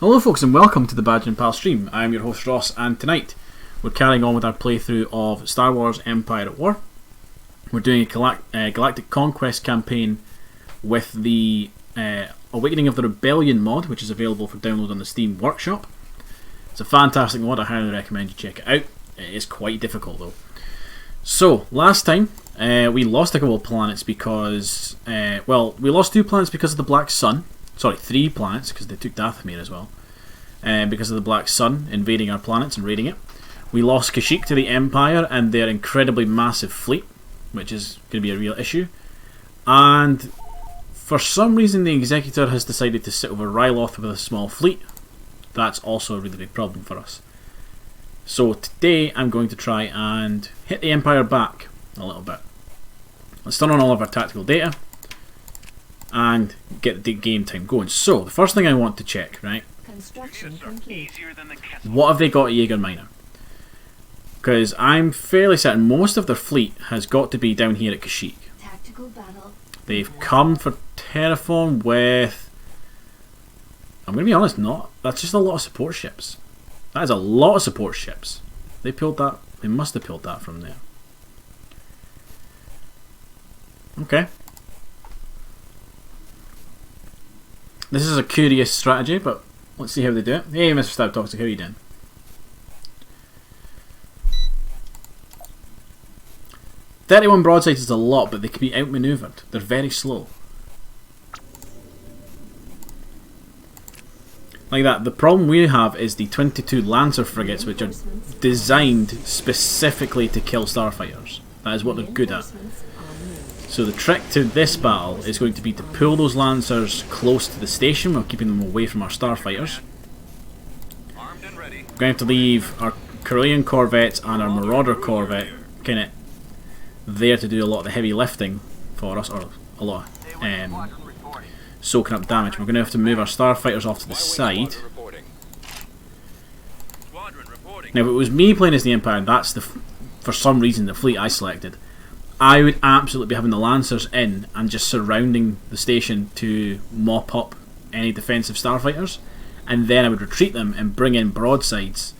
Hello folks and welcome to the Badger and Pal stream. I am your host Ross, and tonight we're carrying on with our playthrough of Star Wars Empire at War. We're doing a Galactic Conquest campaign with the Awakening of the Rebellion mod, which is available for download on the Steam Workshop. It's a fantastic mod, I highly recommend you check it out. It is quite difficult though. So, last time we lost a couple of planets because, we lost 2 planets because of the Black Sun. Sorry, 3 planets, because they took Dathomir as well. Because of the Black Sun invading our planets and raiding it. We lost Kashyyyk to the Empire and their incredibly massive fleet, which is going to be a real issue. And for some reason the Executor has decided to sit over Ryloth with a small fleet. That's also a really big problem for us. So today I'm going to try and hit the Empire back a little bit. Let's turn on all of our tactical data and get the game time going. So, the first thing I want to check, right? Construction complete. What have they got at Jaeger Minor? Because I'm fairly certain most of their fleet has got to be down here at Kashyyyk. Tactical battle. They've come for Terraform with... I'm going to be honest, that's just a lot of support ships. That is a lot of support ships. They pulled that, they must have pulled that from there. Okay. This is a curious strategy, but let's see how they do it. Hey, Mr. Stab Toxic, how are you doing? "31 broadsides is a lot, but they can be outmaneuvered. They're very slow." Like that. The problem we have is the 22 Lancer frigates, which are designed specifically to kill starfighters. That is what they're good at. So the trick to this battle is going to be to pull those Lancers close to the station while keeping them away from our starfighters. We're going to have to leave our Corellian corvettes and our Marauder corvette kind of there to do a lot of the heavy lifting for us, or a lot of soaking up damage. We're going to have to move our starfighters off to the side. Now if it was me playing as the Empire, that's for some reason the fleet I selected, I would absolutely be having the Lancers in and just surrounding the station to mop up any defensive starfighters, and then I would retreat them and bring in broadsides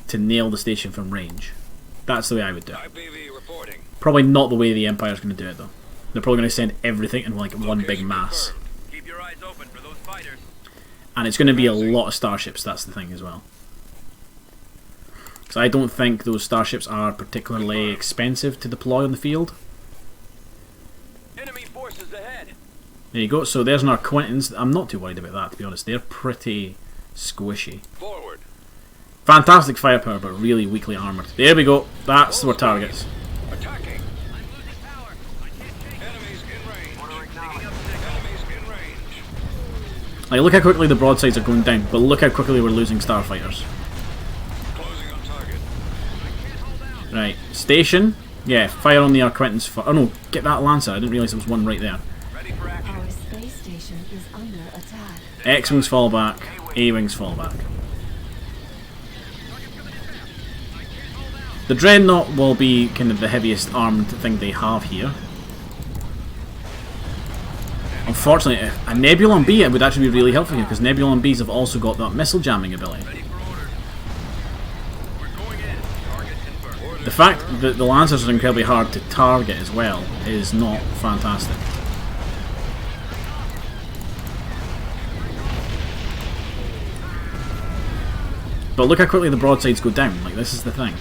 to nail the station from range. That's the way I would do it. Probably not the way the Empire's going to do it though. They're probably going to send everything in like one big mass. Keep your eyes open for those fighters. And it's going to be a lot of starships, that's the thing as well. So I don't think those starships are particularly expensive to deploy on the field. Enemy forces ahead. There you go. So there's an Arquintans. I'm not too worried about that, to be honest. They're pretty squishy. Forward. Fantastic firepower, but really weakly armoured. There we go. That's our targets. Attacking. I'm losing power. I can't take enemies in range. Enemies in range. Like, look how quickly the broadsides are going down, but look how quickly we're losing starfighters. Right, station. Yeah, fire on the Arquintans. Oh no, get that Lancer. I didn't realise there was one right there. Our space station is under attack. X-Wings fall back, A-Wings fall back. The Dreadnought will be kind of the heaviest armed thing they have here. Unfortunately, a Nebulon B would actually be really helpful here, because Nebulon Bs have also got that missile jamming ability. The fact that the Lancers are incredibly hard to target as well is not fantastic. But look how quickly the broadsides go down, like this is the thing.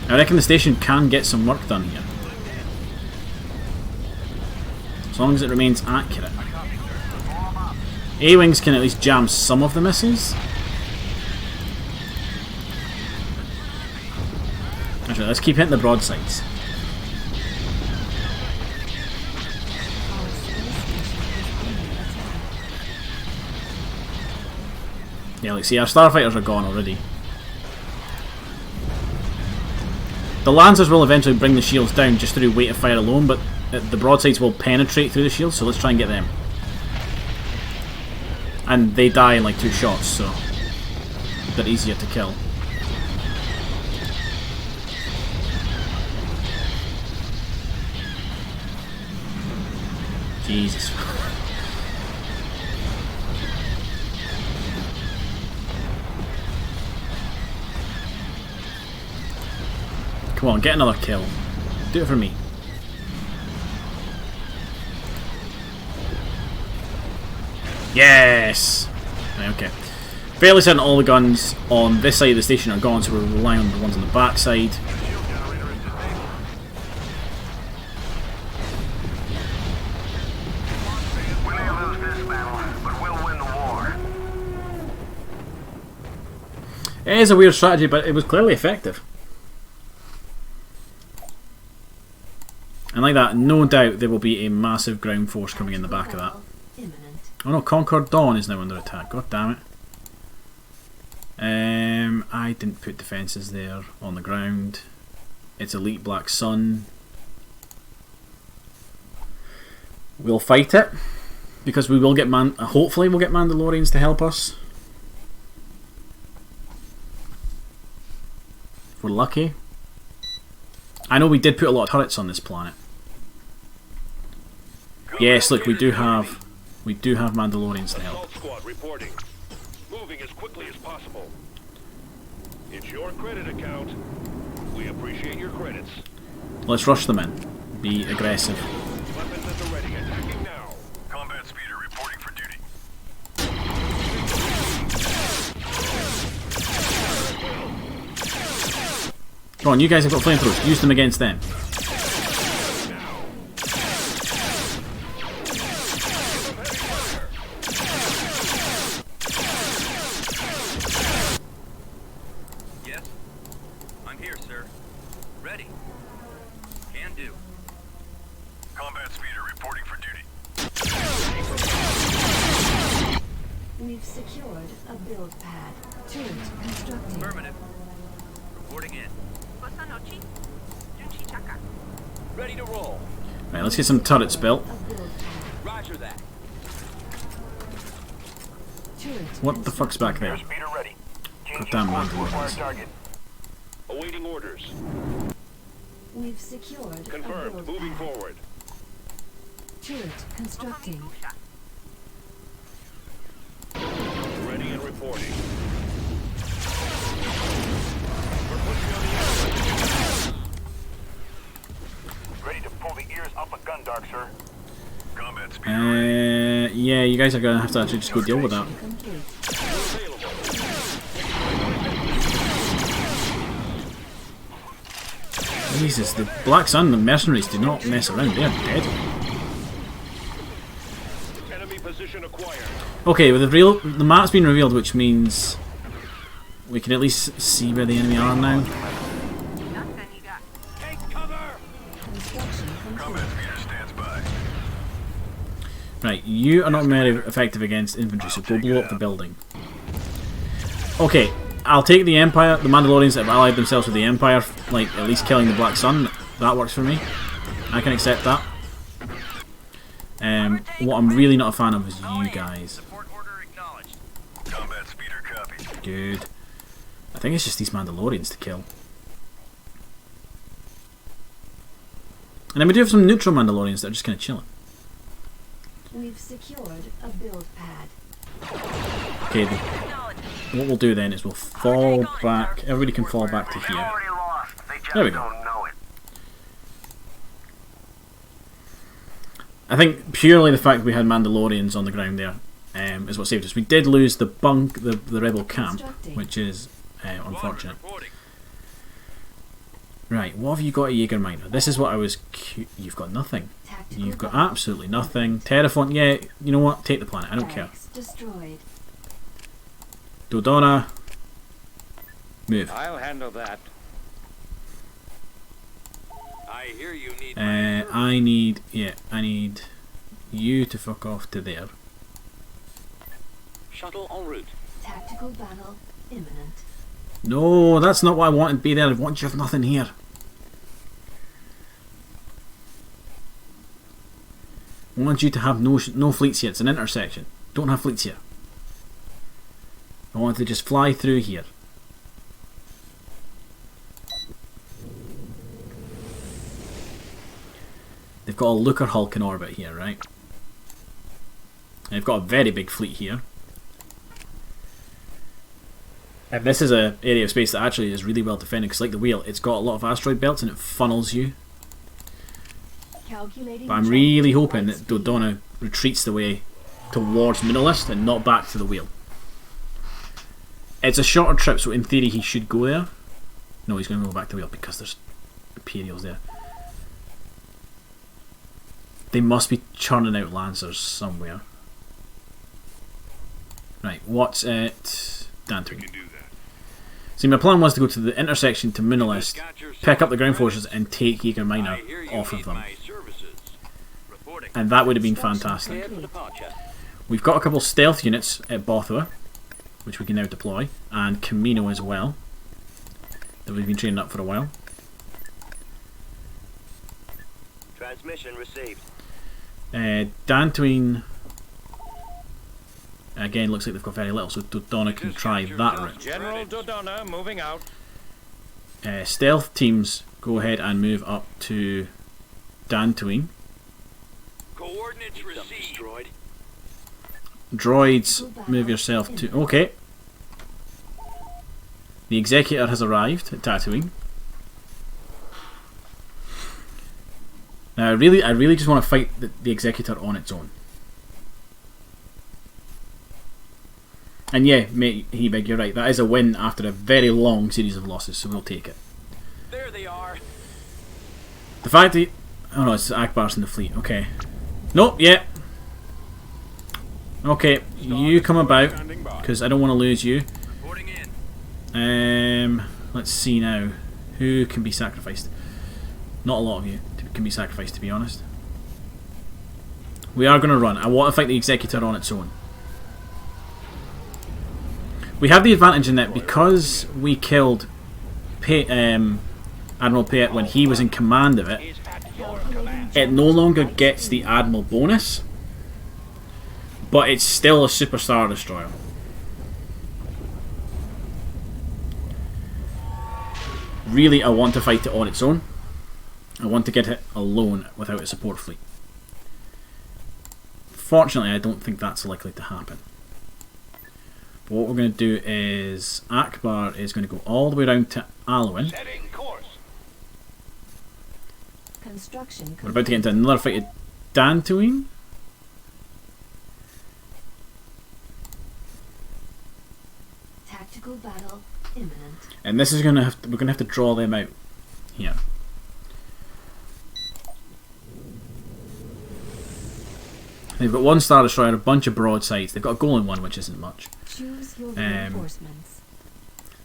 I reckon the station can get some work done here. As long as it remains accurate. A-Wings can at least jam some of the missiles. Actually, let's keep hitting the broadsides. Yeah, like see, our starfighters are gone already. The Lancers will eventually bring the shields down just through weight of fire alone, but the broadsides will penetrate through the shields, so let's try and get them. And they die in like 2 shots, so they're easier to kill. Jesus. Come on, get another kill. Do it for me. Yes! Right, okay. Fairly certain all the guns on this side of the station are gone, so we're relying on the ones on the back side. We may lose this battle, but we'll win the war. It is a weird strategy, but it was clearly effective. And like that, no doubt there will be a massive ground force coming in the back of that. Oh no, Concord Dawn is now under attack. God damn it. I didn't put defences there on the ground. It's Elite Black Sun. We'll fight it because we will get hopefully we'll get Mandalorians to help us. If we're lucky. I know we did put a lot of turrets on this planet. Yes, look, we do have Mandalorians to help. Squad reporting. Moving as quickly as possible. It's your credit account. We appreciate your credits. Let's rush them in. Be aggressive. Weapons at the ready. Attacking now. Combat speeder reporting for duty. Come on, you guys have got flamethrowers. Use them against them. We've secured a build pad. Turret constructing. Affirmative. Reporting in. Ready to roll. Right, let's get some turrets built. Roger that. Turret What the fuck's back there? Speeder ready. Goddamn Mandalorians. Target. Awaiting orders. We've secured a Confirmed. build Moving pad. forward. Turret constructing. Ready and reporting. Ready to pull the ears off a gun, Dark Sir. Combat speeder. Yeah, you guys are gonna have to actually just go deal with that. Complete. Jesus, the Black Sun, the mercenaries do not mess around. They're dead. Enemy position acquired. Okay, with the map's been revealed, which means we can at least see where the enemy are now. Take cover. Construction complete. Combat speeder stands by. Right, you are not very effective against infantry, so go blow up the building. Okay, I'll take the Empire, the Mandalorians that have allied themselves with the Empire, like at least killing the Black Sun. That works for me. I can accept that. What I'm really not a fan of is you guys. Support order acknowledged. Combat speeder copy. Good. I think it's just these Mandalorians to kill. And then we do have some neutral Mandalorians that are just kind of chilling. We've secured a build pad. Okay, what we'll do then is we'll fall back. Everybody can fall back to here. Already lost. They just There we go. don't know it. I think purely the fact that we had Mandalorians on the ground there is what saved us. We did lose the the rebel camp, which is unfortunate. Reporting. Right, what have you got at Jägerminer? This is what I was... You've got nothing. Tactical You've got bomb. absolutely nothing. Terraform, yeah, you know what? Take the planet, I don't care. Barracks destroyed. Dodonna, move. I'll handle that. I hear you need I need you to fuck off to there. shuttle en route. Tactical battle imminent. No, that's not what I wanted to be there. I want you to have nothing here. I want you to have no fleets here. It's an intersection. Don't have fleets here. I want to just fly through here. They've got a Looker Hulk in orbit here, right? And they've got a very big fleet here. And this is an area of space that actually is really well defended, because like the wheel, it's got a lot of asteroid belts and it funnels you. Calculating But I'm really hoping that Dodonna retreats the way towards Minimalist and not back to the wheel. It's a shorter trip, so in theory he should go there. No, he's going to go back to the wheel because there's Imperials there. They must be churning out Lancers somewhere. Right, what's it? Dantooine. See, my plan was to go to the intersection to Minimalist, pick up the ground forces and take Jaeger Minor off of them. And that would have been fantastic. We've got a couple stealth units at Bothua, which we can now deploy, and Camino as well, that we've been training up for a while. Transmission received. Dantooine, again, looks like they've got very little, so Dodonna can try that route. General Dodonna moving out. Stealth teams go ahead and move up to Dantooine. Coordinates received. Destroyed. Droids, move yourself to... Okay. The Executor has arrived at Tatooine. Now, I really just want to fight the Executor on its own. And yeah, mate, Hebig, you're right. That is a win after a very long series of losses, so we'll take it. There they are. The fact that... Oh no, it's Akbar's in the fleet. Okay. Nope, yeah. Okay, you come about, because I don't want to lose you. Reporting in. Let's see now. Who can be sacrificed? Not a lot of you can be sacrificed, to be honest. We are going to run. I want to fight the Executor on its own. We have the advantage in that because we killed Admiral Payet when he was in command of it, it no longer gets the Admiral bonus, but it's still a Super Star Destroyer. Really, I want to fight it on its own. I want to get it alone without a support fleet. Fortunately, I don't think that's likely to happen. But what we're going to do is Akbar is going to go all the way around to Alwyn. Setting course. Construction We're about to get into another fight at Dantooine. Tactical battle imminent. And this is going to we're going to have to draw them out here. They've got one Star Destroyer, a bunch of broadsides. They've got a Golem one, which isn't much. Choose your reinforcements.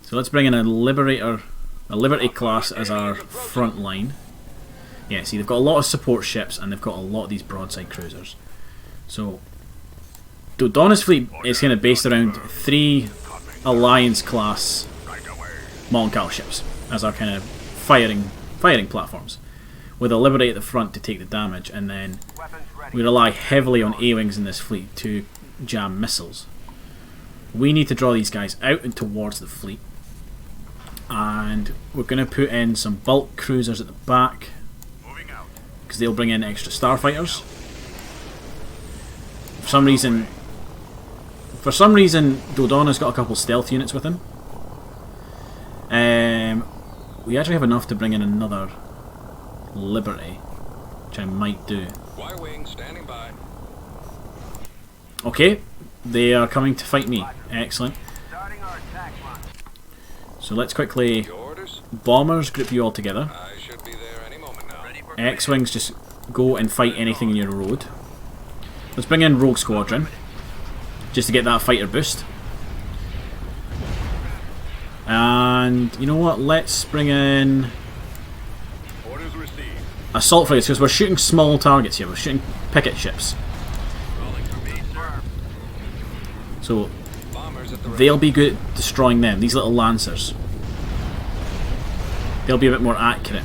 So let's bring in a Liberator, a Liberty class as our front line. Yeah, see, they've got a lot of support ships and they've got a lot of these broadside cruisers. So, Dodonna's fleet is kind of based around 3 Alliance class Mon-Cal ships as our kind of firing platforms, with a Liberty at the front to take the damage, and then we rely heavily on A-Wings in this fleet to jam missiles. We need to draw these guys out and towards the fleet, and we're going to put in some bulk cruisers at the back because they'll bring in extra starfighters. For some reason Dodonna's got a couple stealth units with him. We actually have enough to bring in another Liberty, which I might do. Y-wing standing by. Okay, they are coming to fight me. Excellent. So let's quickly bombers group you all together. I should be there any moment now. X-Wings just go and fight anything in your road. Let's bring in Rogue Squadron just to get that fighter boost. And you know what? Let's bring in Orders received. assault frigates because we're shooting small targets here. We're shooting picket ships. Rolling for me, sir. So Bombers at the they'll be good at destroying them. These little lancers. They'll be a bit more accurate.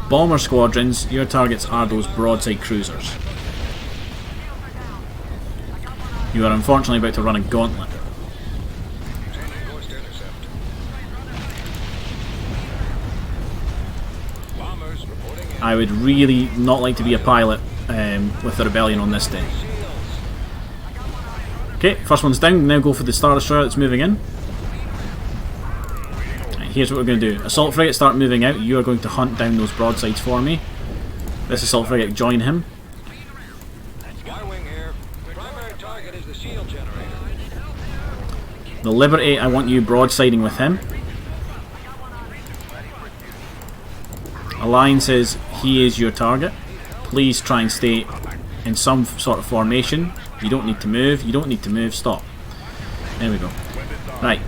Bomber squadrons, your targets are those broadside cruisers. You are unfortunately about to run a gauntlet. Changing course to intercept. Bombers reporting in. I would really not like to be a pilot with the rebellion on this day. Okay, first one's down. Now go for the Star Destroyer that's moving in. Right, here's what we're going to do. Assault Frigate, start moving out. You are going to hunt down those broadsides for me. This Assault Frigate, join him. Y-wing here. Primary target is the shield generator. The Liberty, I want you broadsiding with him. Alliance says he is your target. Please try and stay in some sort of formation. You don't need to move. You don't need to move. Stop. There we go. Right.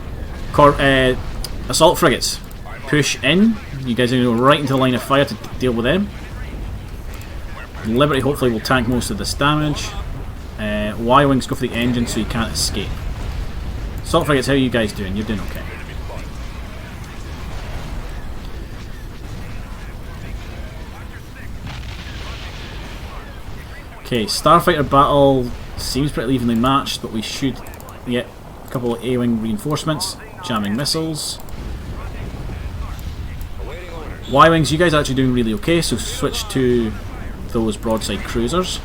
Assault frigates. Push in. You guys are going to go right into the line of fire to deal with them. Liberty hopefully will tank most of this damage. Y-wings go for the engine so you can't escape. Assault frigates, how are you guys doing? You're doing okay. Okay, Starfighter battle seems pretty evenly matched, but we should get a couple of A-wing reinforcements, jamming missiles. Y-wings, you guys are actually doing really okay, so switch to those broadside cruisers.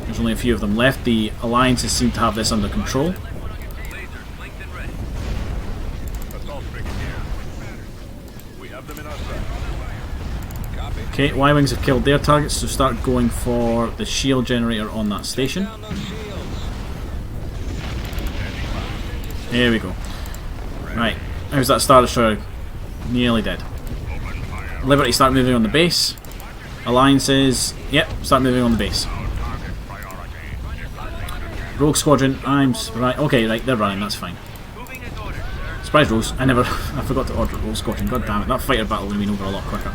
There's only a few of them left. The alliances seem to have this under control. Okay, Y-wings have killed their targets, so start going for the shield generator on that station. There we go. Right, how's that Star Destroyer? Nearly dead. Liberty, start moving on the base. Alliances, yep, start moving on the base. Rogue Squadron, right, okay, right, they're running, that's fine. Surprise Rose, I forgot to order Rogue Squadron, god damn it, that fighter battle would have been over a lot quicker.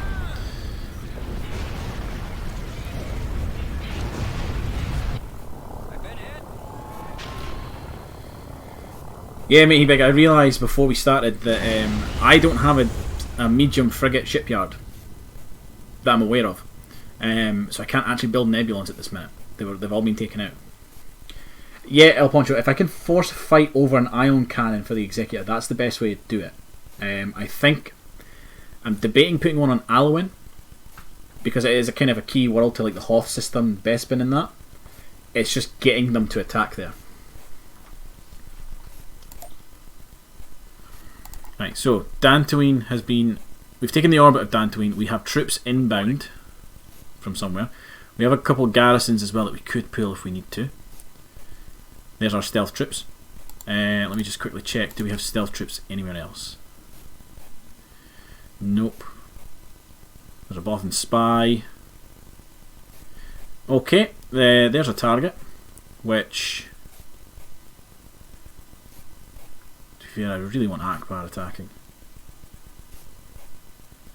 Yeah, matey big, I realised before we started that I don't have a medium frigate shipyard that I'm aware of. So I can't actually build Nebulons at this minute. They've all been taken out. Yeah, El Poncho, if I can force a fight over an ion cannon for the Executor, that's the best way to do it. I think I'm debating putting one on Alloin, because it is a kind of a key world to like the Hoth system, Bespin and that. It's just getting them to attack there. Right, so Dantooine has been... We've taken the orbit of Dantooine. We have troops inbound from somewhere. We have a couple of garrisons as well that we could pull if we need to. There's our stealth troops. Let me just quickly check. Do we have stealth troops anywhere else? Nope. There's a Bothan spy. Okay, there's a target, which... I really want Akbar attacking.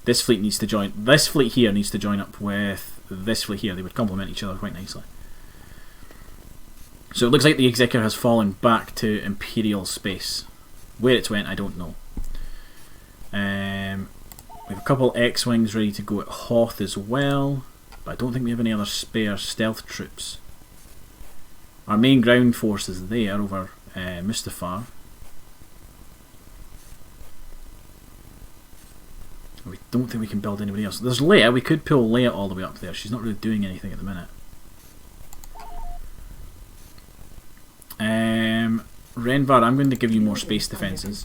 This fleet needs to join. This fleet here needs to join up with this fleet here. They would complement each other quite nicely. So it looks like the Executor has fallen back to Imperial space. Where it's went, I don't know. We have a couple X-wings ready to go at Hoth as well, but I don't think we have any other spare stealth troops. Our main ground force is there over Mustafar. We don't think we can build anybody else. There's Leia. We could pull Leia all the way up there. She's not really doing anything at the minute. Renvar, I'm going to give you more space defences.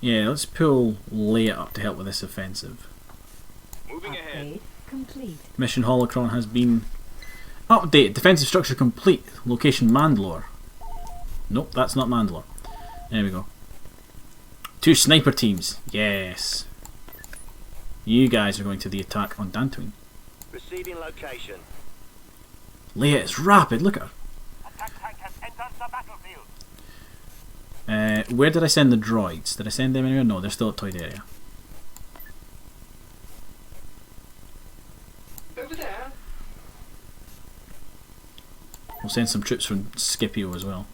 Yeah, let's pull Leia up to help with this offensive. Moving ahead. Complete. Mission Holocron has been updated. Defensive structure complete. Location Mandalore. Nope, that's not Mandalore. There we go. 2 sniper teams. Yes. You guys are going to the attack on Dantooine. Receiving location. Leia is rapid. Look at her. Attack tank has entered the battlefield. Where did I send the droids? Did I send them anywhere? No, they're still at Toyd area. Over there. We'll send some troops from Scipio as well.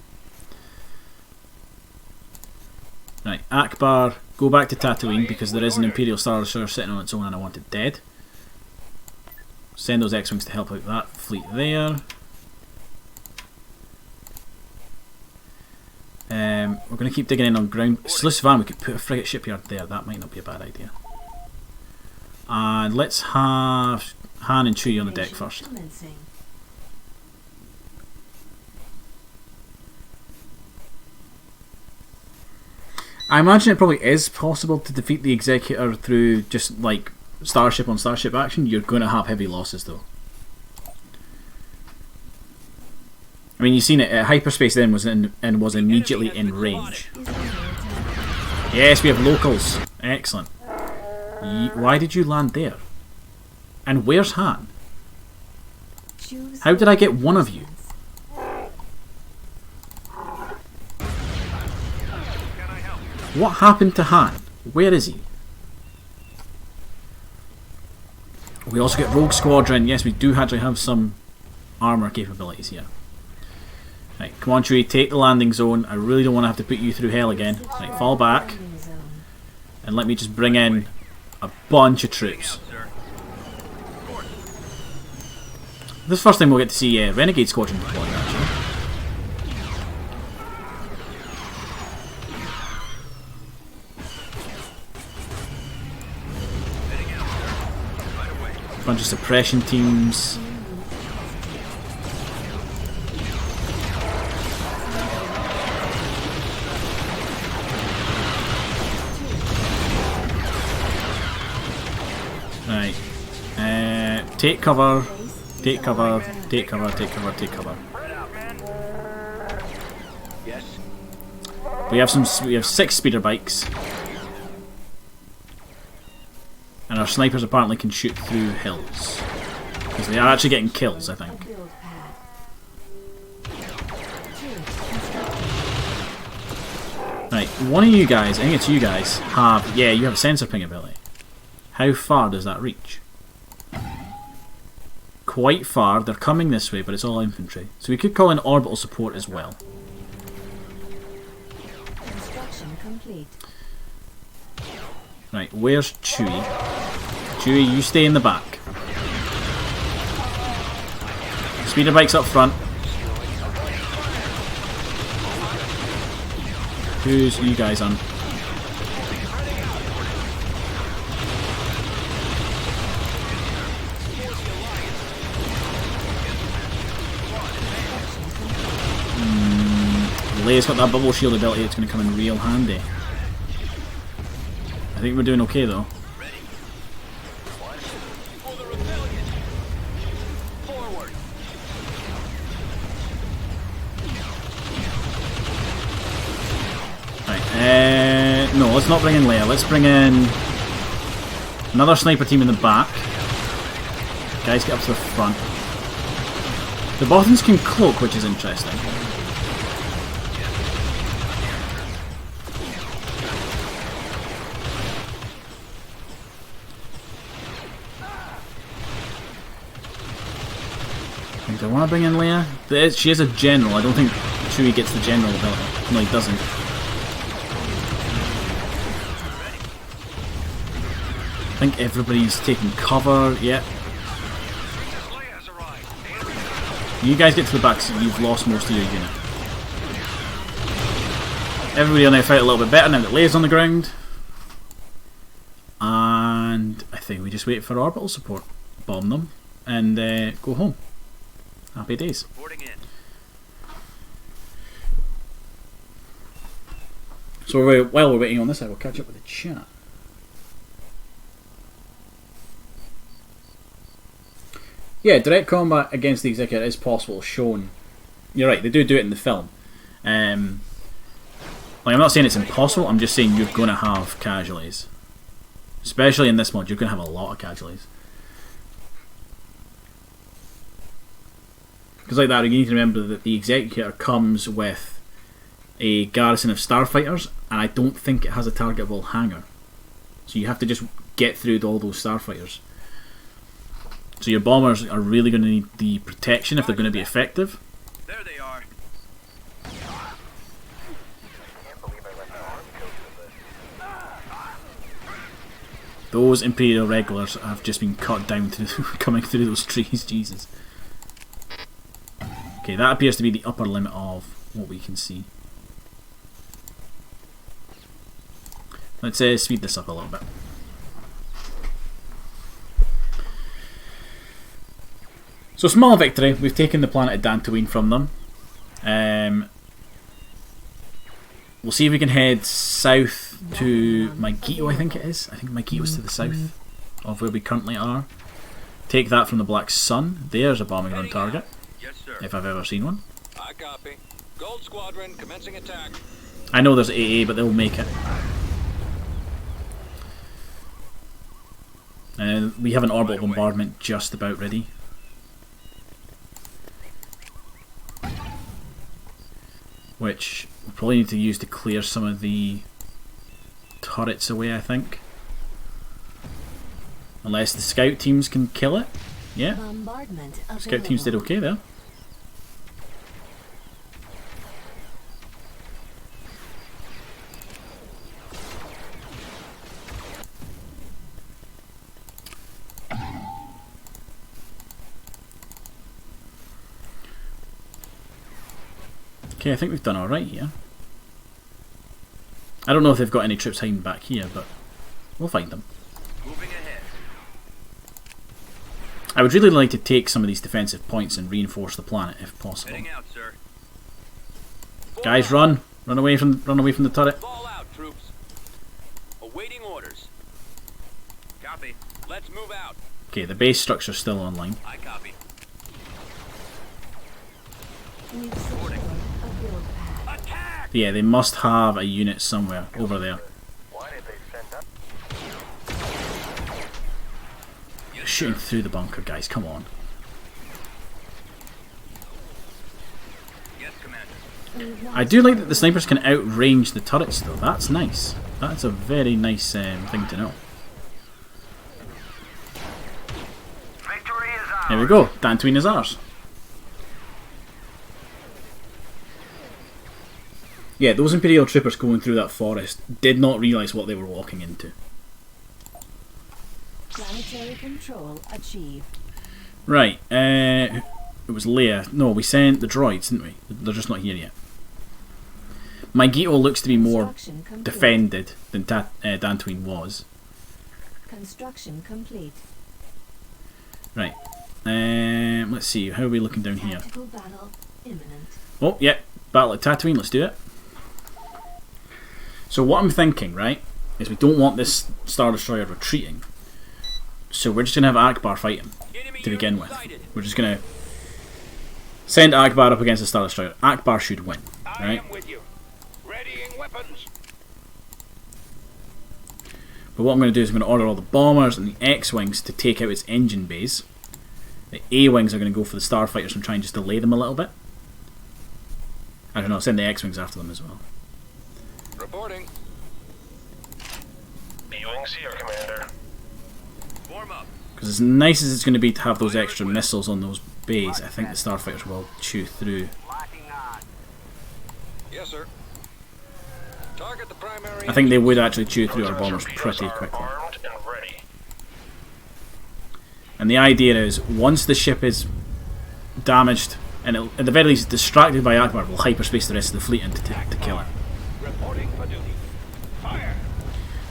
Right, Akbar, go back to Tatooine because there is an Imperial Star Destroyer sitting on its own and I want it dead. Send those X-Wings to help out that fleet there. We're going to keep digging in on ground. Sluice Van, we could put a frigate shipyard there. That might not be a bad idea. And let's have Han and Chewie on the deck first. Commencing. I imagine it probably is possible to defeat the Executor through just like starship on starship action. You're going to have heavy losses though. I mean, you've seen it. Hyperspace then was immediately in range. Is under attack. Yes, we have locals. Excellent. Why did you land there? And where's Han? Choose How did I get one of you? What happened to Han? Where is he? We also get Rogue Squadron. Yes, we do actually have some armour capabilities here. Right, come on Chewie, take the landing zone. I really don't want to have to put you through hell again. Right, fall back. landing zone. And let me just bring in a bunch of troops. This first time we'll get to see Renegade Squadron deployed actually. A bunch of suppression teams. Right. Take cover. Take cover. Take cover. Take cover. Take cover. Yes. We have 6 speeder bikes. And our snipers apparently can shoot through hills. Because they are actually getting kills, I think. Build pad. 2. Right, one of you guys, I think it's you guys, you have a sensor ping ability. How far does that reach? Quite far. They're coming this way, but it's all infantry. So we could call in orbital support as well. Construction complete. Right, where's Chewie? Chewie, you stay in the back. Speeder bikes up front. Who's you guys on? Leia's got that bubble shield ability, it's going to come in real handy. I think we're doing okay though. Right, no, let's not bring in Leia, let's bring in another sniper team in the back. Guys, get up to the front. The Bothans can cloak, which is interesting. Do I want to bring in Leia? She is a general. I don't think Chewie gets the general ability. No, he doesn't. I think everybody's taking cover. Yep. You guys get to the back, so you've lost most of your unit. Everybody will now fight a little bit better now that Leia's on the ground. And I think we just wait for orbital support. Bomb them and go home. Happy days. So while we're waiting on this, I will catch up with the chat. Yeah, direct combat against the Executor is possible, shown. You're right, they do it in the film. Like, I'm not saying it's impossible, I'm just saying you're going to have casualties. Especially in this mod, you're going to have a lot of casualties. Because like that, you need to remember that the Executor comes with a garrison of starfighters, and I don't think it has a targetable hangar. So you have to just get through all those starfighters. So your bombers are really going to need the protection if they're going to be effective. There they are. Those Imperial regulars have just been cut down through coming through those trees, Jesus. Okay, that appears to be the upper limit of what we can see. Let's speed this up a little bit. So small victory. We've taken the planet of Dantooine from them. We'll see if we can head south to Megiddo, I think it is. I think Megiddo's to the south of where we currently are. Take that from the Black Sun. There's a bombing run target, Yes, sir. if I've ever seen one. I copy. Gold Squadron commencing attack. I know there's AA, but they'll make it. We have an orbital bombardment just about ready. Which we'll probably need to use to clear some of the turrets away, I think. Unless the scout teams can kill it. Yeah, Bombardment scout teams did okay there. Okay, I think we've done alright here. I don't know if they've got any troops hiding back here, but we'll find them. Moving ahead. I would really like to take some of these defensive points and reinforce the planet if possible. Heading out, sir. Guys, run! Run away from the turret. Fall out, troops. Awaiting orders. Copy. Let's move out. Okay, the base structure's still online. I copy. We've secured a build pad. Attack! Yeah, they must have a unit somewhere over there. Why did they send up? Shooting through the bunker, guys, come on. Yes, Commander. We've I do like that the snipers can outrange the turrets though, that's nice. That's a very nice thing to know. Victory is ours. There we go, Dantooine is ours. Yeah, those Imperial troopers going through that forest did not realise what they were walking into. Planetary control achieved. Right, it was Leia. No, we sent the droids, didn't we? They're just not here yet. Megiddo looks to be more Construction complete. defended than Dantooine was. Construction complete. Right, let's see, how are we looking down here? Tactical battle imminent. Oh, yeah, battle at Tatooine, let's do it. So what I'm thinking, right, is we don't want this Star Destroyer retreating. So we're just going to have Akbar fight him Enemy to begin with. unit sighted. We're just going to send Akbar up against the Star Destroyer. Akbar should win, I right? am with you. Readying weapons. But what I'm going to do is I'm going to order all the bombers and the X-Wings to take out its engine bays. The A-Wings are going to go for the Starfighters and try and just delay them a little bit. I don't know, send the X-Wings after them as well. Reporting. B-Wings here, Commander. Form up. Because as nice as it's going to be to have those extra missiles on those bays, I think the Starfighters will chew through. Locking on. Yes, sir. Target the primary. I think they would actually chew through our bombers pretty are quickly. armed and ready. And the idea is, once the ship is damaged, and at the very least distracted by Akbar, we'll hyperspace the rest of the fleet into to kill it. Reporting for duty. Fire.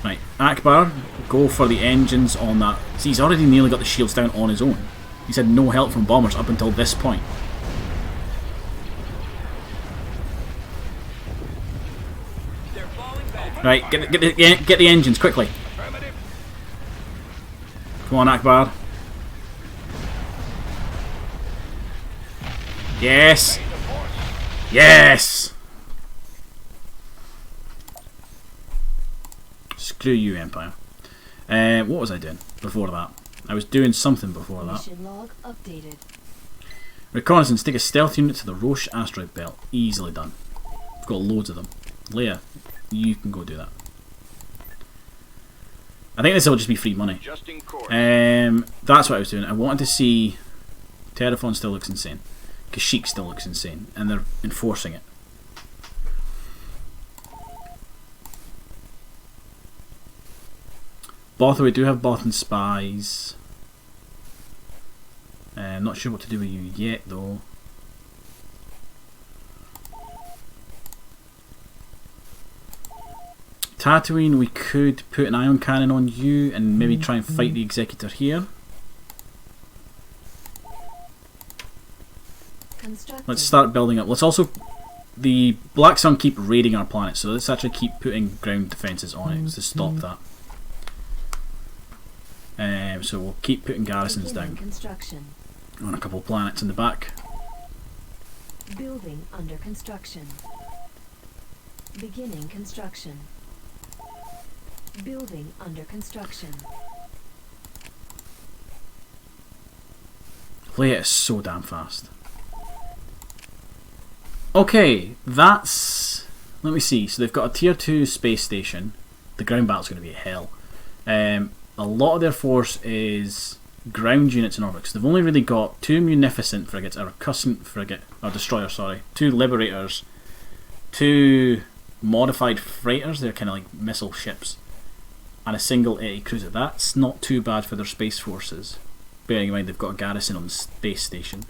Right, Akbar, go for the engines on that. See, he's already nearly got the shields down on his own. He's had no help from bombers up until this point. They're falling back. Right, get the engines quickly. Affirmative. Come on, Akbar. Yes! Yes! Screw you, Empire. What was I doing before that? I was doing something before that. Mission log updated. Reconnaissance, take a stealth unit to the Roche asteroid belt. Easily done. We've got loads of them. Leia, you can go do that. I think this will just be free money. Just in course. That's what I was doing. I wanted to see... Terraphon still looks insane. Kashyyyk still looks insane. And they're enforcing it. Botha, we do have Bothan spies. I'm not sure what to do with you yet, though. Tatooine, we could put an ion cannon on you and maybe try and fight the Executor here. let's start building up. Let's also... The Black Sun keep raiding our planet, so let's actually keep putting ground defences on it to stop that. So we'll keep putting garrisons down Construction. on a couple of planets in the back. Building under construction. Beginning construction. Building under construction. Play it so damn fast. Okay, that's... Let me see. So they've got a tier 2 space station. The ground battle's going to be hell. A lot of their force is ground units in orbit, because they've only really got 2 Munificent frigates, or a Cussant frigate, or destroyer, sorry, 2 Liberators, 2 modified freighters, they're kind of like missile ships, and a single anti-cruiser. That's not too bad for their space forces, bearing in mind they've got a garrison on the space station.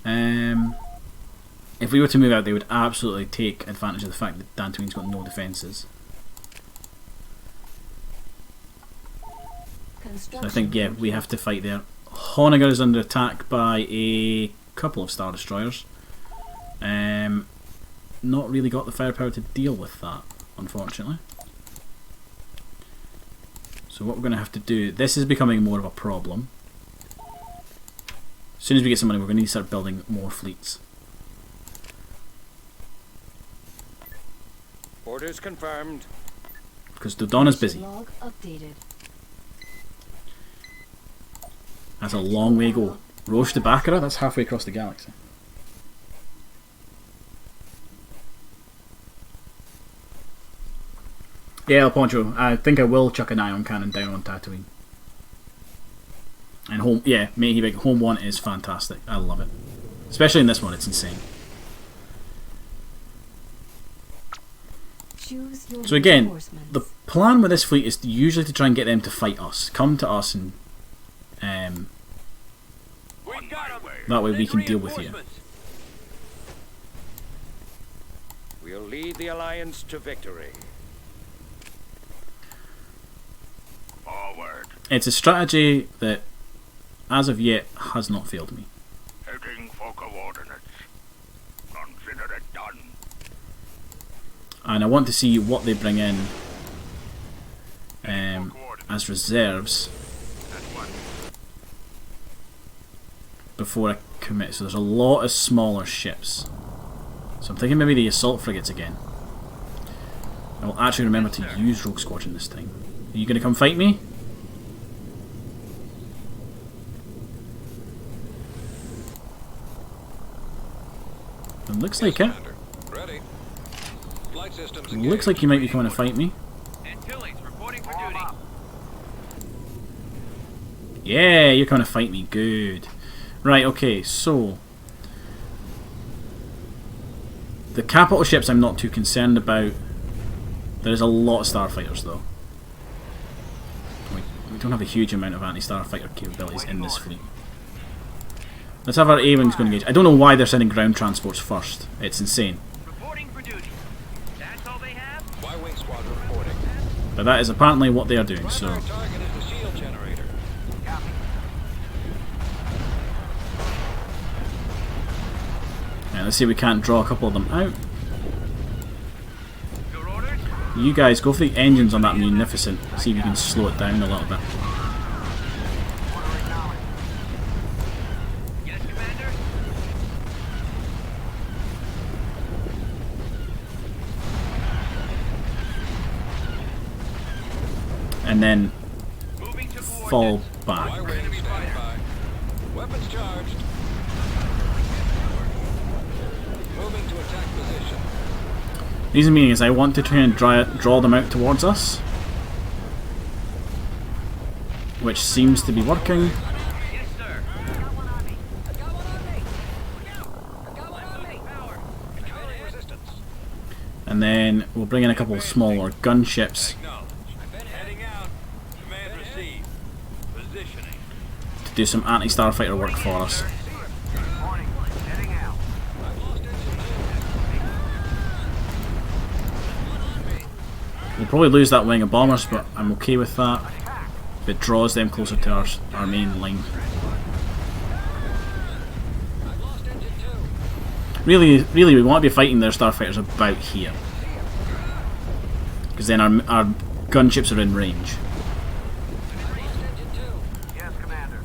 If we were to move out, they would absolutely take advantage of the fact that Dantooine's got no defences. So I think, yeah, we have to fight there. Honegger is under attack by a couple of Star Destroyers. Not really got the firepower to deal with that, unfortunately. So what we're going to have to do... This is becoming more of a problem. As soon as we get some money, we're going to need to start building more fleets. Orders confirmed. Because Dodonna's busy. Log updated. That's a long way to go. Roche to Baccarat, that's halfway across the galaxy. Yeah, El Poncho, I think I will chuck an ion cannon down on Tatooine. And home, yeah, Mayhe Big, Home 1 is fantastic. I love it. Especially in this one, it's insane. Choose your So again, reinforcements. the plan with this fleet is usually to try and get them to fight us. Come to us and that way we can deal with you. We'll lead the Alliance to victory. Forward. It's a strategy that, as of yet, has not failed me. Taking for coordinates. Consider it done. And I want to see what they bring in as reserves before I commit. So there's a lot of smaller ships. So I'm thinking maybe the assault frigates again. I will actually remember to use Rogue Squadron this time. Are you going to come fight me? It looks like it. Ready. Flight systems Looks like you might be coming to fight me. Antilles reporting for duty. Yeah, you're coming to fight me. Good. Right, okay, so... The capital ships I'm not too concerned about. There's a lot of starfighters though. We don't have a huge amount of anti-starfighter capabilities in this fleet. Let's have our A-Wings go engage. I don't know why they're sending ground transports first. It's insane. Reporting for duty. That's all they have? Y-Wing squadron reporting. But that is apparently what they are doing, so... Our target is the shield generator. Yeah, let's see if we can't draw a couple of them out. Your orders? You guys, go for the engines on that Munificent. See if you can slow it down a little bit. Yes, Commander? And then Moving to fall back. Y-Wing standby. Weapons charged. Moving to attack position. Reason being is I want to try and draw them out towards us, which seems to be working. Yes, sir. Counter resistance. And then we'll bring in a couple of smaller gunships Heading out. Command received. Positioning. to do some anti-starfighter work for us. Heading out. We'll probably lose that wing of bombers, but I'm okay with that. If it draws them closer to our main line. Really, we want to be fighting their starfighters about here, because then our gunships are in range. Yes, Commander.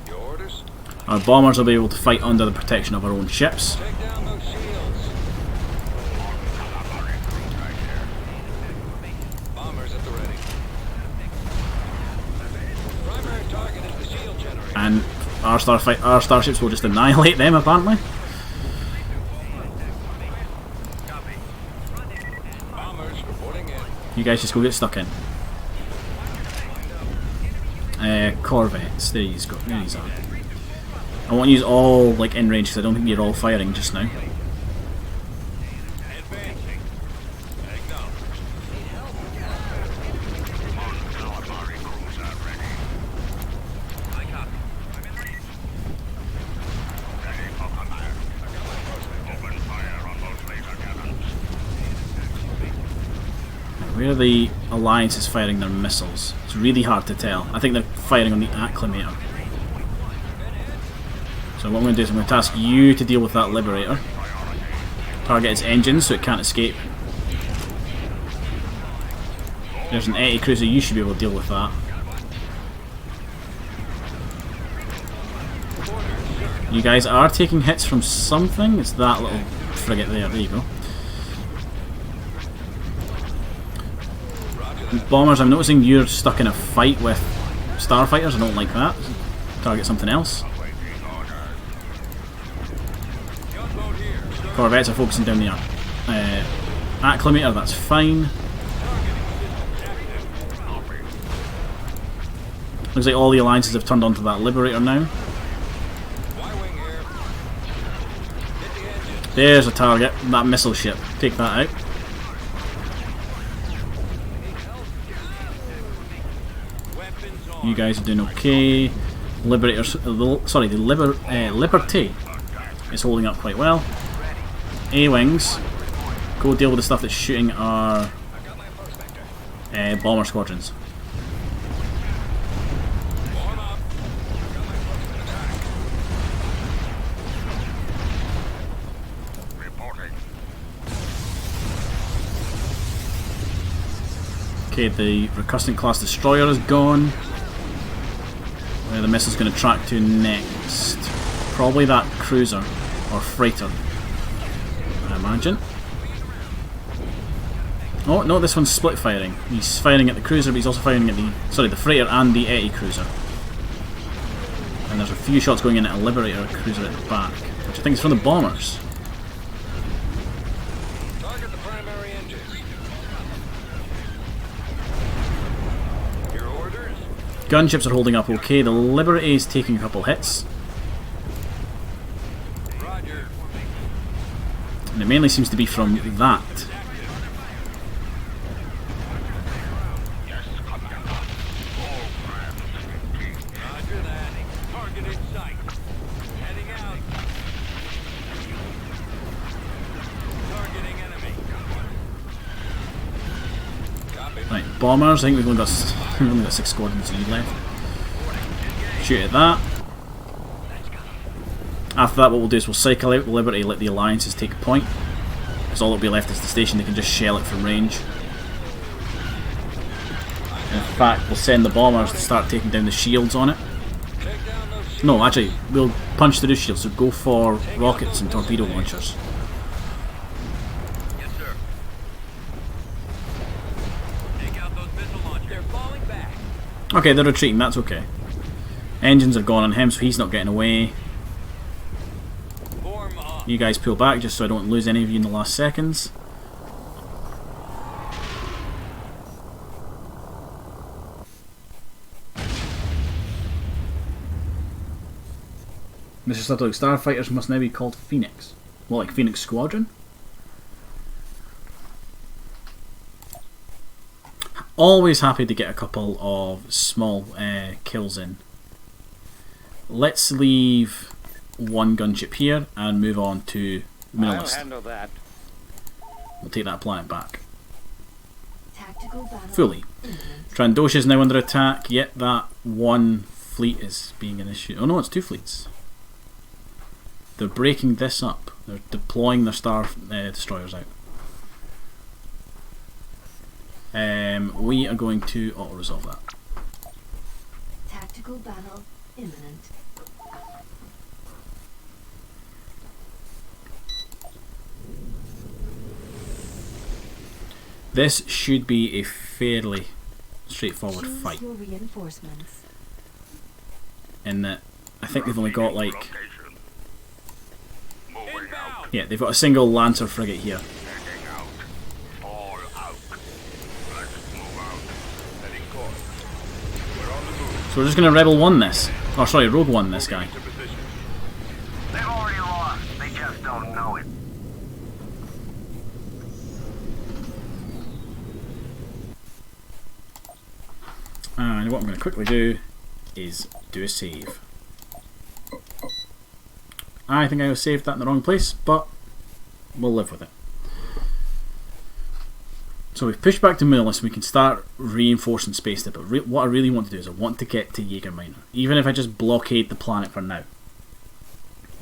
Your orders? Our bombers will be able to fight under the protection of our own ships. Take down those shields. Bombers at the ready. Primary target is the shield generator. And our starships will just annihilate them, apparently. Bombers reporting in. You guys just go get stuck in. Corvettes, there you go. There you are. I won't use all like in range because I don't think you're all firing just now. Advancing. Acknowledged. I copy. Where are the alliances firing their missiles? It's really hard to tell. I think they're firing on the Acclimator. So what I'm going to do is I'm going to task you to deal with that Liberator. Target its engines so it can't escape. There's an Etty cruiser, you should be able to deal with that. You guys are taking hits from something. It's that little frigate there. There you go. Bombers, I'm noticing you're stuck in a fight with starfighters. I don't like that. Target something else. Corvettes are focusing down the Acclimator, that's fine. Looks like all the alliances have turned onto that Liberator now. Y-wing here. Hit the engine. There's a target, that missile ship. Take that out. Weapons on. You guys are doing okay. Liberators, sorry, the Liberty is holding up quite well. A-wings, go deal with the stuff that's shooting our bomber squadrons. Warm up. Okay, the Recustant class destroyer is gone. Where the missile's going to track to next? Probably that cruiser or freighter, I imagine. Oh no, this one's split firing. He's firing at the cruiser, but he's also firing at the freighter and the Etty cruiser. And there's a few shots going in at a Liberator cruiser at the back, which I think is from the bombers. Target the primary engines. Your orders? Gunships are holding up okay. The Liberty is taking a couple hits. Roger. And it mainly seems to be from that. Roger that. Target in sight. Heading out. Targeting enemy. Copy. Right, bombers. I think we've only got 6 squadrons left. Shoot at that. After that, what we'll do is we'll cycle out the Liberty, let the alliances take a point. Because all that'll be left is the station. They can just shell it from range. In fact, we'll send the bombers to start taking down the shields on it. Take down those shields. No, actually, we'll punch through the shields. So go for rockets and torpedo launchers. Yes, sir. Take out those missile launchers. They're falling back. Okay, they're retreating. That's okay. Engines are gone on him, so he's not getting away. Form up. You guys pull back just so I don't lose any of you in the last seconds. Mr. Slipdog, starfighters must now be called Phoenix. Well, like Phoenix Squadron? Always happy to get a couple of small kills in. Let's leave one gunship here and move on to Minimalist. handle that. We'll take that planet back. Tactical battle. Fully. Trandosha is now under attack, yet that one fleet is being an issue. Oh no, it's 2 fleets. They're breaking this up. They're deploying their Star Destroyers out. We are going to auto-resolve that. Tactical battle imminent. This should be a fairly straightforward Choose fight. your reinforcements. In that, I think they've only got like, Location. Moving out. yeah, they've got a single Lancer frigate here. Heading out. All out. Let's move out. Heading course. We're on the move. So we're just going to Rebel 1 this. Oh, sorry, Rogue 1 this guy. Into position. They've already lost. They just don't know it. And what I'm going to quickly do is do a save. I think I saved that in the wrong place, but we'll live with it. So we've pushed back to Mullis and we can start reinforcing Space Dip, but what I really want to do is I want to get to Jaeger Minor. Even if I just blockade the planet for now.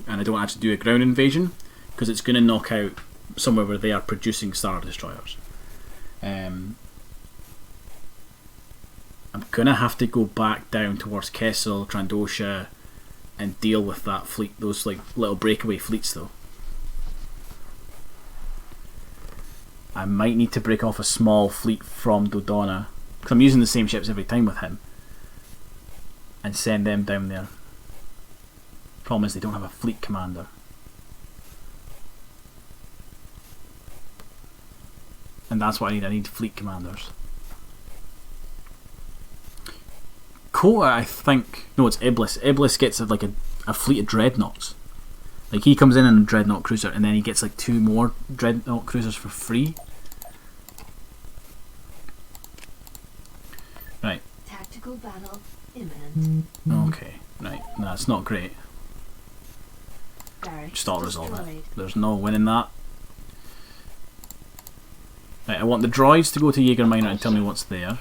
And I don't actually do a ground invasion, because it's going to knock out somewhere where they are producing Star Destroyers. I'm going to have to go back down towards Kessel, Trandosha, and deal with that fleet, those like little breakaway fleets though. I might need to break off a small fleet from Dodonna, because I'm using the same ships every time with him, and send them down there. Problem is they don't have a fleet commander. And that's what I need fleet commanders. Kota, I think, no, it's Iblis. Iblis gets like a fleet of dreadnoughts. Like he comes in a dreadnought cruiser and then he gets like 2 more dreadnought cruisers for free. Right. Tactical battle imminent. Okay. Right. No, that's not great. Barracks Just auto-resolve it. destroyed. There's no winning that. Right, I want the droids to go to Jaeger Minor and tell me what's there.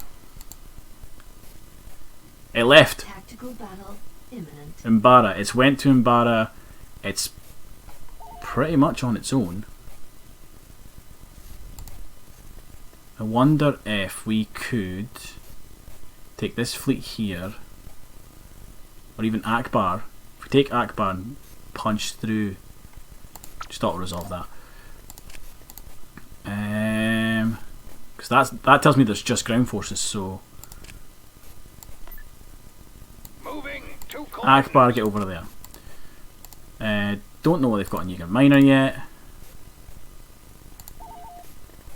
It left. Tactical battle imminent. Umbara. It's went to Umbara. It's pretty much on its own. I wonder if we could take this fleet here, or even Akbar. If we take Akbar and punch through, just auto-resolve that. Because that tells me there's just ground forces, so Moving to course. Akbar, get over there. Don't know what they've got in Jaeger Minor yet.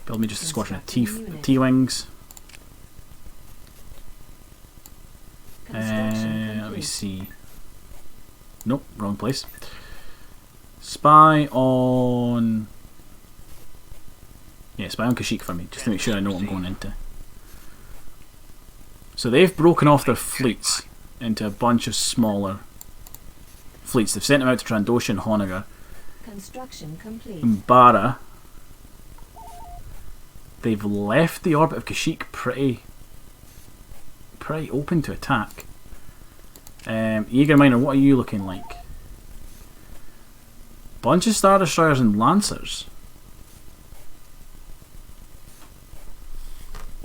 Build me just a squadron of T-Wings. Construction Let me complete. see. Nope, wrong place. Spy on... Yeah, spy on Kashyyyk for me, just to make sure I know what I'm going into. So they've broken off their fleets into a bunch of smaller fleets. They've sent them out to Trandosha and Honoghr. Construction complete. Umbara. They've left the orbit of Kashyyyk pretty open to attack. Jaeger Minor, what are you looking like? Bunch of Star Destroyers and Lancers.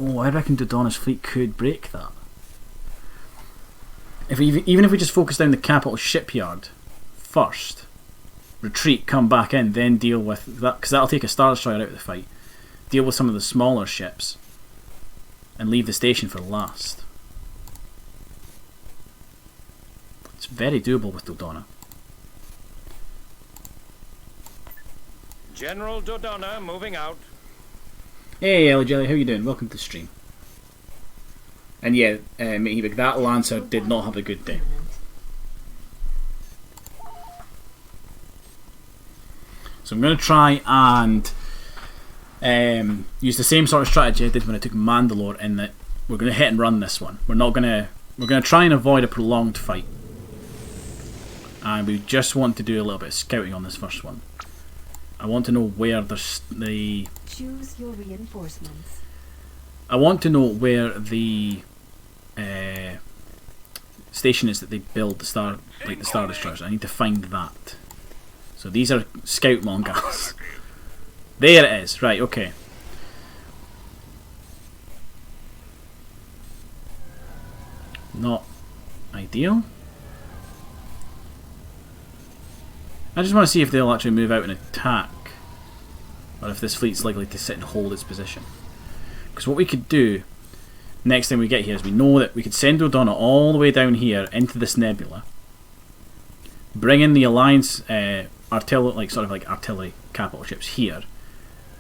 Oh, I reckon Dodonna's fleet could break that. Even if we just focus down the capital shipyard first, retreat, come back in, then deal with that, because that'll take a Star Destroyer out of the fight. Deal with some of the smaller ships, and leave the station for last. It's very doable with Dodonna. General Dodonna moving out. Hey Ellie Jelly, how you doing? Welcome to the stream. And yeah, Mate, that Lancer did not have a good day. Imminent. So I'm going to try and use the same sort of strategy I did when I took Mandalore, in that we're going to hit and run this one. We're going to try and avoid a prolonged fight, and we just want to do a little bit of scouting on this first one. I want to know where the Choose your reinforcements. I want to know where the station is that they build the Star Destroyers. I need to find that. So these are scout Mongals. There it is. Right, okay. Not ideal. I just want to see if they'll actually move out and attack, or if this fleet's likely to sit and hold its position. Because what we could do next time we get here is we know that we could send O'Donnell all the way down here into this nebula, bring in the Alliance artillery capital ships here,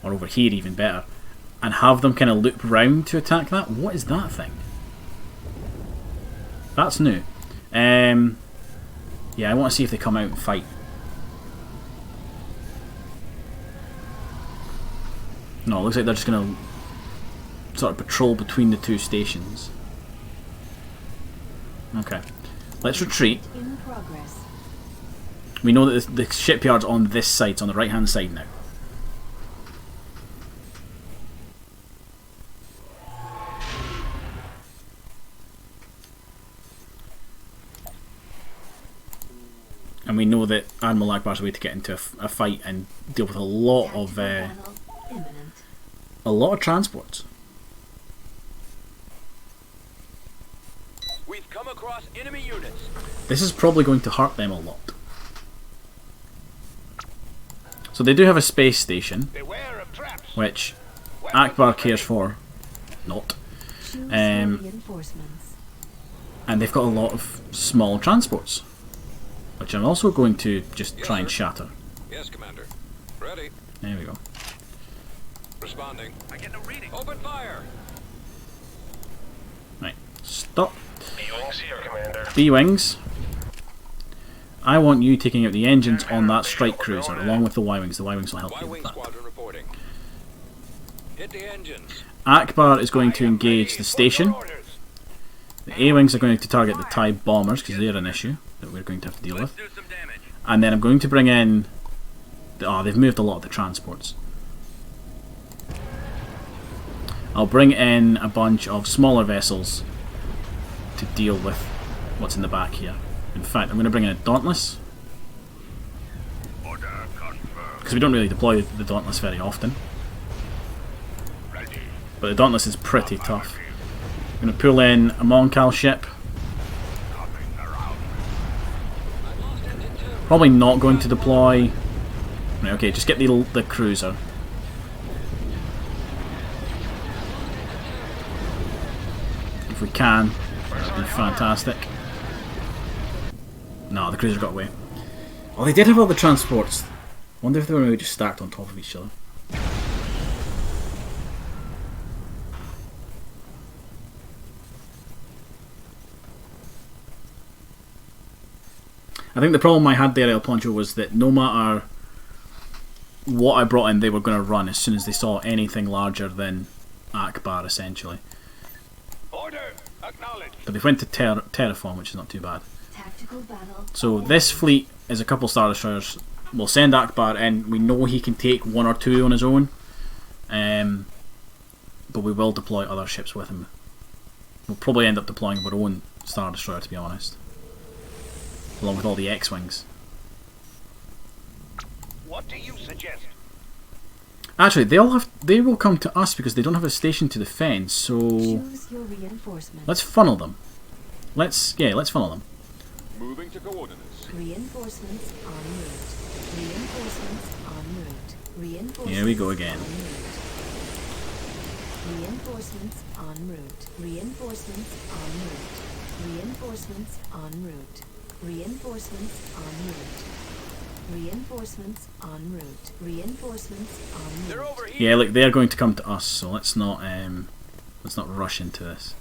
or over here even better, and have them kind of loop round to attack that. What is that thing? That's new. Yeah, I want to see if they come out and fight. No, it looks like they're just going to sort of patrol between the two stations. Okay, let's retreat. In progress. We know that the shipyard's on this side, it's on the right hand side now. And we know that Admiral Akbar's a way to get into a fight and deal with a lot of transports. We've come across enemy units. This is probably going to hurt them a lot. So they do have a space station, Beware of traps. which Akbar cares for not. Choose Um, reinforcements. And they've got a lot of small transports, which I'm also going to just try and shatter. Yes, Commander. Ready. There we go. Responding. I get no reading. Open fire. Right, stop. B-Wings here, Commander. B-Wings. I want you taking out the engines on that strike cruiser along with the Y-Wings. The Y-Wings will help you Y-wing with that. squadron reporting. Hit the engines. Akbar is going to engage the station. The A-Wings are going to target the TIE bombers because they're an issue that we're going to have to deal with. Do some damage. And then I'm going to bring in... they've moved a lot of the transports. I'll bring in a bunch of smaller vessels to deal with what's in the back here. In fact, I'm going to bring in a Dauntless, Order confirmed. because we don't really deploy the Dauntless very often. Ready. But the Dauntless is pretty tough. I'm going to pull in a Moncal ship. Coming around. Probably not going to deploy... Right, okay, just get the cruiser. If we can, that would be fantastic. No, the cruiser got away. Oh, they did have all the transports. I wonder if they were maybe just stacked on top of each other. I think the problem I had there, El Poncho, was that no matter what I brought in, they were going to run as soon as they saw anything larger than Akbar, essentially. Order acknowledged. But they went to Terraform, which is not too bad. Tactical battle. So this fleet is a couple Star Destroyers. We'll send Akbar in. We know he can take one or two on his own. But we will deploy other ships with him. We'll probably end up deploying our own Star Destroyer, to be honest. Along with all the X-Wings. What do you suggest? Actually, they will come to us because they don't have a station to defend, so Choose your reinforcements. let's funnel them. Let's funnel them. Moving to coordinates. Reinforcements en route. Reinforcements en route. Reinforcements Here we go again. en route. Reinforcements en route. Reinforcements en route. Reinforcements en route. Reinforcements en route. Reinforcements en route. Reinforcements en They're route. over here. Yeah, look, they're going to come to us, so let's not rush into this.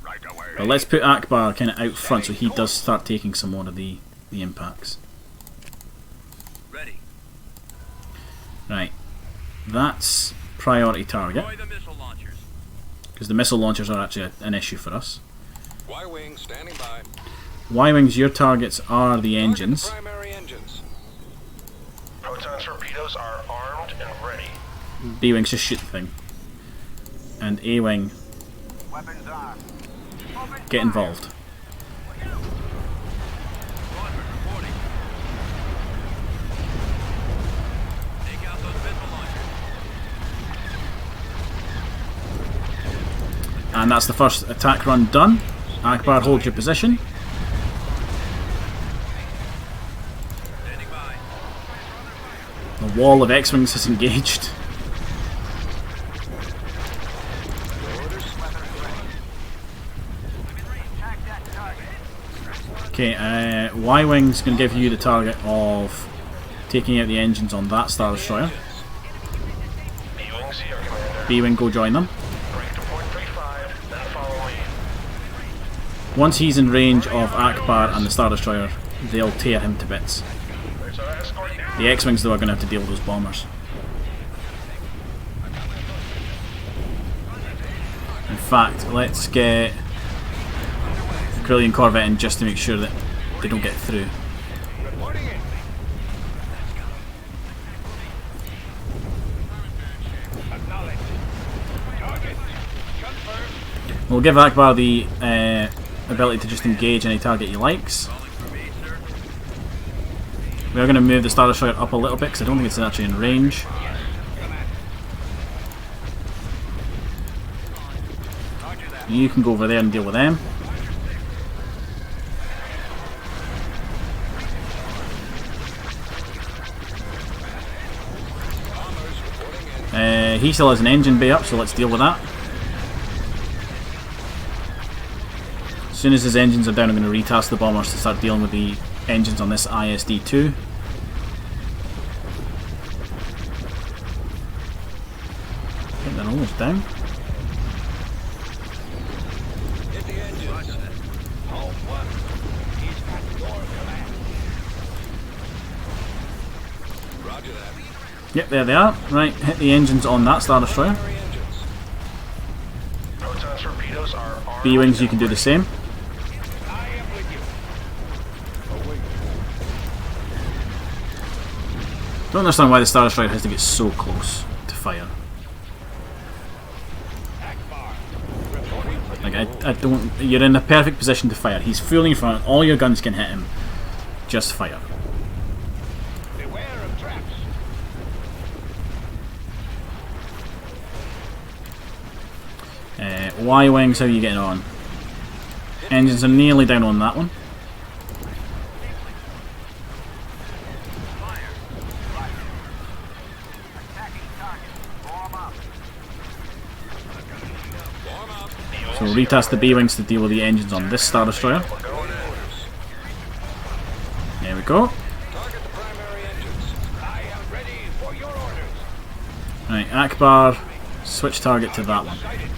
Right away. But let's put Akbar kind of out front so he does start taking some more of the impacts. Ready. Right, that's priority target Deploy the missile launchers. because the missile launchers are actually an issue for us. Y-wing standing by. Y-Wings, your targets are the engines. Target the primary engines. Proton torpedoes are armed and ready. B-Wings, just shoot the thing. And A-Wing, Weapons on. get involved. Squadron reporting. And that's the first attack run done. Akbar, hold your position. The wall of X-Wings has engaged. Okay, Y-Wing's going to give you the target of taking out the engines on that Star Destroyer. B-Wings here, Commander. B-Wing, go join them. Break to point 35, then follow lead. Once he's in range of Akbar and the Star Destroyer, they'll tear him to bits. There's our escort now. The X-Wings, though, are going to have to deal with those bombers. In fact, let's get the Corellian Corvette in just to make sure that they don't get through. We'll give Akbar the ability to just engage any target he likes. We are going to move the Star Destroyer up a little bit because I don't think it's actually in range. You can go over there and deal with them. He still has an engine bay up, so let's deal with that. As soon as his engines are down, I'm going to retask the bombers to start dealing with the engines on this ISD-2. I think they're almost down. Hit the engines. Home one. He's got your command. Roger that. Yep, there they are. Right, hit the engines on that Star Destroyer. Primary engines. Proton torpedoes are armed. B-Wings, you can do the same. I am with you. Away. Don't understand why the Star Destroyer has to get so close to fire. Akbar. Reporting for Like, I don't... You're in a perfect position to fire. He's fully in front. All your guns can hit him. Just fire. beware of traps. Y-Wings, how are you getting on? Engines are nearly down on that one. So we'll retest the B-Wings to deal with the engines on this Star Destroyer. There we go. Target the primary engines. I am ready for your orders. Right, Akbar, switch target to that one. Sighted.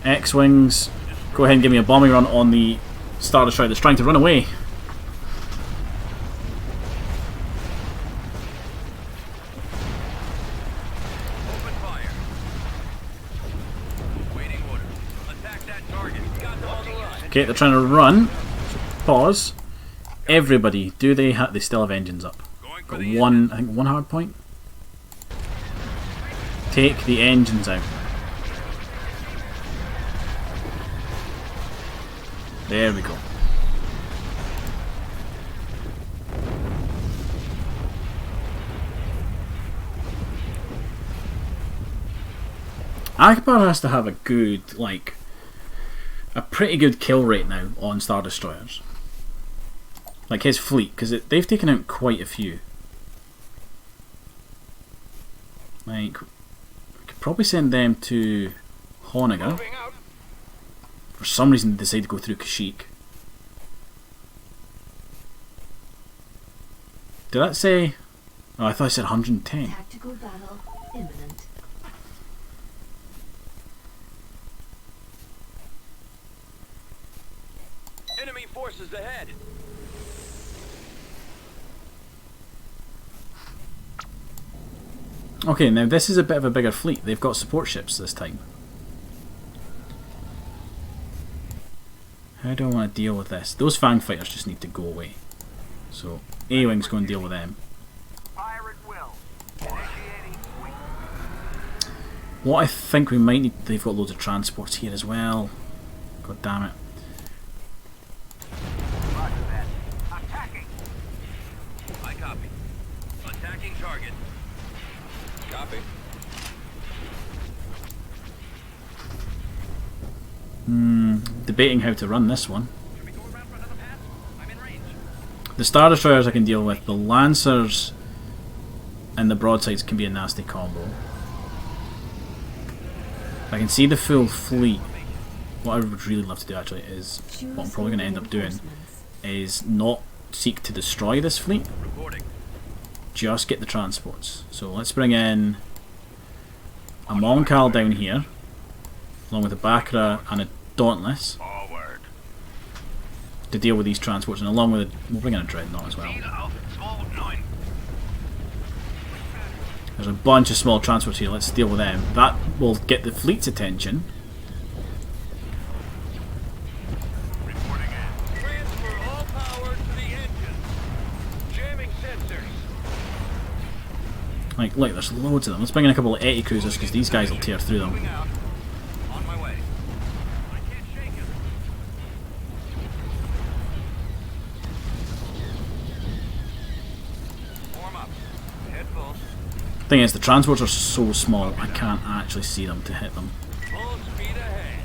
X-Wings, go ahead and give me a bombing run on the Star Destroyer that's trying to run away. Open fire. Waiting order. Attack that target. Got them on the run. Okay, they're trying to run. So pause. Everybody, do they still have engines up? Going for Got the one, I think one hard point. Take the engines out. There we go. Akbar has to have a good, a pretty good kill rate now on Star Destroyers. Like his fleet, because they've taken out quite a few. Like, we could probably send them to Honega. Moving out. For some reason they decided to go through Kashyyyk. Did that say... Oh, I thought I said 110. Tactical battle imminent. Enemy forces ahead. Okay, now this is a bit of a bigger fleet. They've got support ships this time. How do I want to deal with this? Those Fang fighters just need to go away. So, A-Wing's go and deal with them. Fire at will. Initiating sweep. What I think we might need... They've got loads of transports here as well. God damn it. Roger that. Attacking. I copy. Attacking target. Copy. Debating how to run this one. The Star Destroyers I can deal with. The Lancers and the broadsides can be a nasty combo. I can see the full fleet. What I would really love to do actually is, what I'm probably going to end up doing, is not seek to destroy this fleet. Just get the transports. So let's bring in a Moncal down here, along with a Bakra and a Dauntless, to deal with these transports, and along with we'll bring in a Dreadnought as well. There's a bunch of small transports here, let's deal with them. That will get the fleet's attention. Transfer all power to the engine. Jamming sensors. Like, look, there's loads of them. Let's bring in a couple of 80 cruisers because these guys will tear through them. Moving out. On my way. I can't shake it. Warm up. Head full. Thing is, the transports are so small, I can't actually see them to hit them. Full speed ahead.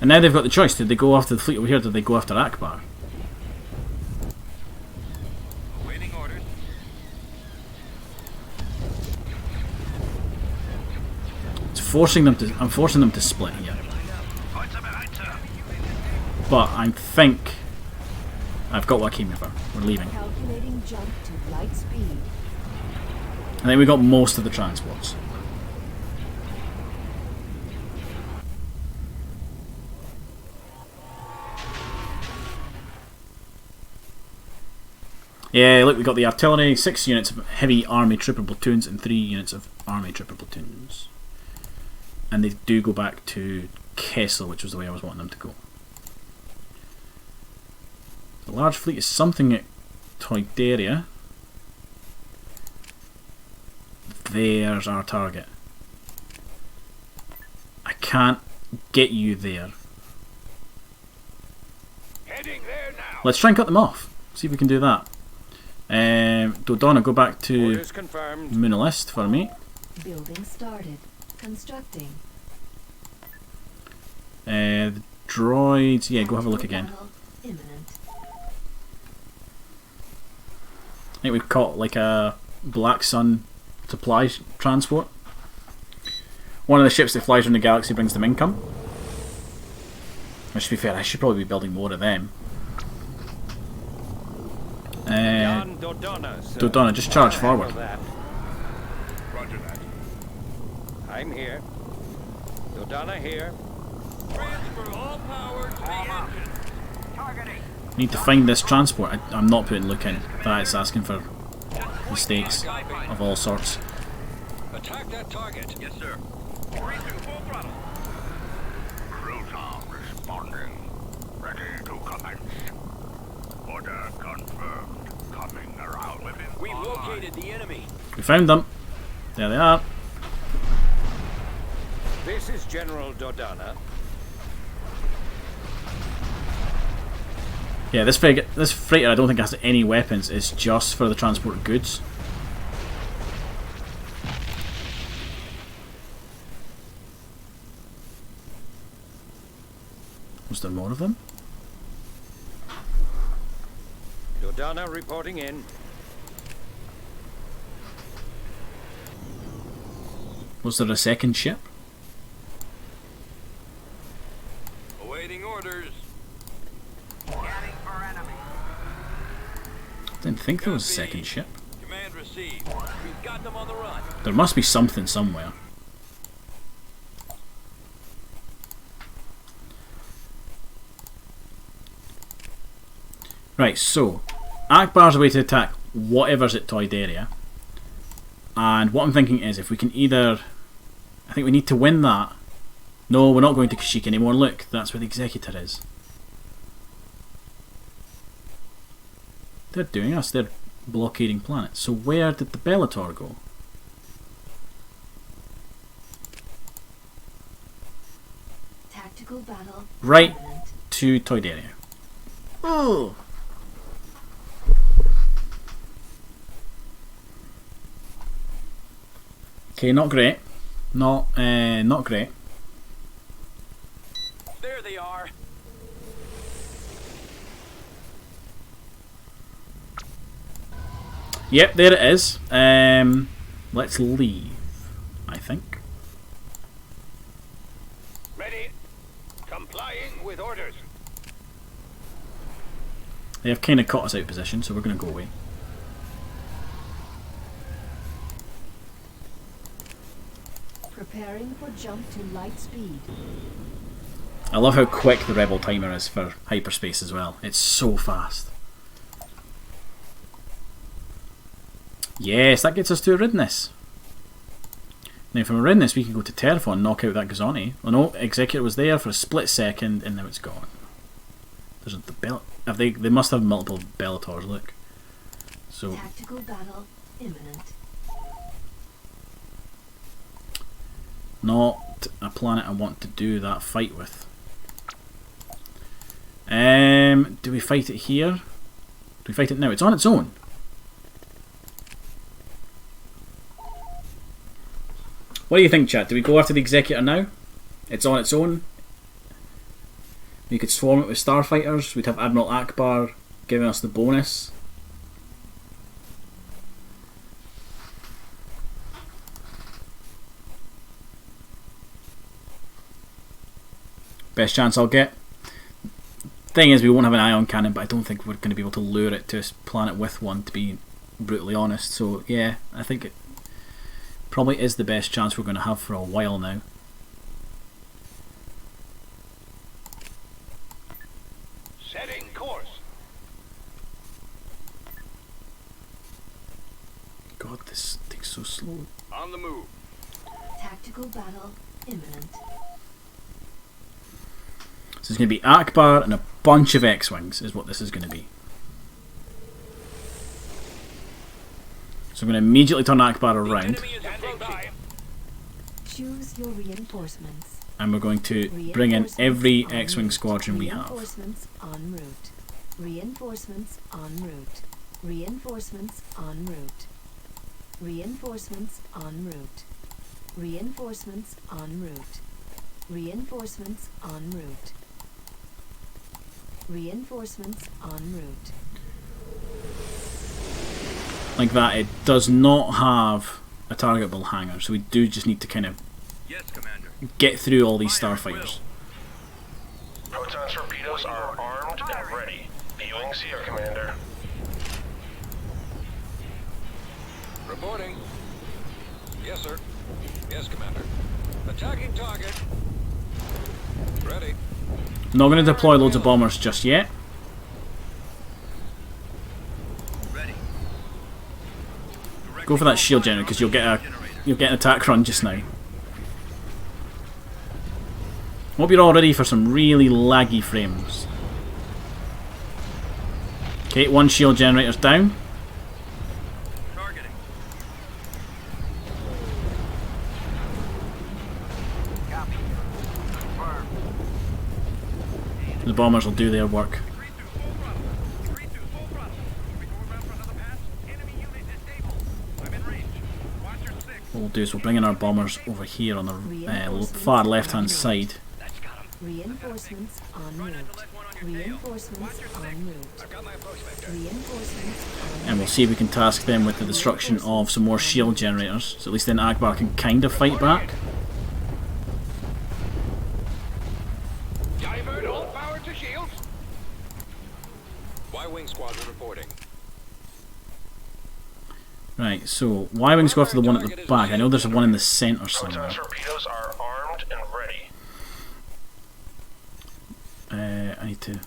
And now they've got the choice. Did they go after the fleet over here, or did they go after Akbar? Awaiting orders. It's forcing them to. I'm forcing them to split here. But I think I've got what I came here for. We're leaving. Calculating jump to light speed. And then we got most of the transports. Yeah, look, we got the artillery, 6 units of heavy army trooper platoons, and 3 units of army trooper platoons. And they do go back to Kessel, which was the way I was wanting them to go. The large fleet is something at Toydaria. There's our target. I can't get you there. Heading there now. Let's try and cut them off. See if we can do that. Dodonna, go back to Orders confirmed. Moonalist for me. Building started. Constructing. The droids, yeah, go have a look again. Battle imminent. I think we've caught like a Black Sun supply transport. One of the ships that flies around the galaxy brings them income. Which, to be fair, I should probably be building more of them. Dodonna, just charge forward. Roger that. I'm here. Dodonna here. Transfer all power to the engine. Need to find this transport. I'm not putting Luke in. That is asking for mistakes of all sorts. Attack that target. Yes, sir. Raising full throttle. Cruiser responding. Ready to commence. Order confirmed. Coming around within. We located the enemy. We found them. There they are. This is General Dodonna. Yeah, this freighter I don't think has any weapons. It's just for the transport of goods. Was there more of them? Dodonna reporting in. Was there a second ship? Awaiting orders. Didn't think there was a second ship. Command received. We've got them on the run. There must be something somewhere. Right, so Akbar's a way to attack whatever's at Toydaria. And what I'm thinking is if we can either... I think we need to win that. No, we're not going to Kashyyyk anymore. Look, that's where the Executor is. They're doing us. They're blockading planets. So where did the Bellator go? Tactical battle Right imminent. to Toydaria. Oh. Okay, not great. Not great. There they are. Yep, there it is. Let's leave, I think. Ready? Complying with orders. They have kind of caught us out of position, so we're going to go away. Preparing for jump to light speed. I love how quick the Rebel timer is for hyperspace as well. It's so fast. Yes, that gets us to Aridness. Now from Aridness we can go to Terraform and knock out that Gazoni. Oh no, Executor was there for a split second and now it's gone. There's the bell. Have they must have multiple Bellators, look. So Tactical battle imminent. not a planet I want to do that fight with. Do we fight it here? Do we fight it now? It's on its own. What do you think, chat? Do we go after the Executor now? It's on its own. We could swarm it with starfighters. We'd have Admiral Akbar giving us the bonus. Best chance I'll get. Thing is, we won't have an ion cannon, but I don't think we're going to be able to lure it to a planet with one, to be brutally honest. So yeah, I think it probably is the best chance we're going to have for a while now. Setting course. God, this thing's so slow. On the move. Tactical battle imminent. So it's going to be Akbar and a bunch of X-Wings is what this is going to be. So I'm going to immediately turn Akbar around. Choose your reinforcements. And we're going to bring in every X-Wing squadron we have. Reinforcements en route. Reinforcements en route. Reinforcements en route. Reinforcements en route. Reinforcements en route. Reinforcements en route. Reinforcements en route. Like that, it does not have a targetable hangar, so we do just need to kind of Yes, Commander. get through all these starfighters. Proton torpedoes are armed and ready. Viewings here, Commander. Reporting. Yes, sir. Yes, Commander. Attacking target. Ready. I'm not going to deploy loads of bombers just yet. Ready. Go for that shield generator because you'll get an attack run just now. Hope you're all ready for some really laggy frames. Okay, one shield generator's down. Targeting. Copy. Confirmed. The bombers will do their work. 3-2 full throttle. Moving forward for another pass. Enemy unit disabled. I'm in range. Watcher 6. What we'll do is we'll bring in our bombers over here on the far left hand side. That's got him. Reinforcements en route. Reinforcements en route. I've got my approach vector. Reinforcements en And we'll see if we can task them with the destruction of some more shield generators. So at least then Akbar can kind of fight back. Divert all power to shields. Y-Wing squadron reporting. Right, so Y-Wings go after the one at the back. I know there's one in the centre somewhere. Proton torpedoes are armed and ready. I need to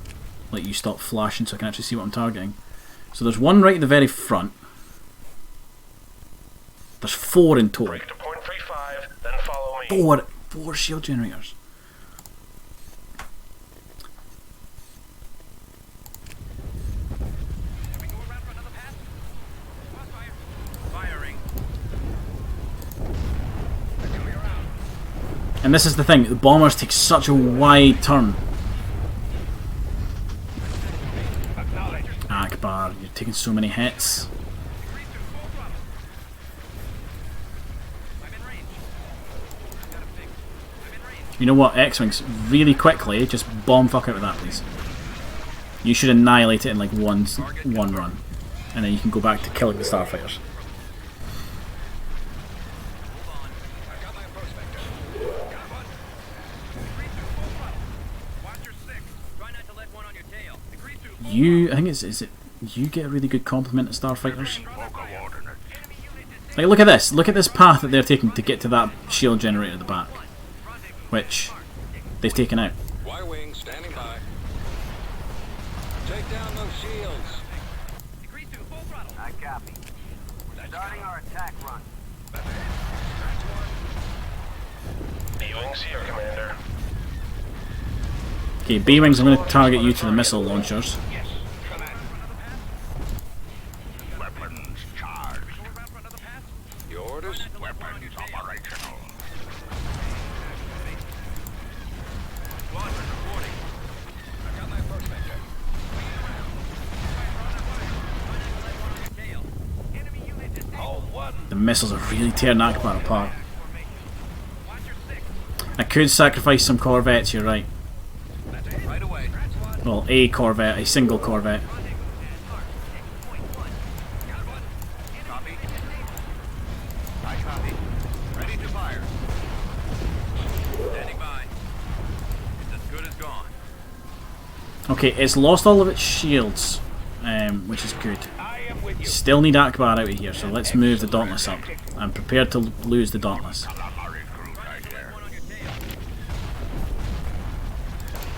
let you stop flashing so I can actually see what I'm targeting. So there's one right at the very front. There's 4 in total. Break to point 35, then follow me. Four shield generators. Can we go around for another pass? Crossfire. Firing. They're coming around. And this is the thing, the bombers take such a wide turn. Acknowledge. Akbar, you're taking so many hits. 3-2 full throttle. I'm in range. You know what, X-Wings, really quickly, just bomb fuck out with that, please. You should annihilate it in like one run. And then you can go back to killing the starfighters. I think is it you get a really good compliment of starfighters. Like, look at this. Look at this path that they're taking to get to that shield generator at the back, which they've taken out. Y-wing standing by. Take down those shields. I copy. We're starting our attack run. B-wings here, Commander. Okay, B-Wings, I'm going to target you to the missile launchers. Weapons charged. Your orders? Weapons operational. Squadron reporting. I've got my first vector. Enemy unit is Hold one. The missiles are really tearing Akbar apart. I could sacrifice some corvettes, you're right. right away. Well, a corvette, a single corvette. Copy. I copy. Ready to fire. Standing by. It's as good as gone. Okay, it's lost all of its shields, which is good. I am with you. Still need Akbar out of here, so let's move the Dauntless up. I'm prepared to lose the Dauntless. Calamari crew right there. One on your tail.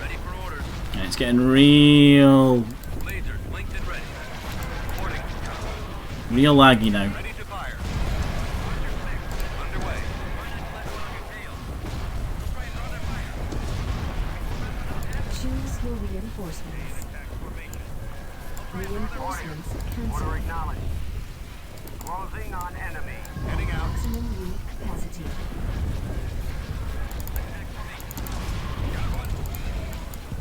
Ready for orders. And it's getting real Lasers linked and ready. Reporting. laggy now. Ready to fire. Underway. Choose your reinforcements. Reinforcements cancelled. Order acknowledged. Closing on enemy. Heading out. Maximum unit capacity.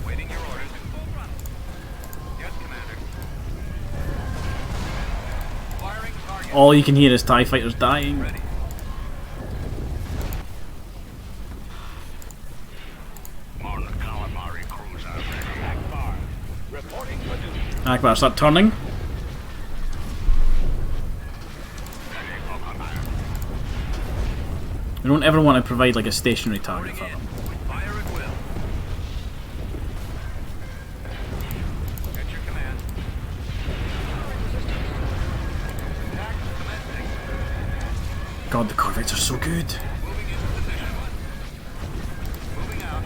Waiting your orders. Yes, Commander. Firing target. All you can hear is TIE fighters dying. Ready. Mon calamari crews are ready. Akbar. Reporting for duty. Akbar, start turning. Ready for command. We don't ever want to provide like a stationary target for them. Fire at will. At your command. Attack commencing. God, the corvettes are so good. Moving into position. Moving out.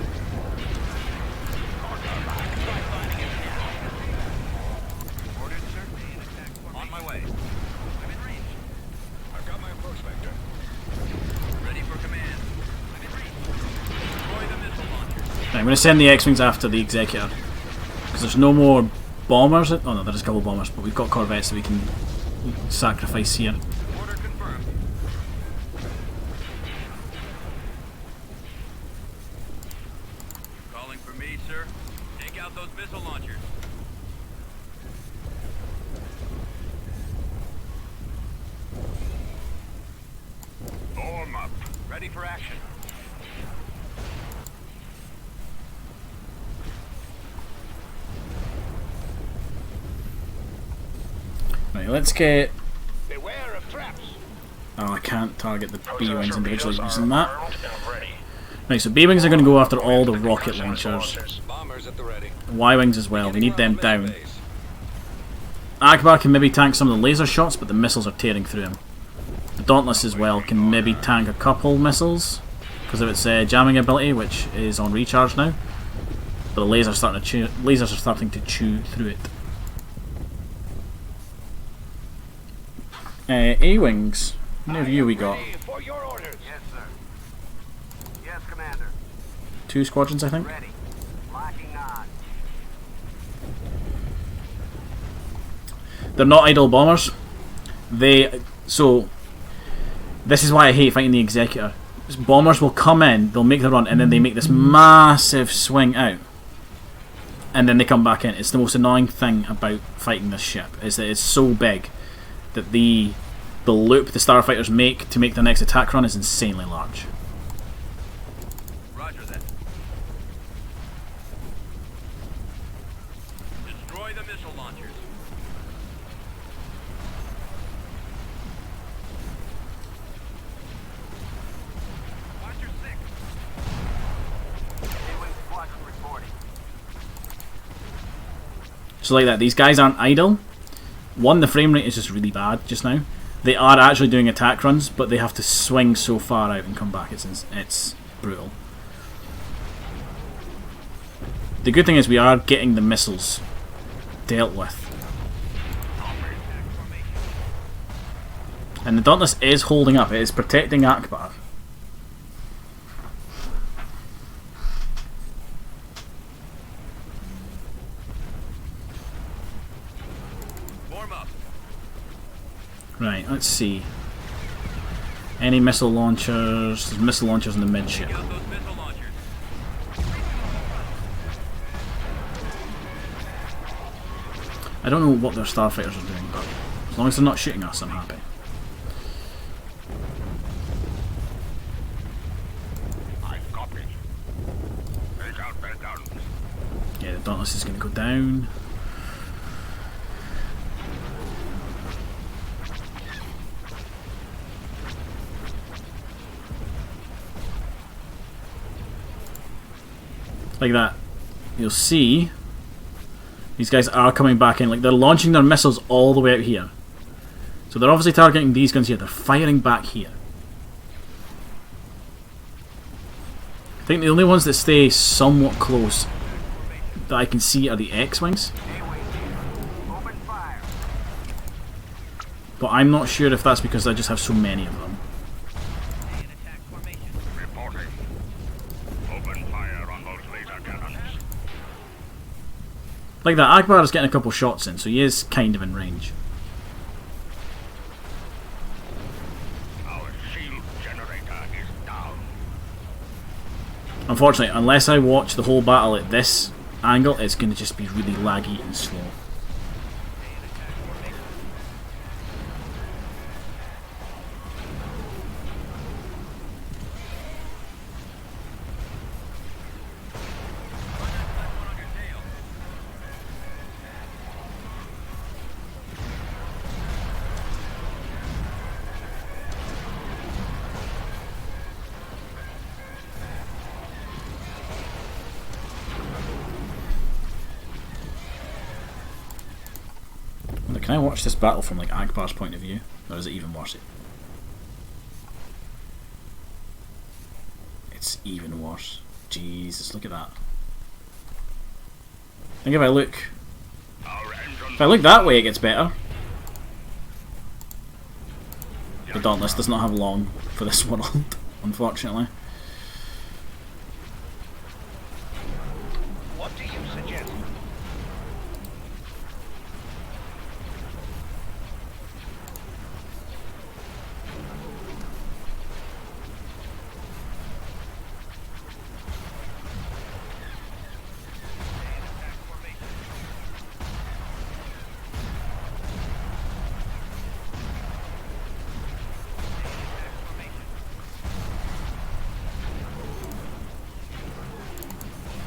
Ordered, sir. On my way. I'm in range. I've got my approach vector. Ready for command. I'm in range. Destroy the missile launcher. Right, I'm going to send the X-Wings after the Executor. Because there's no more bombers. Oh no, there's a couple of bombers, but we've got corvettes that we can sacrifice here. Order confirmed. Calling for me, sir. Take out those missile launchers. Form up. Ready for action. Right, let's get... Beware of traps. Oh, I can't target the B-Wings Proton individually torpedoes using are that. armed and ready. Right, so B-Wings are going to go after all the Activate rocket concussion launchers. Bombers at the ready. Y-Wings as well, we need them down. Base. Akbar can maybe tank some of the laser shots, but the missiles are tearing through him. The Dauntless as well can maybe tank a couple missiles because of its jamming ability, which is on recharge now. But the lasers are starting to chew through it. A-Wings. How many of you we got? Ready for your orders. Yes, sir. Yes, Commander. 2 squadrons, I think. Ready. Locking on. They're not idle bombers. So this is why I hate fighting the Executor. Bombers will come in, they'll make the run, and then they make this massive swing out, and then they come back in. It's the most annoying thing about fighting this ship, is that it's so big that the loop the starfighters make to make their next attack run is insanely large. Roger that. So like that, these guys aren't idle. One, the frame rate is just really bad just now. They are actually doing attack runs, but they have to swing so far out and come back. It's brutal. The good thing is we are getting the missiles dealt with. And the Dauntless is holding up. It is protecting Akbar. Form up. Right, let's see. Any missile launchers? There's missile launchers in the midship. Get out those missile launchers. I don't know what their starfighters are doing, but as long as they're not shooting us, I'm happy. I've copied. Take out their guns. Yeah, the Dauntless is going to go down. Like that. You'll see these guys are coming back in. Like, they're launching their missiles all the way out here. So they're obviously targeting these guns here. They're firing back here. I think the only ones that stay somewhat close that I can see are the X-Wings. Open fire. But I'm not sure if that's because I just have so many of them. Stay in attack formation. Reporting. Open fire on those laser cannons. Like that, Akbar is getting a couple shots in, so he is kind of in range. Our shield generator is down. Unfortunately, unless I watch the whole battle at this angle, it's going to just be really laggy and slow. Can I watch this battle from like Akbar's point of view, or is it even worse? It's even worse. Jesus, look at that. I think if I look that way, it gets better. The Dauntless does not have long for this world, unfortunately. What do you suggest?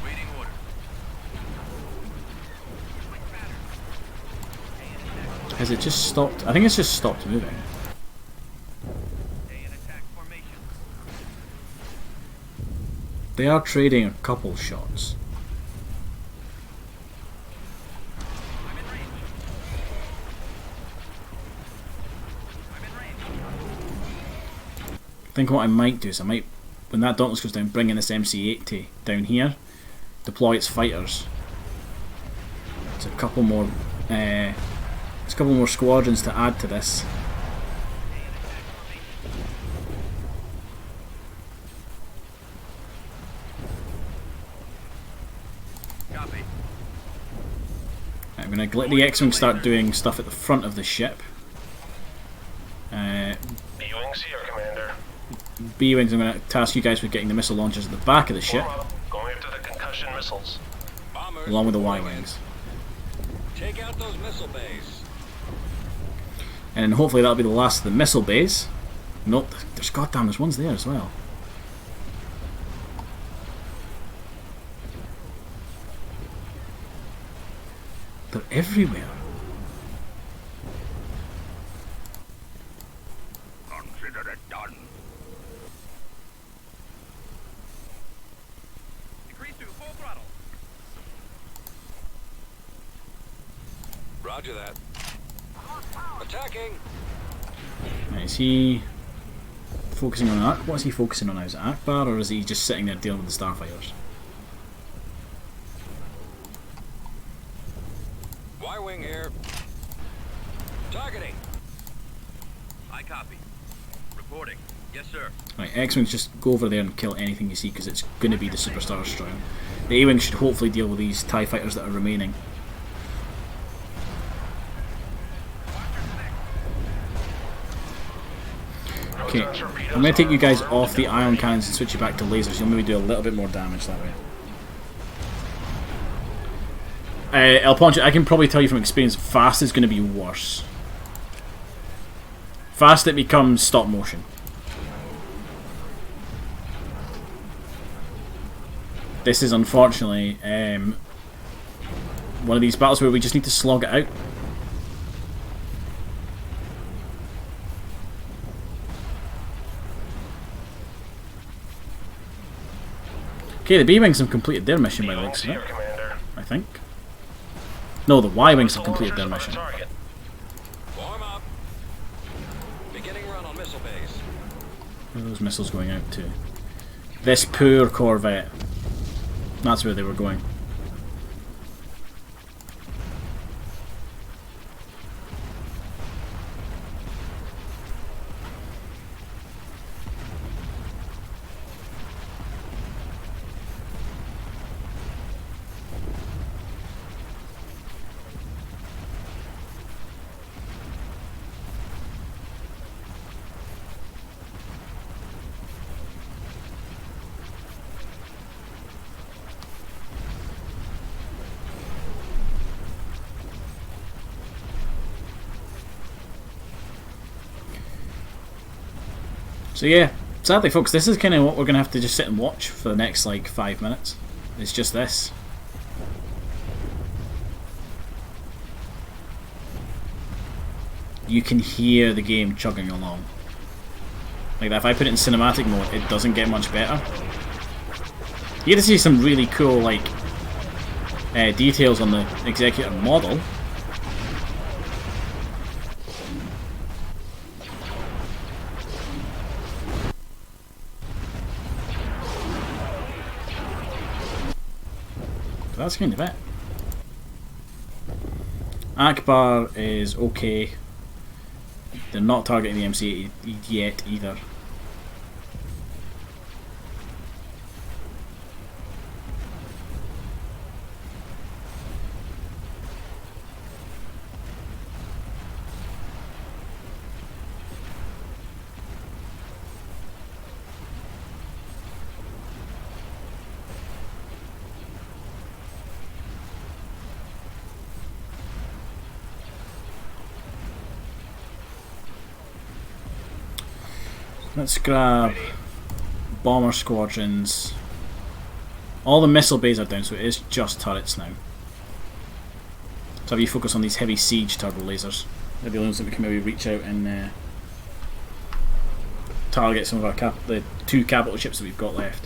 Waiting order. Has it just stopped? I think it's just stopped moving. Stay in attack formation. They are trading a couple shots. I'm in range. I'm in range. I think what I might do is I might, when that Dauntless goes down, bring in this MC-80 down here, deploy its fighters. It's a couple more. It's a couple more squadrons to add to this. Copy. I'm going to let the X-Wing start doing stuff at the front of the ship. B-Wings here, Commander. B-Wings, I'm going to task you guys with getting the missile launchers at the back of the ship, Form up. Going after the concussion missiles. Bombers. along with the Y-Wings. Take out those missile bays. And then hopefully that'll be the last of the missile bays. Nope, there's goddamn, there's ones there as well. They're everywhere. Consider it done. Decrease to full throttle. Roger that. Attacking! Right, is he focusing on what is he focusing on now? Is it Akbar, or is he just sitting there dealing with the starfighters? Y-wing here. Targeting. I copy. Reporting. Yes, sir. Right, X-Wings, just go over there and kill anything you see, because it's going to be the Superstar Destroyer. The A-Wings should hopefully deal with these TIE fighters that are remaining. Okay, I'm going to take you guys off the ion cannons and switch you back to lasers. You'll maybe do a little bit more damage that way. El Poncho, I can probably tell you from experience, fast is going to be worse. Fast it becomes stop motion. This is unfortunately one of these battles where we just need to slog it out. Okay, the B-Wings have completed their mission by the looks of it, I think. No, the Y-Wings have completed their mission. Warm up. Beginning run on missile base. Where are those missiles going out to? This poor Corvette. That's where they were going. So yeah, sadly folks, this is kind of what we're going to have to just sit and watch for the next like 5 minutes. It's just this. You can hear the game chugging along. Like that, if I put it in cinematic mode, it doesn't get much better. You get to see some really cool like details on the Executor model. That's kind of it. Akbar is okay. They're not targeting the MC yet either. Let's grab bomber squadrons. All the missile bays are down, so it is just turrets now. So have you focus on these heavy siege turbo lasers. They're the only ones that we can maybe reach out and target some of our the 2 capital ships that we've got left.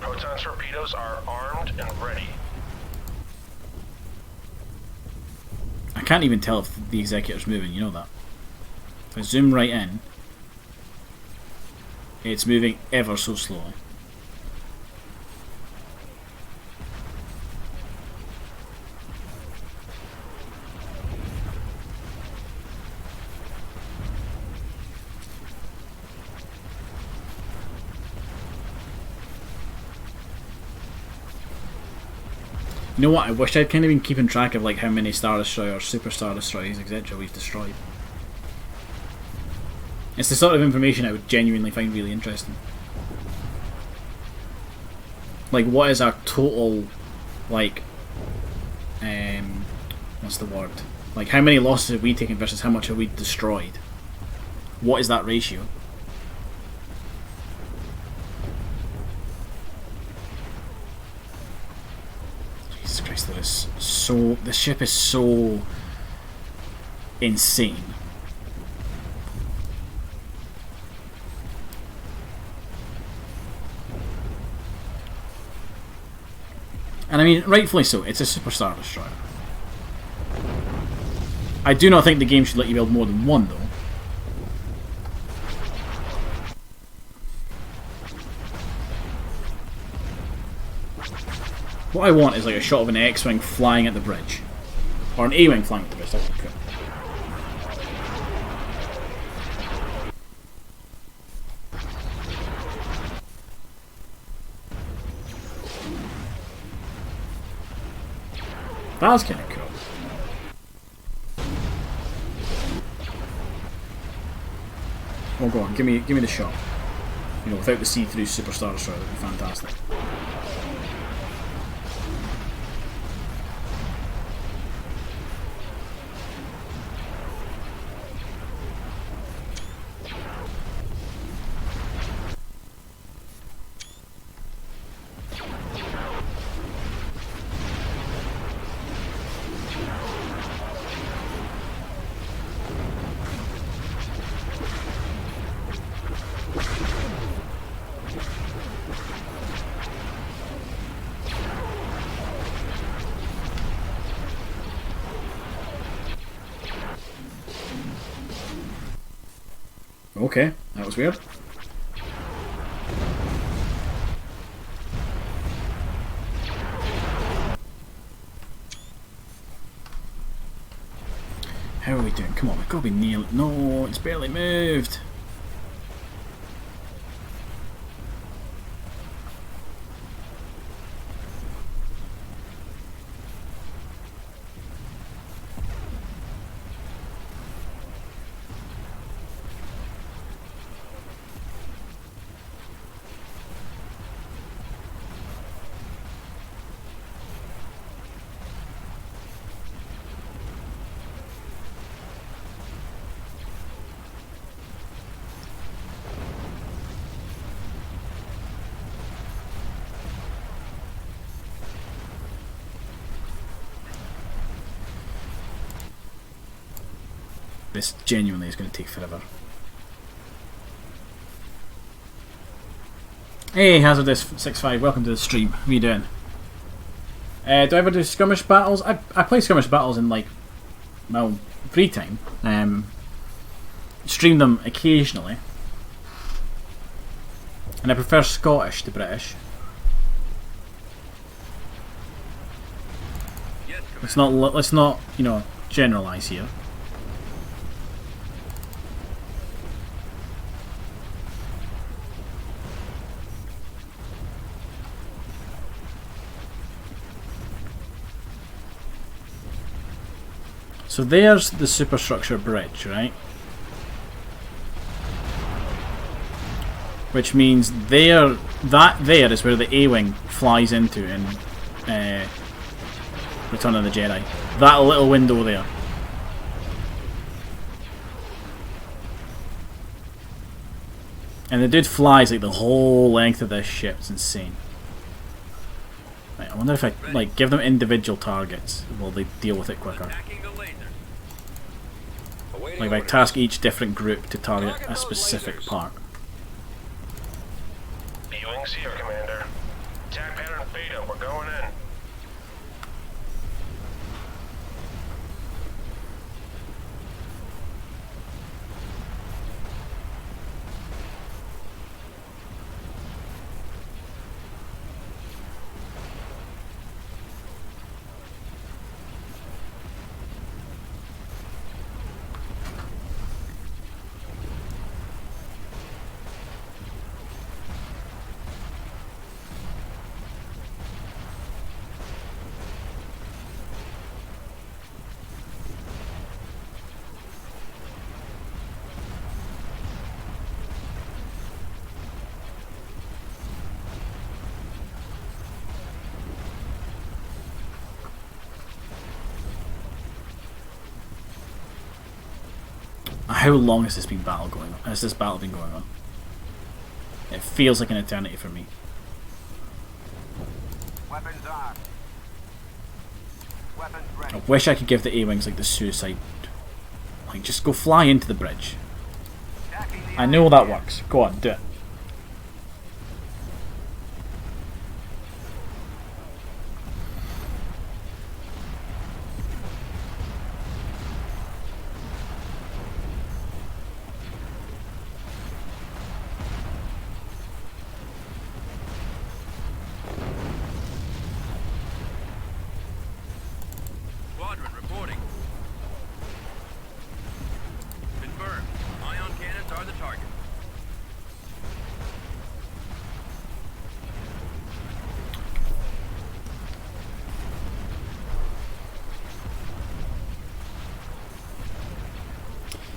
Proton torpedoes are armed and ready. I can't even tell if the Executor's moving, you know that. If I zoom right in, it's moving ever so slowly. You know what, I wish I'd kind of been keeping track of like how many Star Destroyers, Super Star Destroyers, etc. we've destroyed. It's the sort of information I would genuinely find really interesting. Like, what is our total, like, what's the word? Like, how many losses have we taken versus how much have we destroyed? What is that ratio? next to this. So the ship is so insane. And I mean, rightfully so. It's a Superstar Destroyer. I do not think the game should let you build more than one, though. What I want is like a shot of an X-Wing flying at the bridge. Or an A-Wing flying at the bridge. That would be cool. That was kind of cool. Oh, go on, give me the shot. You know, without the see-through Superstar Destroyer, that'd be fantastic. Okay, that was weird. How are we doing? Come on, we've got to be near. No, it's barely moved. This genuinely is going to take forever. Hey, Hazardous65, welcome to the stream. How are you doing? Do I ever do skirmish battles? I play skirmish battles in, like, well, free time. Stream them occasionally. And I prefer Scottish to British. Yes, Let's not, you know, generalise here. So there's the superstructure bridge, right? Which means that there is where the A-Wing flies into in Return of the Jedi. That little window there. And the dude flies like the whole length of this ship. It's insane. Right, I wonder if I like give them individual targets, will they deal with it quicker? attacking the laser. Awaiting Like if I orders. task each different group to target a specific part. B-Wings here, Commander. Attack pattern Beta, we're going in. How long has this battle been going on? It feels like an eternity for me. Weapons on. Weapons ready. I wish I could give the A-Wings like the suicide. Like, just go fly into the bridge. Stacking the I know that works. Go on, do it. Squadron reporting. Confirmed. Ion cannons are the target.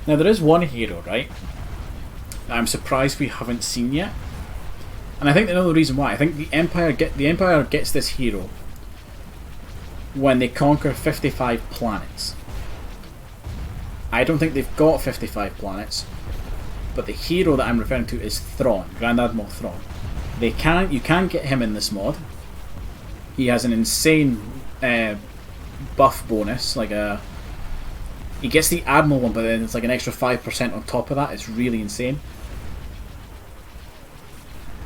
Now there is one hero, right, that I'm surprised we haven't seen yet. And I think another reason why, I think the Empire gets this hero when they conquer 55 planets. I don't think they've got 55 planets, but the hero that I'm referring to is Thrawn, Grand Admiral Thrawn. You can get him in this mod. He has an insane buff bonus, he gets the Admiral one, but then it's like an extra 5% on top of that. It's really insane.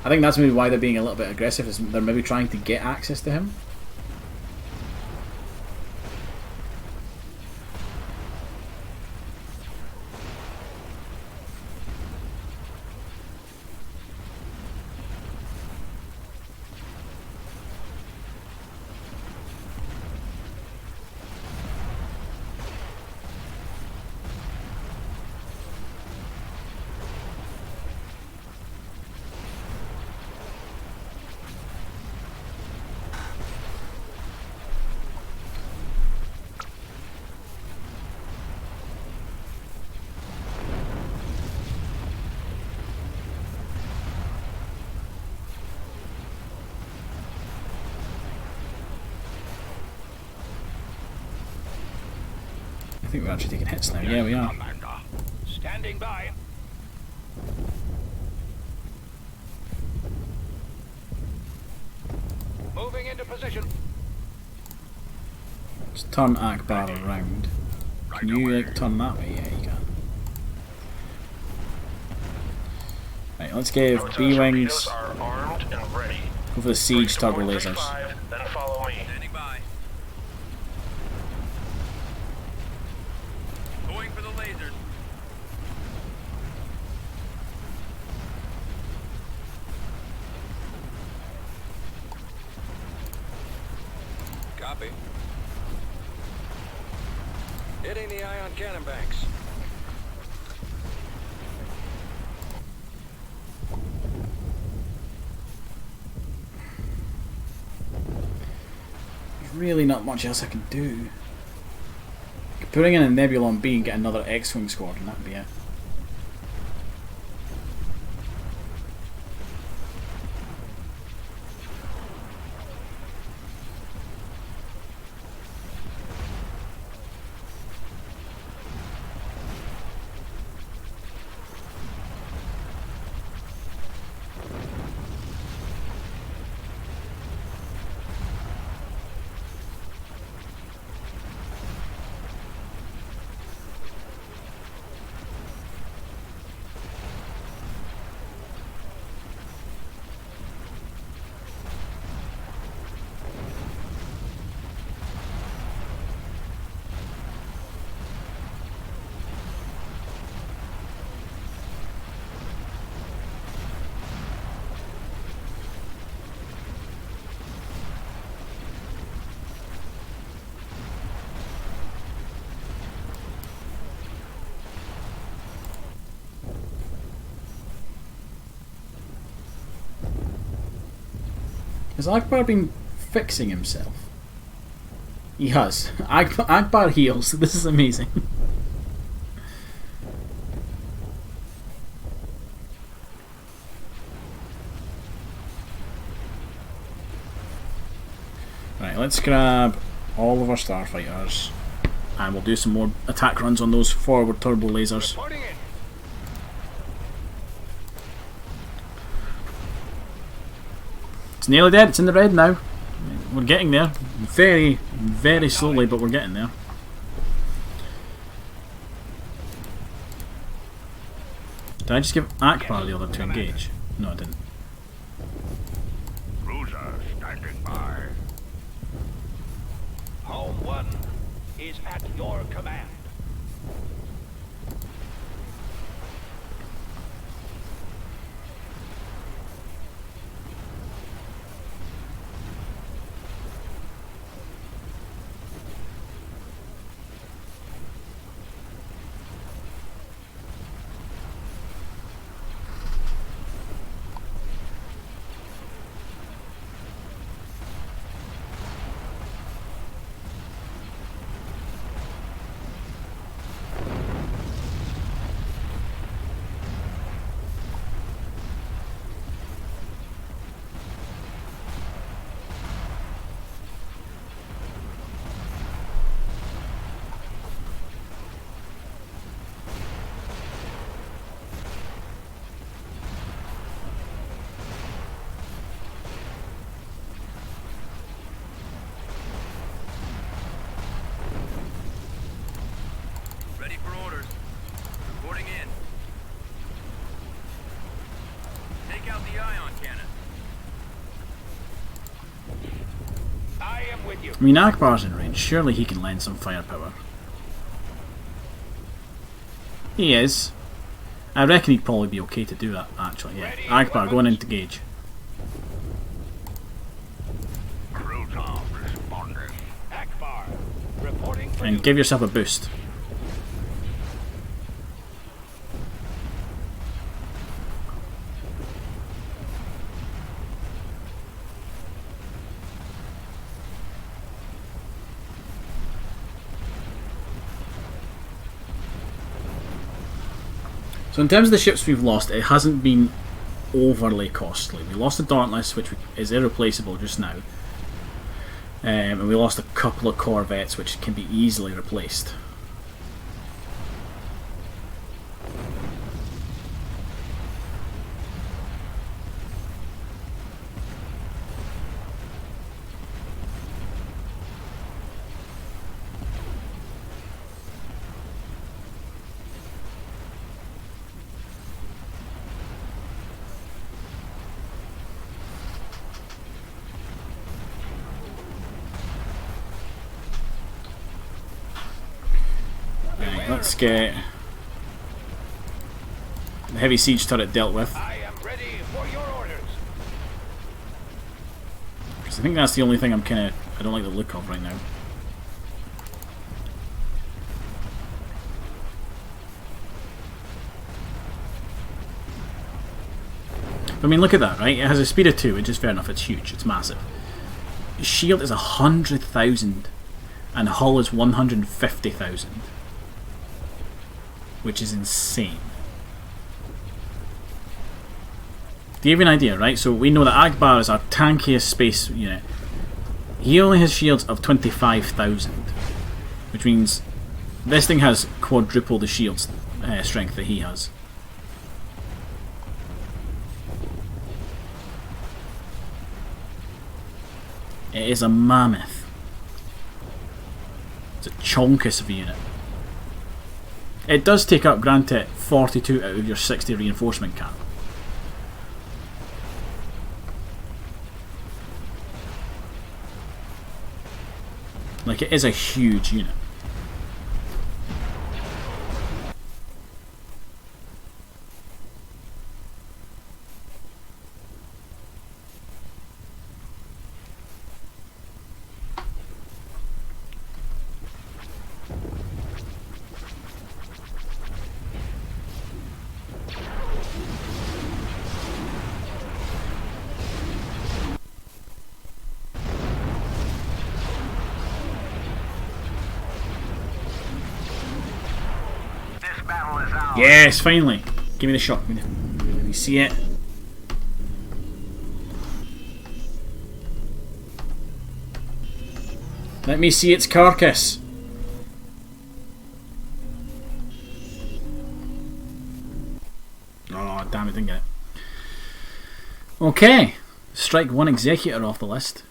I think that's maybe why they're being a little bit aggressive, is they're maybe trying to get access to him. I think we're actually taking hits now. Yeah, we are. Commander. Standing by. Moving into position. Let's turn Akbar around. Can you turn that way? Yeah, you can. Right, let's give Proton B-Wings. torpedoes are armed and ready. Go for the siege turbo Report lasers. 35, then follow me. Standing by. Going for the lasers. Copy. Hitting the ion cannon banks. There's really not much else I can do. Putting in a Nebulon B and get another X-Wing squadron, that'd be it. Has Akbar been fixing himself? He has. Akbar heals. This is amazing. Right, let's grab all of our starfighters and we'll do some more attack runs on those forward turbo lasers. Reporting in. It's nearly dead, it's in the red now. we're getting there. Very, very slowly, but we're getting there. Did I just give Akbar the other to engage? No, I didn't. Cruiser standing by. Home 1 is at your command. Ready for orders. Reporting in. Take out the ion cannon. I am with you. I mean, Akbar's in range. Surely he can lend some firepower. He is. I reckon he'd probably be okay to do that, actually, yeah. Akbar, going in to gauge. Cruiser responding. Akbar, reporting for And give yourself a boost. So in terms of the ships we've lost, it hasn't been overly costly. We lost the Dauntless, which is irreplaceable just now. And we lost a couple of corvettes, which can be easily replaced. Let's get the heavy siege turret dealt with. I am ready for your orders. Because I think that's the only thing I don't like the look of right now. I mean, look at that, right? It has a speed of 2, which is fair enough, it's huge, it's massive. Shield is 100,000 and hull is 150,000. Which is insane. Do you have an idea, right? So we know that Akbar is our tankiest space unit. He only has shields of 25,000, which means this thing has quadruple the shield strength that he has. It is a mammoth. It's a chonkus of a unit. It does take up, granted, 42 out of your 60 reinforcement cap. Like, it is a huge unit. Yes, finally. Give me the shot. Let me see it. Let me see its carcass. Oh, damn it, didn't get it. Okay. Strike one executor off the list.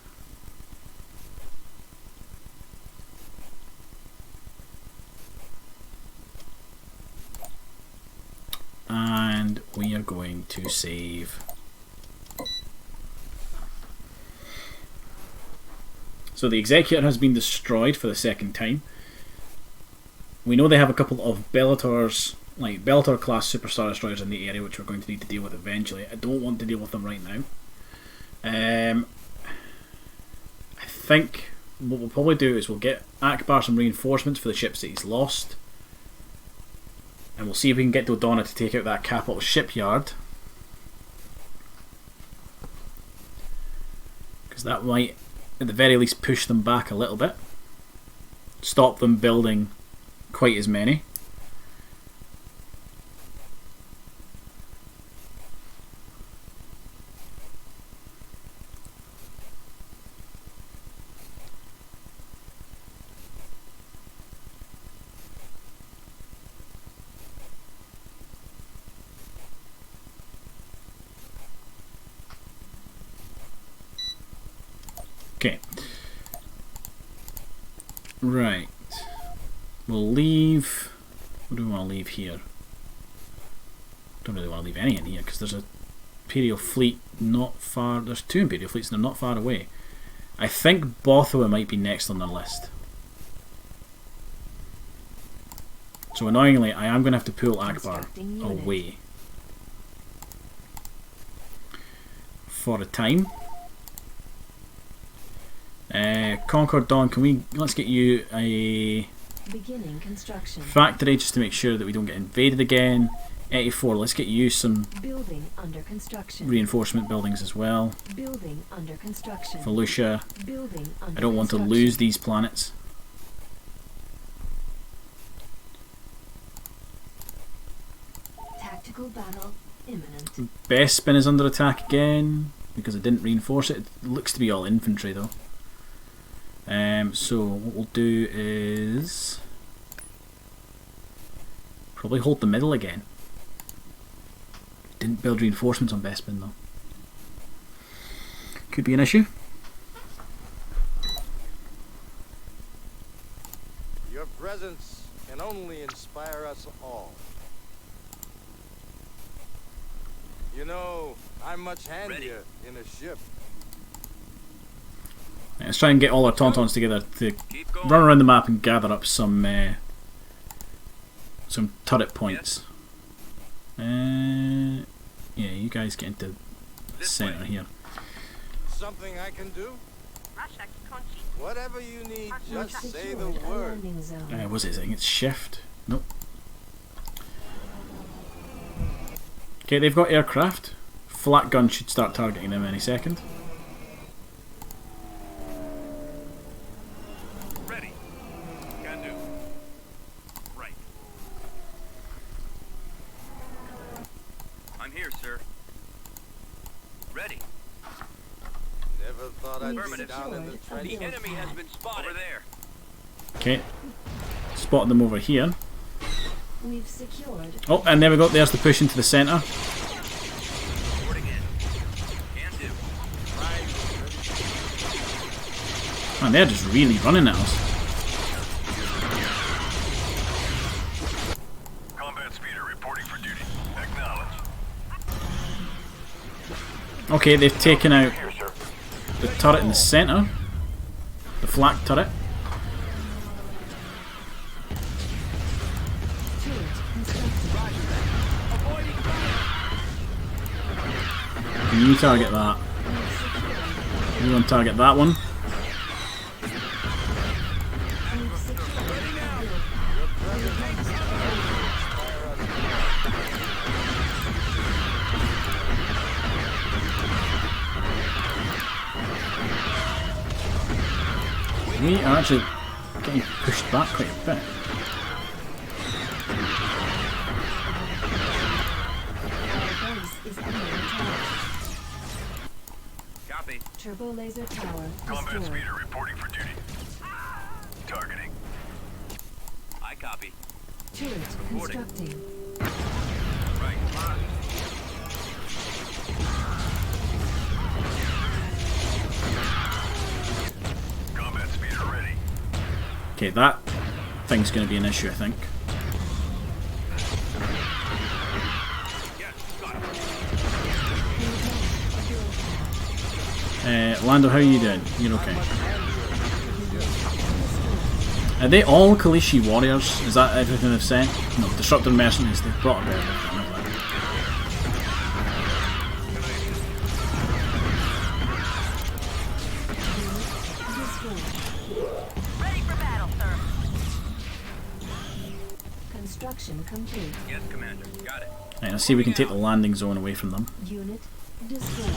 we are going to save. So the Executor has been destroyed for the second time. We know they have a couple of Bellator's, like Bellator class Superstar Destroyers in the area, which we're going to need to deal with eventually. I don't want to deal with them right now. I think what we'll probably do is we'll get Akbar some reinforcements for the ships that he's lost. And we'll see if we can get Dodonna to take out that capital shipyard. Because that might, at the very least, push them back a little bit. Stop them building quite as many. Okay. Right. We'll leave. What do we want to leave here? Don't really want to leave any in here because there's a Imperial fleet not far. There's two Imperial fleets and they're not far away. I think Bothawa might be next on the list. So annoyingly, I am going to have to pull Akbar away for a time. Concord Dawn, let's get you a Beginning construction. factory just to make sure that we don't get invaded again. 84, let's get you some Building under construction. reinforcement buildings as well. Building under construction. Felucia, Building under I don't want to lose these planets. Tactical battle imminent. Bespin is under attack again because I didn't reinforce it. It looks to be all infantry though. So what we'll do is probably hold the middle again. Didn't build reinforcements on Bespin though. Could be an issue. Your presence can only inspire us all. You know, I'm much handier in a ship. Let's try and get all our Tauntauns together to run around the map and gather up some turret points. Yeah, you guys get into the centre here. Something I can do? Whatever you need, just say the Secured a word. landing zone. Was it? I think it's shift. Nope. Okay, they've got aircraft. Flat gun should start targeting them any second. Ready. Can do. Right. I'm here, sir. Ready. Never thought I'd be Affirmative. down in the Secured a trenches. The build enemy has pad. been spotted. Over there. Okay. Spot them over here. We've secured. Oh, and there we go. There's the push into the centre. Reporting in. Can do. Man, they're just really running at us. Combat speeder reporting for duty. Acknowledge. Okay, they've taken out Here, sir. the turret in the centre. The flak turret. Turret constructed. Can you target that? You want to target that one? We've secured a build pad. We are actually getting pushed back quite a bit. Our base is under attack. Copy. Turbo laser tower Combat destroyed. speeder reporting for duty. Targeting. I copy. Turret constructing. Right. Combat speeder ready. Okay, that thing's going to be an issue, I think. Yes, got Lando, how are you doing? You're okay. Are they all Kalishi warriors? Is that everything they've sent? No, Disruptor mercenaries. They've brought a bit of everything, haven't they? Ready for battle, sir. Construction complete. Yes, Commander. Got it. Right, let's see if we can take the landing zone away from them. Unit destroyed.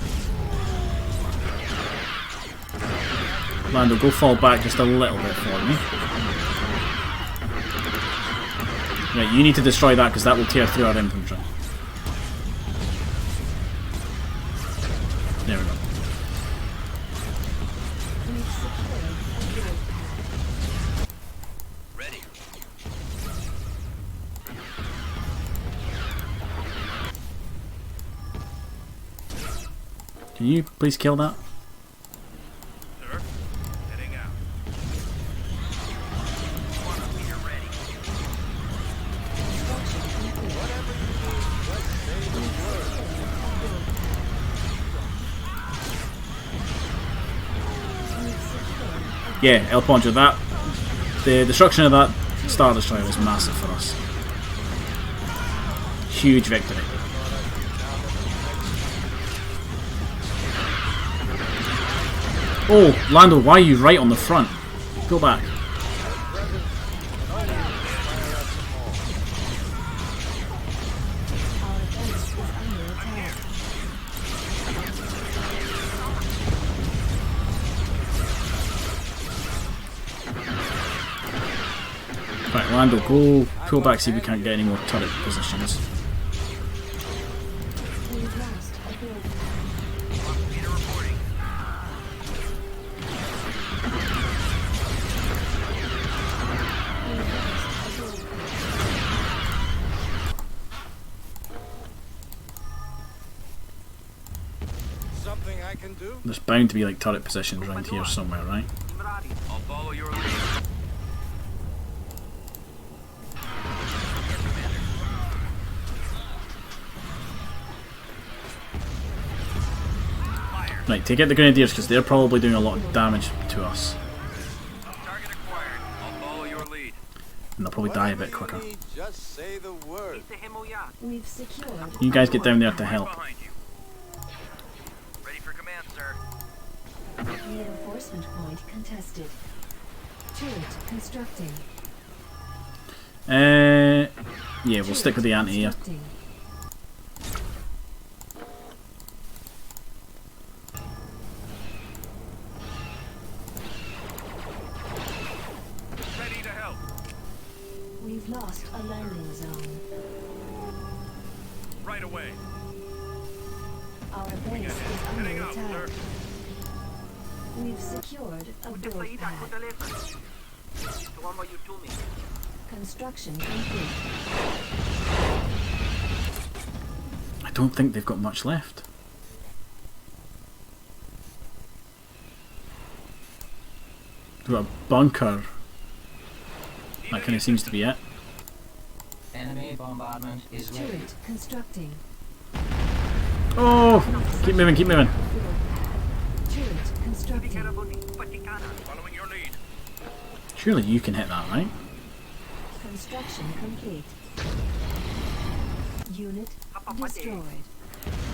Lando, go fall back just a little bit for me. Right, you need to destroy that because that will tear through our infantry. There we go. We've secured a build pad. Ready. Can you please kill that? Sir. Heading out. One of me are ready. Yeah, El Poncho, that the destruction of that Star Destroyer was massive for us. Huge victory. Oh, Lando, why are you right on the front? Go back. Our base is under attack. Right, Lando, go pull back, see if we can't get any more turret positions. We've lost a build pad. Peter reporting. We've lost a build pad. Something I can do? There's bound to be like turret positions around here somewhere, right? I'll follow your lead. Right, take out the Grenadiers because they're probably doing a lot of damage to us. Target acquired. I'll follow your lead. And they'll probably die a bit Whatever quicker. you need, just say the word. We've secured. You guys get down there to help. Behind you. Ready for command, sir. Reinforcement point contested. Turret constructing. Yeah, we'll stick with the anti-air. Constructing. Ready to help. We've lost a landing zone. Right away. Our base is under Heading out, sir. attack. We've secured a build pad. Construction complete. I don't think they've got much left. They've got a bunker. That kind of seems to be it. Enemy bombardment is ready. Turret constructing. Oh! Keep moving, keep moving. Turret constructing. Following your lead. Surely you can hit that, right? Construction complete. Unit destroyed.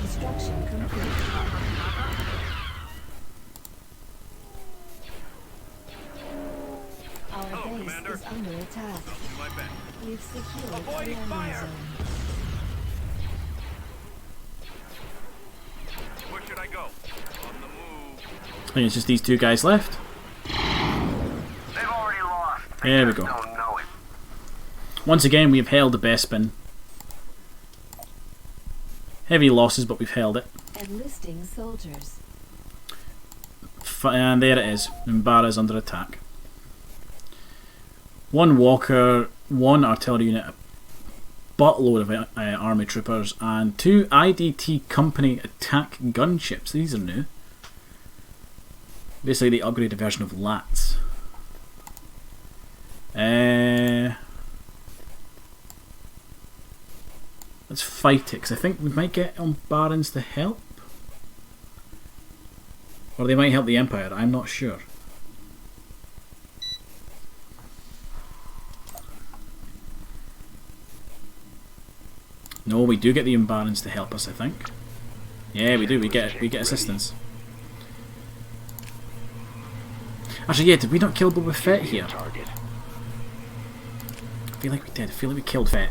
Construction complete. Our Hello, base Commander. is under attack. I'll do my best. We've secured a Avoiding landing fire. zone. Where should I go? On the move. I think it's just these two guys left. They've already lost. There we go. Don't know it. Once again, we have held the Bespin. Heavy losses, but we've held it. Enlisting soldiers. And there it is. Mbarra is under attack. One Walker, one artillery unit, a buttload of army troopers, and two IDT company attack gunships. These are new. Basically the upgraded version of LATs. Let's fight it, because I think we might get on Barons to help. Or they might help the Empire, I'm not sure. No, we do get the Umbarans to help us, I think. Yeah, we do. We get assistance. Actually, yeah, did we not kill Boba Fett here? I feel like we did. I feel like we killed Fett.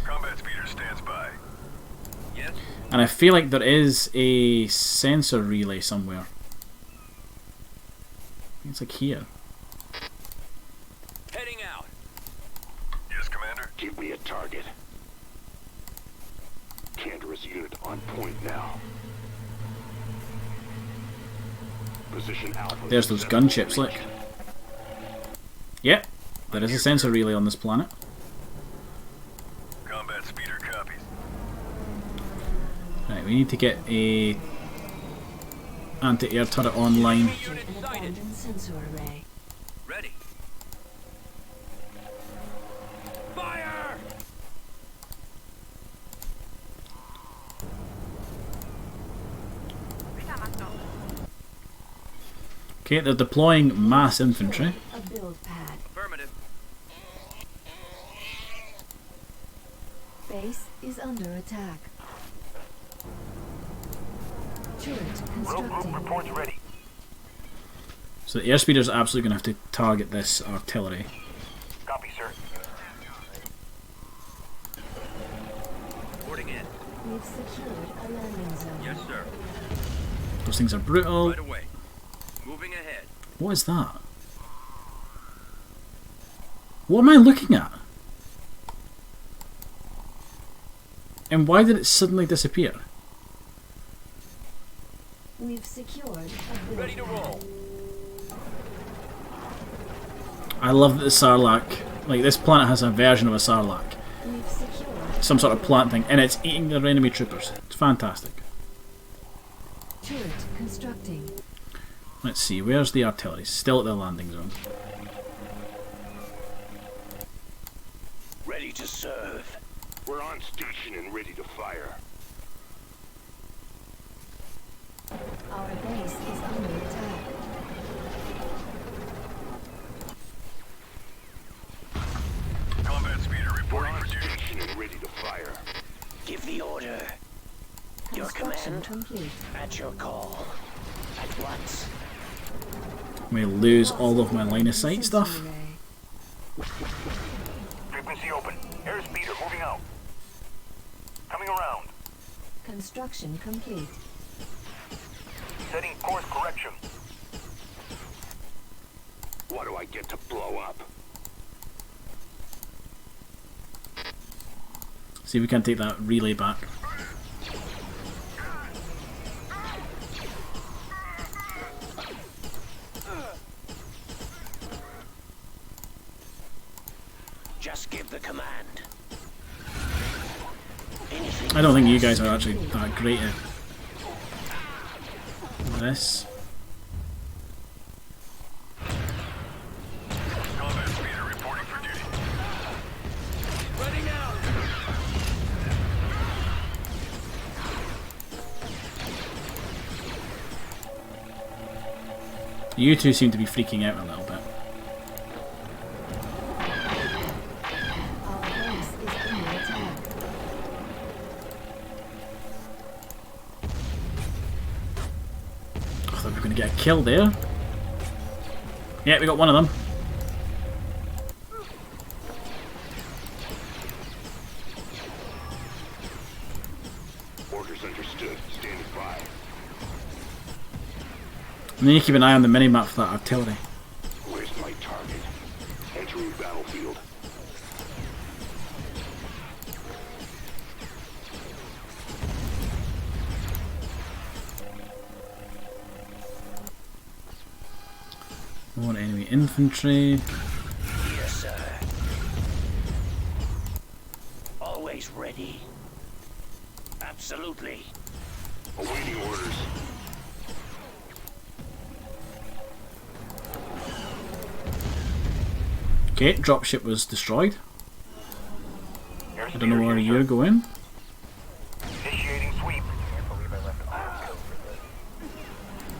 Combat speeder stands by. Yes? And I feel like there is a sensor relay somewhere. I think it's like here. Heading out. Yes, Commander. Give me a target. Canderous unit on point now. Position Alpha. There's those gunships, look. Yep, there is a sensor relay on this planet. Combat speeder copies. Right, we need to get a anti-air turret online. Unit An sighted. abandoned sensor array. Ready. Fire! Okay, they're deploying mass infantry. A build pad. Affirmative. Base is under attack. Turret constructing. Reports ready. So the airspeeder's absolutely going to have to target this artillery. Copy, sir. Reporting in. We've secured a landing zone. Yes, sir. Those things are brutal. Right away. Moving ahead. What is that? What am I looking at? And why did it suddenly disappear? We've secured a build Ready to roll. I love that the Sarlacc, like this planet has a version of a Sarlacc. We've secured Some sort of plant thing, and it's eating their enemy troopers. It's fantastic. turret constructing. Let's see, where's the artillery? Still at the landing zone. Ready to serve. We're on station and ready to fire. Our base is under attack. Combat speeder We're reporting on for duty. station and ready to fire. Give the order. Your Construction command. complete. At your call. At once. I'm going to lose all of my line of sight Sensor stuff. array. Frequency open. Airspeeder moving out. Coming around. Construction complete. Setting course correction. What do I get to blow up? See if we can take that relay back. Just give the command. I don't think you guys are actually that great at this. Combat speeder reporting for duty. Ready now. You two seem to be freaking out a little bit. Our base is under attack. I thought we were going to get a kill there. Yeah, we got one of them. Orders understood. Standing by. And then you keep an eye on the minimap for that artillery. Where's my target? Entering battlefield. More enemy infantry. Yes, sir. Always ready. Absolutely. Awaiting orders. Okay, dropship was destroyed. I don't know where Airspeeder you're going. initiating sweep.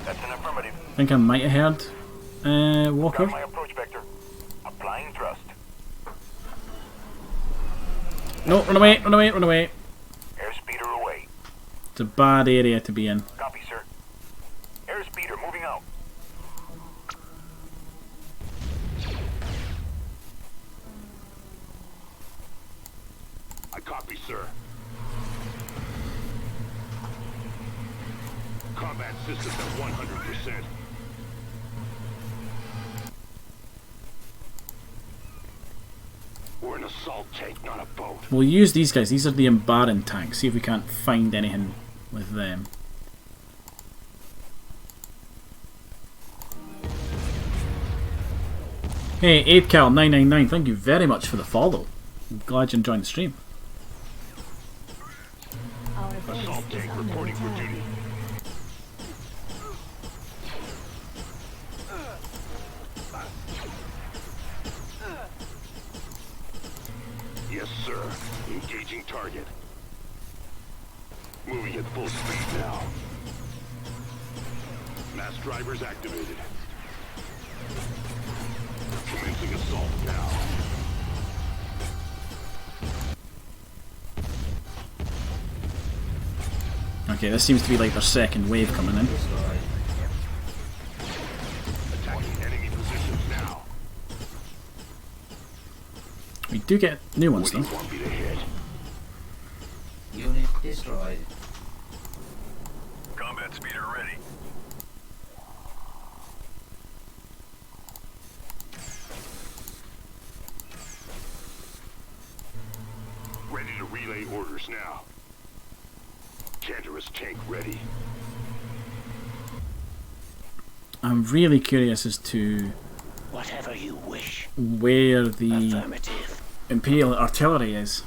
That's an affirmative. I think I might have heard Walker. Got my approach vector. Applying thrust. No, run away, run away, run away. Airspeeder away. It's a bad area to be in. Copy, sir. Airspeeder moving out. I copy, sir. Combat systems at 100%. We're an assault tank, not a boat. We'll use these guys. These are the Embaran tanks. See if we can't find anything with them. Hey, ApeCal999, thank you very much for the follow. I'm glad you enjoyed the stream. Our base Assault is tank under reporting for attack. duty. Yes, sir. Engaging target. Moving at full speed now. Mass drivers activated. Commencing assault now. Okay, this seems to be like their second wave coming in. Attacking enemy positions now. We do get new ones What do though. you want me to hit? Unit destroyed. Combat speeder ready. Ready to relay orders now. Cantorus tank ready. I'm really curious as to Whatever you wish. where the Affirmative. Imperial artillery is.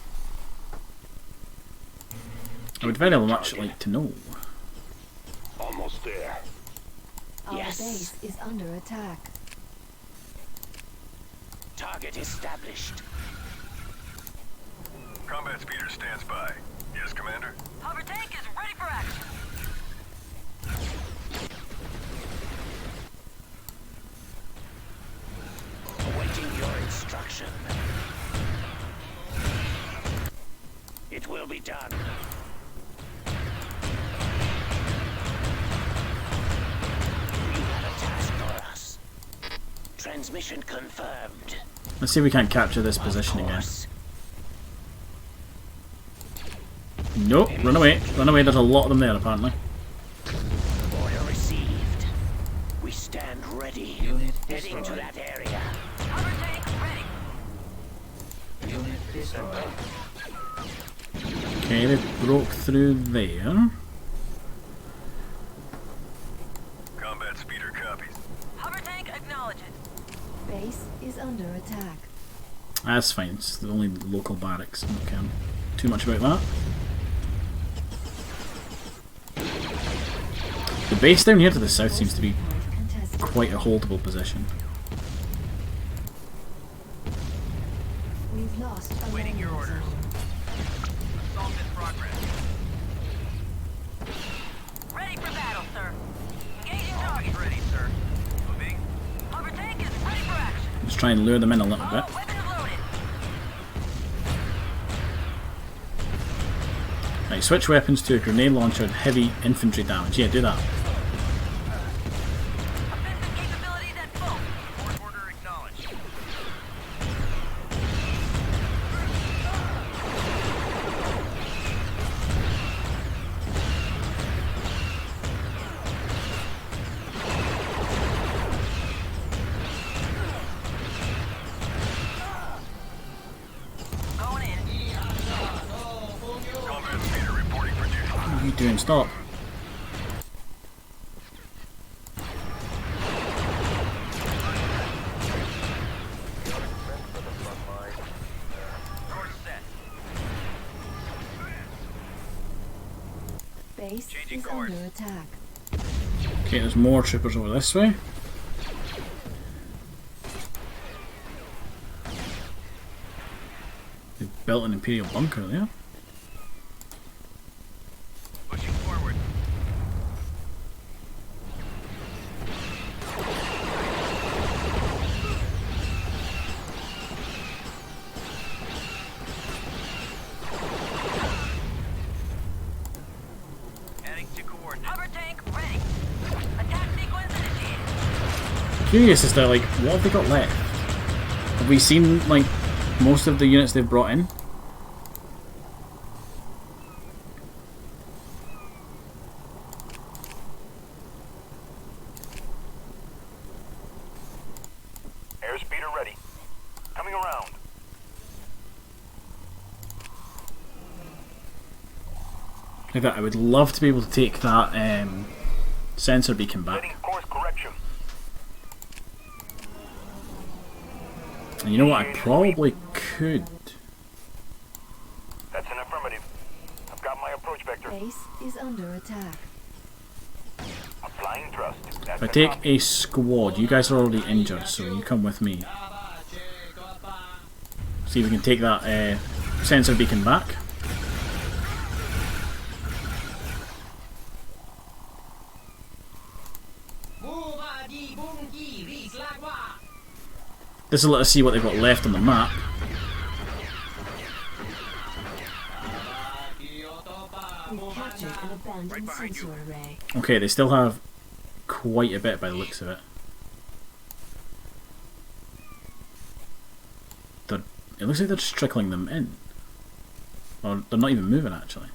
I would very much like to know. Almost there. Our Yes. base is under attack. Target established. Combat speeder stands by. Yes, Commander? Hover tank is ready for action. Awaiting your instruction. It will be done. You have a task for us. Transmission confirmed. Let's see if we can't capture this position again. Course. Nope, run away, run away. There's a lot of them there apparently. Order received. We stand ready. Unit Heading to destroyed. that area. Hover tank ready. Unit destroyed. Okay, they broke through there. Combat speeder copies. Hover tank acknowledge it. Base is under attack. That's fine, it's the only local barracks. Don't care too much about that. The base down here to the south seems to be Point contested. quite a holdable position. We've lost a Waiting your landing orders. zone. Assault in progress. Ready for battle, sir. Engaging All target. is ready, sir. Moving. Hover tank is ready for action. Let's try and lure them in a little All bit. weapons loaded. Right, switch weapons to a grenade launcher and heavy infantry damage. Yeah, do that. Offensive capabilities at full. Court order acknowledged. Going in. Combat speeder reporting for duty. What are you doing? Stop. Course set. Base Changing is course. under attack. Okay, there's more troopers over this way. They built an Imperial bunker there. Pushing forward. curious as to like what have they got left? Have we seen like most of the units they've brought in? Airspeeder ready. Coming around. Like that, I would love to be able to take that sensor beacon back. Setting course correction. And you know what? I probably could. That's an affirmative. I've got my approach vector. Base is under attack. Applying thrust. If That's I a take copy. a squad, you guys are already injured, so you come with me. See if we can take that sensor beacon back. This will let us see what they've got left on the map. We've captured an abandoned sensor array. Okay, they still have quite a bit by the looks of it. It looks like they're just trickling them in. Or they're not even moving actually.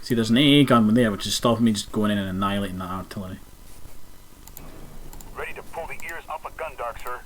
See, there's an AA gun there which is stopping me just going in and annihilating that artillery. Ready to pull the ears off a gun dark, sir.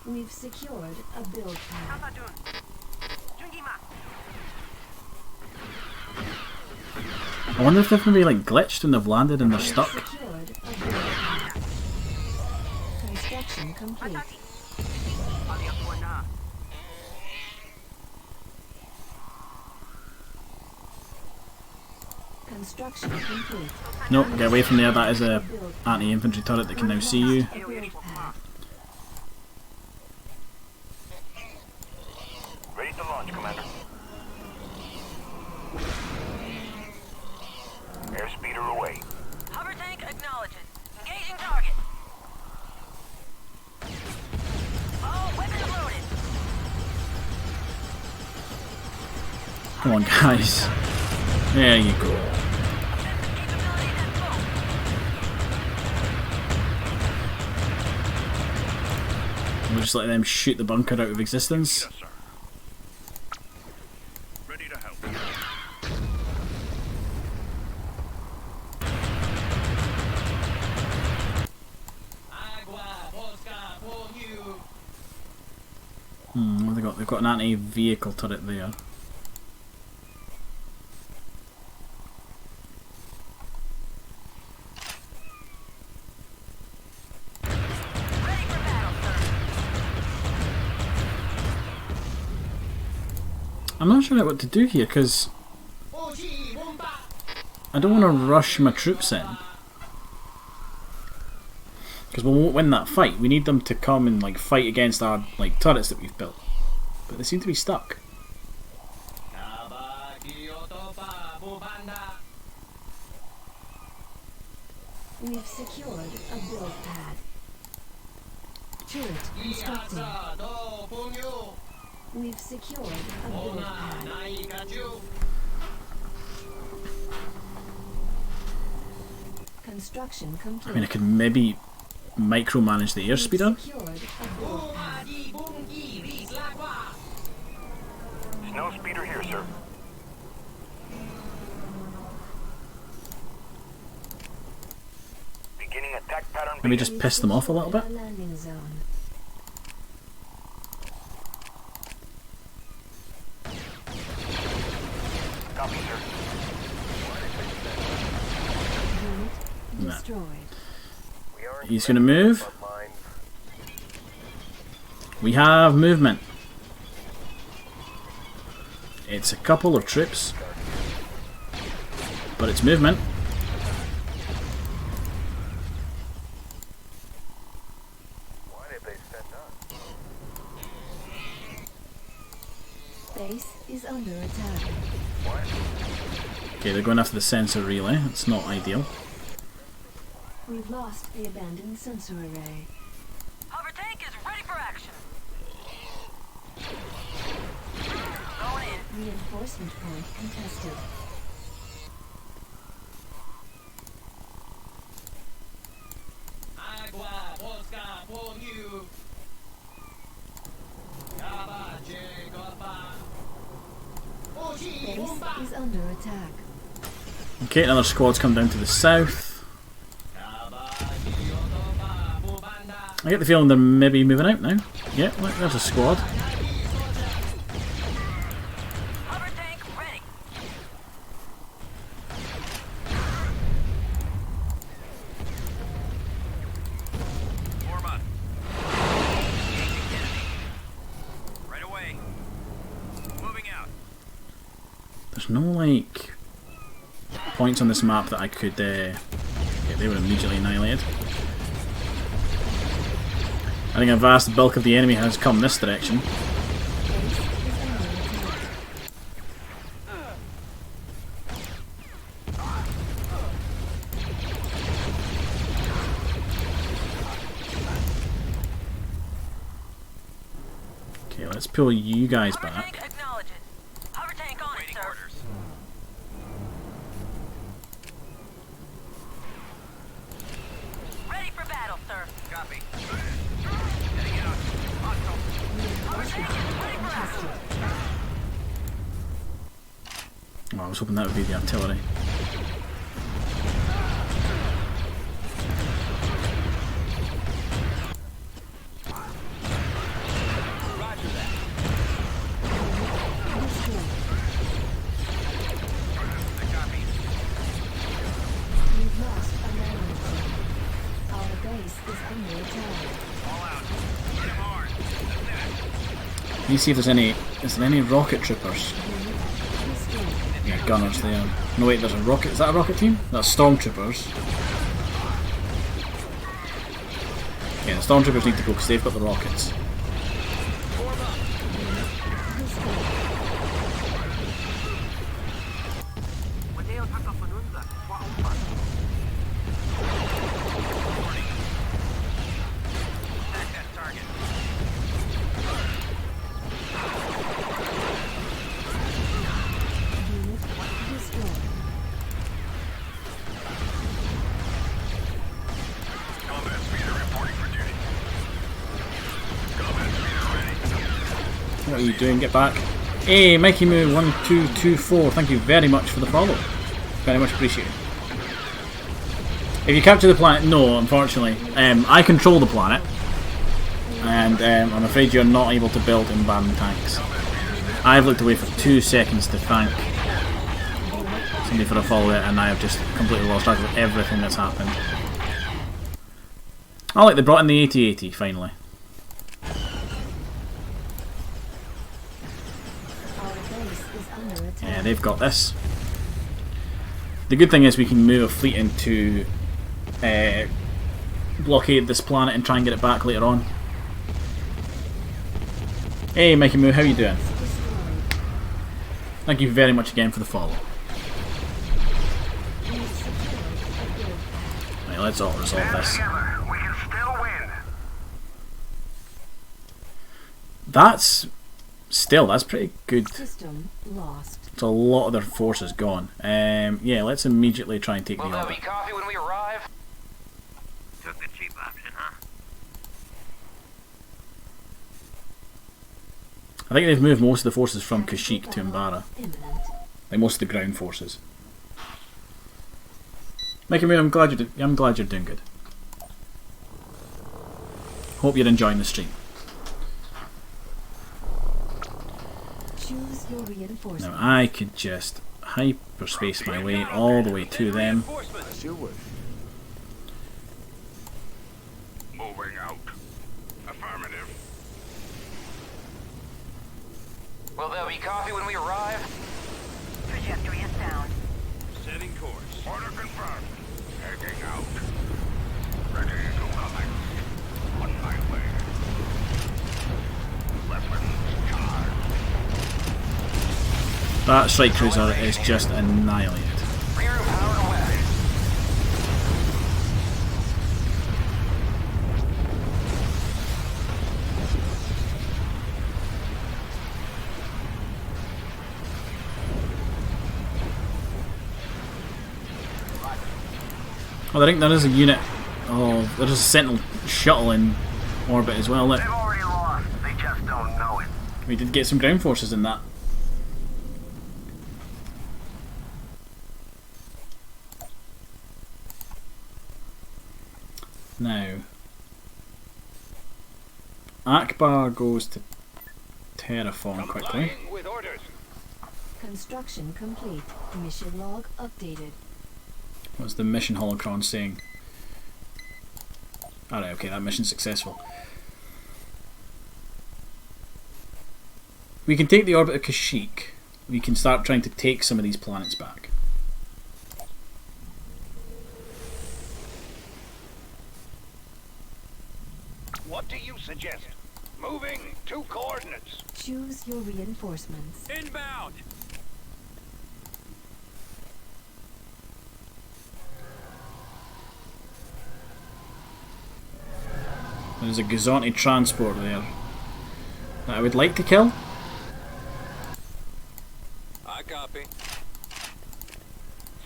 We've secured a build pad. I wonder if they're going to be like glitched when they've landed and they're stuck. Secured a build pad. Construction complete. Construction complete. Nope, get away from there. That is a anti-infantry turret that can now see you. A build pad. Ready to launch, Commander. Airspeeder away. Hover tank acknowledges. Engaging target. All weapons loaded. Come on, guys. There you go. Capability at full. We'll just let them shoot the bunker out of existence. Yes, sir. Ready to help. What have they got? They've got an anti-vehicle turret there. Ready for battle, sir. I'm not sure what to do here because I don't want to rush my troops in. Because we won't win that fight. We need them to come and like fight against our like turrets that we've built. But they seem to be stuck. We've secured a build pad. Turret constructing. We've secured a build pad. Construction complete. I mean, I could maybe micromanage the airspeeder. Secured a build pad. Snow speeder here, sir. Beginning attack pattern. Let me just piss them off a little bit. Landing zone. Copy, sir. Unit destroyed. He's going to move. We have movement. It's a couple of troops. but it's movement. Why did they send us? Base is under attack. Okay, they're going after the sensor relay. It's not ideal. We've lost the abandoned sensor array. Hover tank is ready for action. Going in. Reinforcement point contested. Agua, Polska, por you. Base is under attack. Okay, another squad's come down to the south. I get the feeling they're maybe moving out now. Yeah, look, there's a squad. Hover tank ready. Form up. Right away. Moving out. There's no, like, points on this map that I could... yeah, they were immediately annihilated. I think a vast bulk of the enemy has come this direction. Okay, let's pull you guys Hover back. tank acknowledges. Hover tank on it, Waiting sir. orders. Ready for battle, sir. Copy. Heading out. Hostile. Hover tank ready for action. Oh, I was hoping that would be the artillery. Roger that. I copy. We've lost a landing zone. Our base is under attack. All out. Hit him hard. That's it. Let me see if there's any... Is there any rocket troopers? Yeah, gunners there. No wait, there's a rocket... Is that a rocket team? That's stormtroopers. Yeah, the stormtroopers need to go because they've got the rockets. Attack that target. Unit destroyed. Combat speeder reporting for duty. Combat speeder ready. What are you doing? Get back. Hey, Mikey Moo 1224, thank you very much for the follow. Very much appreciated. If you capture the planet, no, unfortunately. I control the planet, and I'm afraid you're not able to build in-band tanks. I've looked away for 2 seconds to thank somebody for a follow it, and I have just completely lost track of everything that's happened. Oh, like they brought in the AT-80 finally. Our base is under attack. Yeah, they've got this. The good thing is we can move a fleet in to blockade this planet and try and get it back later on. Hey Mikey Moo, how you doing? Thank you very much again for the follow. Right, let's all resolve this. Together, we can still win. That's pretty good. System lost. It's a lot of their forces gone. Yeah, let's immediately try and take the orbit. coffee when we arrive? Took the cheap option, huh? I think they've moved most of the forces from Kashyyyk to Umbara. Imminent. Like most of the ground forces. Mikey Moo, I'm glad you're doing good. Hope you're enjoying the stream. Choose your reinforcement. Now I could just hyperspace my way all the way to them. As you wish. Moving out. Affirmative. Will there be coffee when we arrive? Trajectory is sound. Setting course. Order confirmed. Heading out. Ready to coming. On my way. Weapons charged. That strike cruiser is just annihilated. Rear powered away. Oh, I think there is a unit. Oh, there is a Sentinel shuttle in orbit as well. They've already lost. They just don't know it. We did get some ground forces in that. Now, Akbar goes to terraform quickly. Complying with orders. Construction complete. Mission log updated. What's the mission holocron saying? Alright, okay, that mission's successful. We can take the orbit of Kashyyyk. We can start trying to take some of these planets back. What do you suggest? Moving to coordinates. Choose your reinforcements. Inbound! There's a Gazanti transport there that I would like to kill. I copy.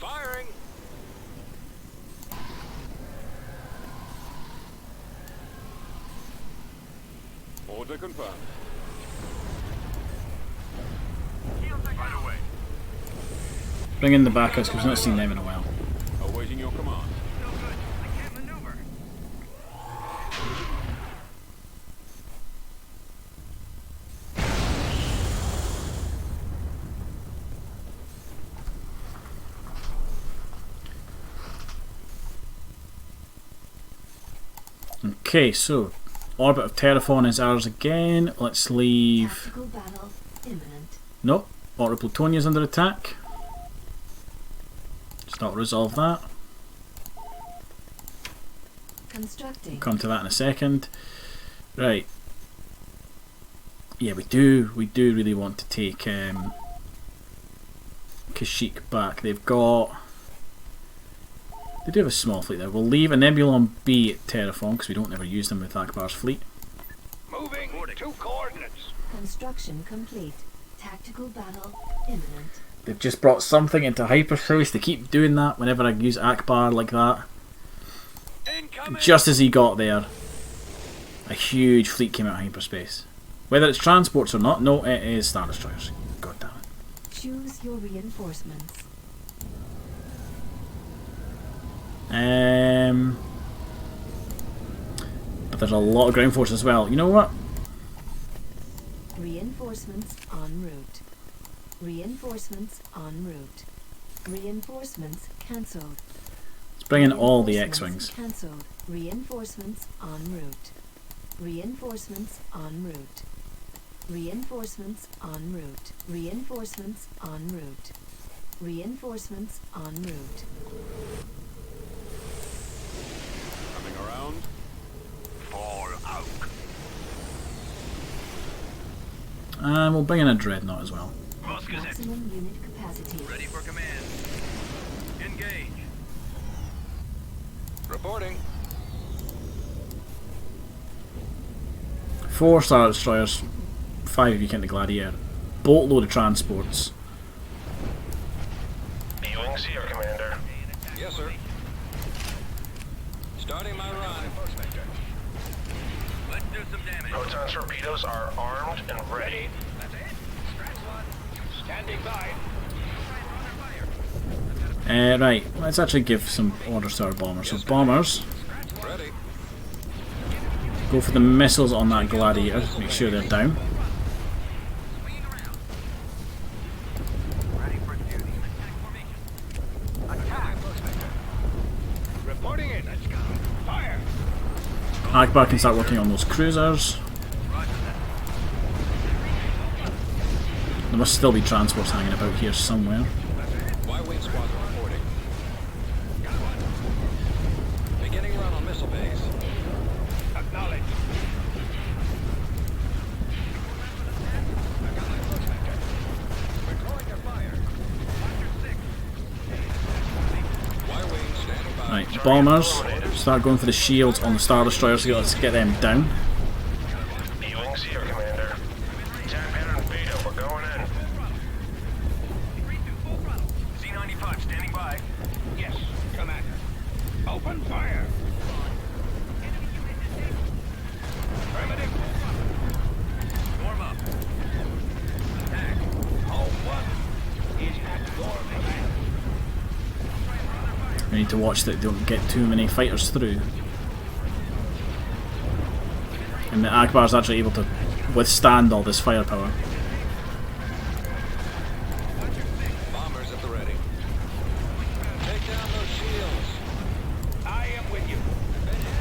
Firing. Order confirmed. Right away. Bring in the backups because we've not seen them in a while. Awaiting your command. No good. I can't maneuver. Okay, so orbit of Terraform is ours again. Let's leave. Tactical battle imminent. Nope, Order Plutonia is under attack. Just not resolve that. Constructing. Come to that in a second. Right. Yeah, we do really want to take Kashyyyk back. They do have a small fleet there. We'll leave a Nebulon B at Terraform because we don't ever use them with Akbar's fleet. Moving to coordinates. Construction complete. Tactical battle imminent. They've just brought something into hyperspace. They keep doing that whenever I use Akbar like that. Incoming! Just as he got there, a huge fleet came out of hyperspace. Whether it's transports or not, no, it is Star Destroyers. God damn it. Choose your reinforcements. But there's a lot of ground force as well. You know what? Reinforcements en route. Reinforcements en route. Reinforcements cancelled. Let's bring in all the Reinforcements X-Wings. cancelled. Reinforcements en route. Reinforcements en route. Reinforcements en route. Reinforcements en route. Reinforcements en route. Coming around. Fall out. And we'll bring in a Dreadnought as well. Maximum unit capacity. Ready for command. Engage. Reporting. 4 Star Destroyers, 5 if you count the Gladiator. Boatload of transports. Viewing Seer, Commander. Yes, sir. Starting my run. Let's do some damage. Proton torpedoes are armed and ready. That's it. Scratch one. Standing by. Right, let's actually give some orders to our bombers. So bombers, Ready. go for the missiles on that Gladiator. Make sure they're down. Ready for duty. Attack. Reporting in. Let's go. Fire. Akbar can start working on those cruisers. There must still be transports hanging about here somewhere. Y-Wing squadron reporting. Right, bombers. Start going for the shields on the Star Destroyers. So let's get them down. Viewing Sierra Commander. Attack pattern Beta, we're going in. Z-95 standing by. Yes, Commander. Open fire. Affirmative. Warm up. Attack. All one is at your command. We need to watch that they don't get too many fighters through. And the Akbar's actually able to withstand all this firepower. Bombers at the ready. Take down those shields. I am with you.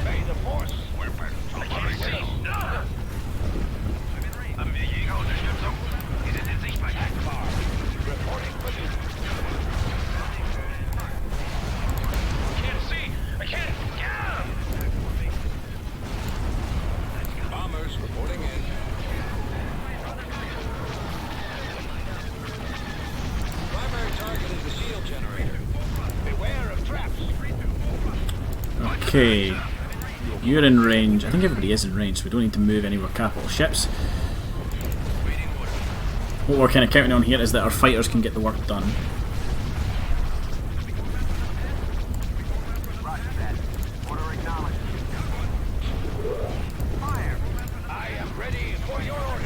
May the force. We're back. I can't see. Jägerunterstützung. Sie sind in Sichtweite. Reporting position. Can't see. I can't. Yeah. Bombers reporting in. Primary target is the shield generator. Beware of traps. Okay. You're in range. I think everybody is in range, so we don't need to move any of our capital ships. What we're kind of counting on here is that our fighters can get the work done. I am ready for your orders.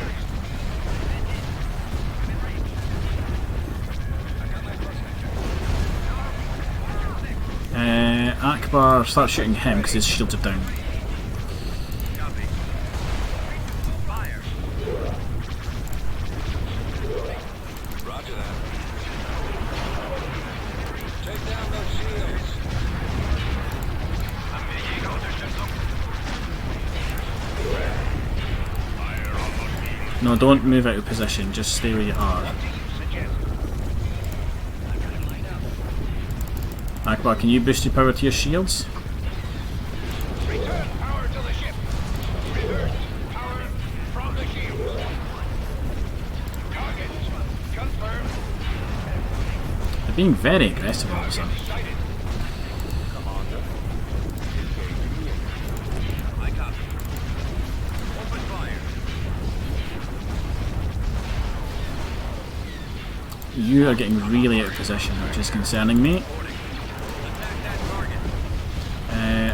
Akbar, start shooting him because his shields are down. Roger that. Take down those shields. No, don't move out of position, just stay where you are. Akbar, can you boost your power to your shields? Return power to the ship. Reverse power from the shields. Target confirmed. They're being very aggressive all of a sudden. Sighted. Commander. I copy. Open fire. You are getting really out of position, which is concerning me.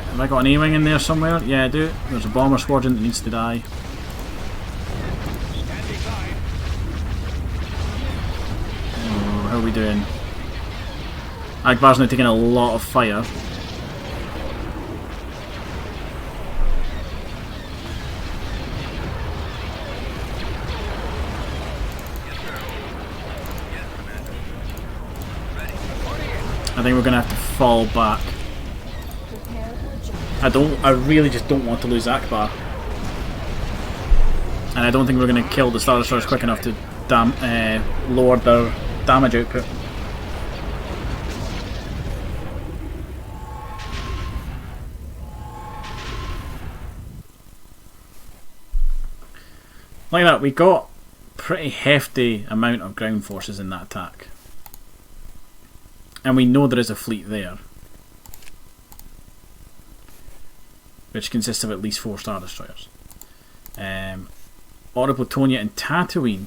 Have I got an A-wing in there somewhere? Yeah, I do. There's a bomber squadron that needs to die. Stand beside. Oh, how are we doing? Akbar's now taking a lot of fire. I think we're gonna have to fall back. I really just don't want to lose Akbar. And I don't think we're going to kill the Star Destroyers quick enough to lower their damage output. Like that, we got pretty hefty amount of ground forces in that attack. And we know there is a fleet there, which consists of at least 4 Star Destroyers. Order Plutonia and Tatooine.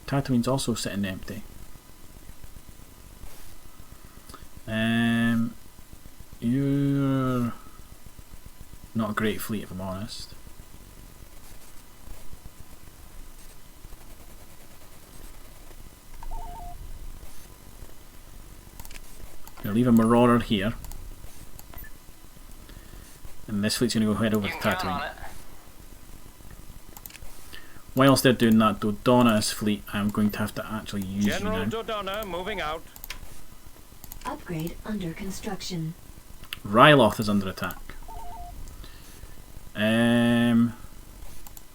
Tatooine's also sitting empty. You're not a great fleet, if I'm honest. I'll leave a Marauder here. And this fleet's going to go head over to Tatooine. Whilst they're doing that, Dodonna's fleet I'm going to have to actually use General you now. Dodonna moving out. Upgrade under construction. Ryloth is under attack.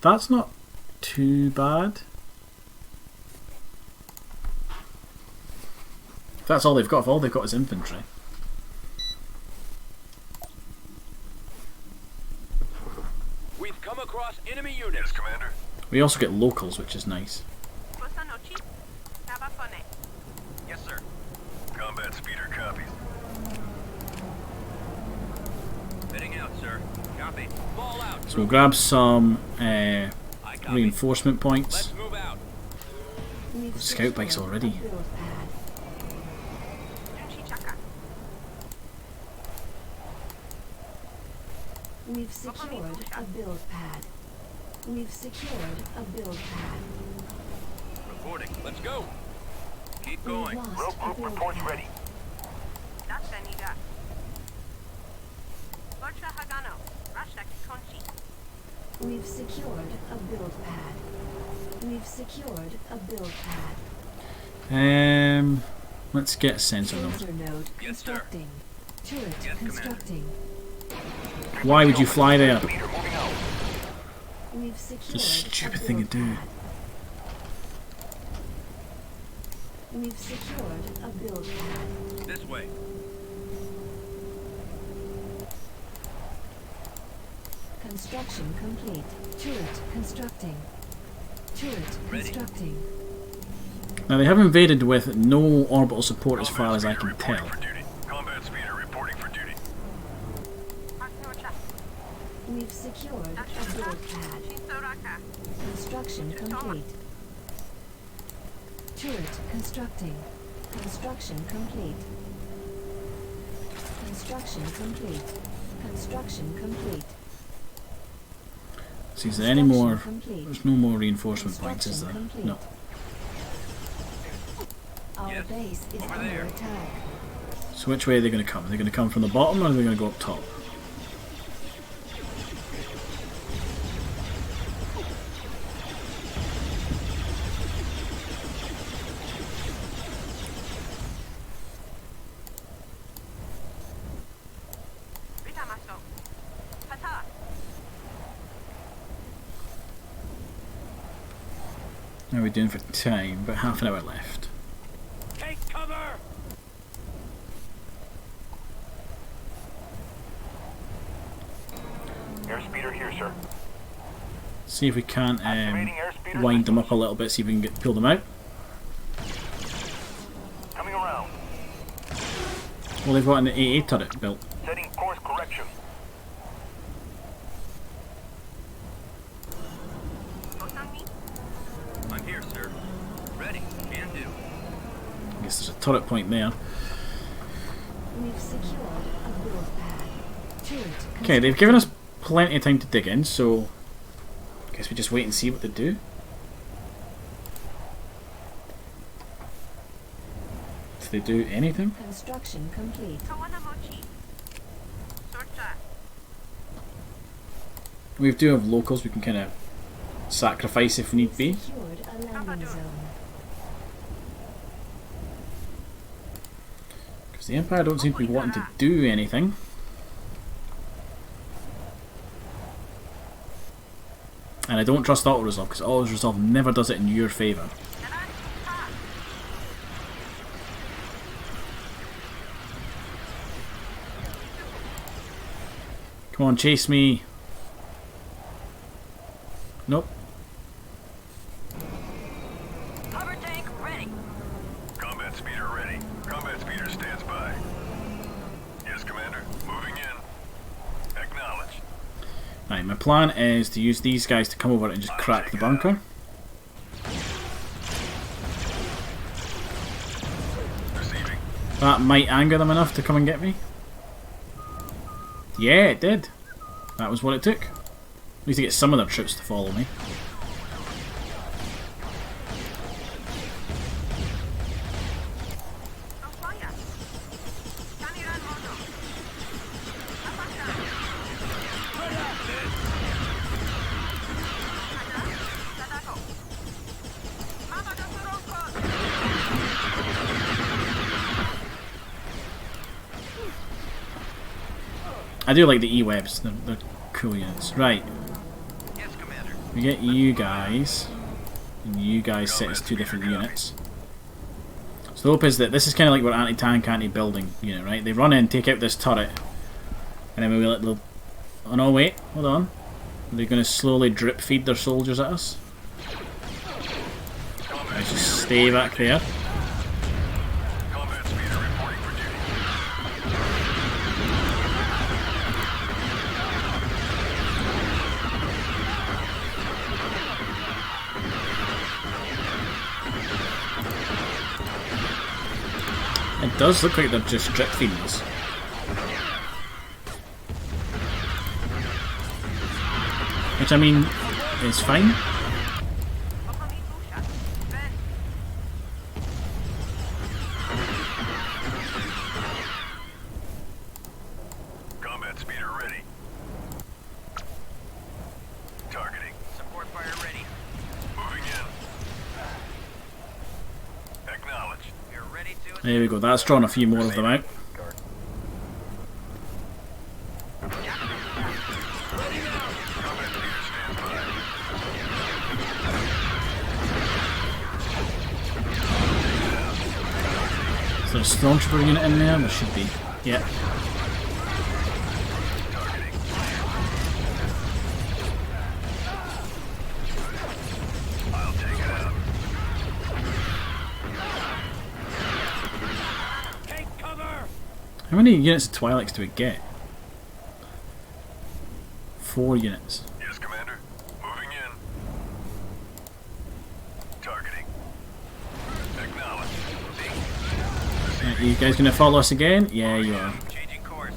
That's not too bad. If that's all they've got, if all they've got is infantry. We've come across enemy units. Yes, Commander. We also get locals, which is nice. Yes, sir. Combat speeder copies. Copy. Ball out. So we'll grab some I copy. reinforcement points. Let's move out. We've Scout bikes secured already. a build pad. We've secured a build pad. We've secured a build pad. Reporting. Let's go. Keep We've going. lost Rogue a group build reports pad. ready. We've secured a build pad. We've secured a build pad. Let's get a sensor node. Sensor node Yes, sir. constructing. Turret Yes, Commander. constructing. Why would you fly there? Speeder moving out. We've secured It's a stupid a thing to build do. pad. We've secured a build pad. This way. Construction complete. Turret constructing. Turret Ready. constructing. Now they have invaded with no orbital support as far as I can Reporting tell. for duty. Combat speeder reporting for duty. We've secured a build pad. Construction complete. Turret constructing. Construction complete. Construction complete. Construction complete. See, is there any more? Construction complete. There's no more reinforcement points, is there? Construction No. Our Yes, base is over under there. attack. So which way are they going to come? Are they going to come from the bottom or are they going to go up top? How are we doing for time? About half an hour left. Take cover. Airspeeder here, sir. See if we can't Activating airspeeder wind them up a little bit, see if we can pull them out. Coming around. Well, they've got an AA turret built. Setting course correction. I'm here, sir. Ready. Can do. I guess there's a turret point there. We've secured a build pad. Turret Okay, they've given us plenty of time to dig in, so I guess we just wait and see what they do. If they do anything. construction complete. We do have locals we can kind of sacrifice if need be. Secured a landing zone. Because the Empire don't seem to be wanting to do anything. And I don't trust auto-resolve, because auto-resolve never does it in your favour. Come on, chase me. Nope. Hover tank ready. Combat speeder ready. Combat speeder stands by. Yes, Commander. Moving in. Acknowledged. Right, my plan is to use these guys to come over and just crack the bunker. Receiving. That might anger them enough to come and get me. Yeah, it did. That was what it took. At least to get some of their troops to follow me. I do like the E-webs, they're cool units. Right, Yes, Commander. we get you guys, and you guys set as two different units. So the hope is that this is kind of like our anti-tank, anti-building unit, right? They run in, take out this turret, and then we let the... Oh no, wait, hold on. Are they going to slowly drip feed their soldiers at us? Let's just stay back there. Combat speeder reporting for duty. does look like they're just drip feeding us. Which, I mean, is fine. Combat speeder ready. Targeting. Support fire ready. Moving in. Acknowledge. We're ready to... There we go, that's drawn a few more of them out. Is there a stormtrooper unit in there? There should be. Yeah. I'll take it out. Take cover! How many units of Twi'leks do we get? 4 units. Yes, Commander. Moving in. Targeting. Acknowledge. Are you guys gonna follow us again? Yeah, you are. Changing course.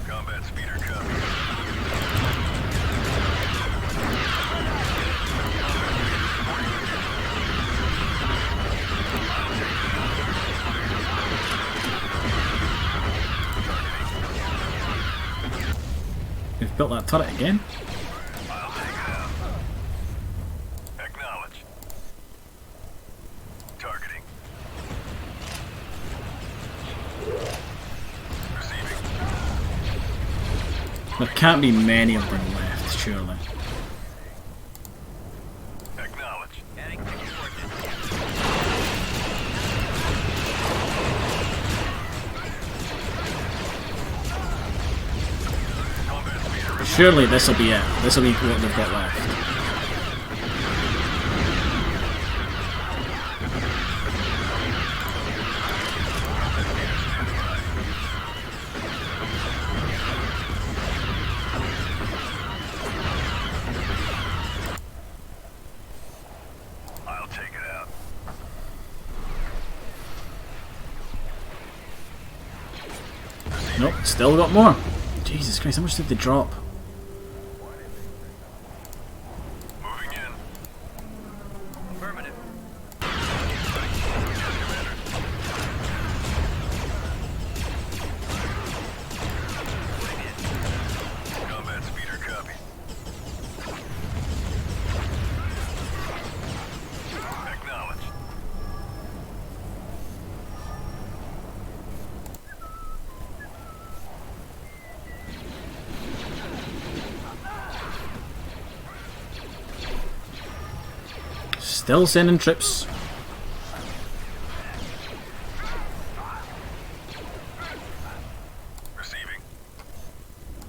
Combat speeder copy. We've built that turret again. I'll take it out. Acknowledge. Targeting. Receiving. There can't be many of them left, surely. Acknowledge. Heading to coordinates. Combat speeder ready. Surely this will be it. This will be what they've got left. I'll take it out. Nope, still got more. Jesus Christ, how much did they drop? Moving in. Affirmative. Combat speeder copy. Acknowledge. Still sending trips. Receiving.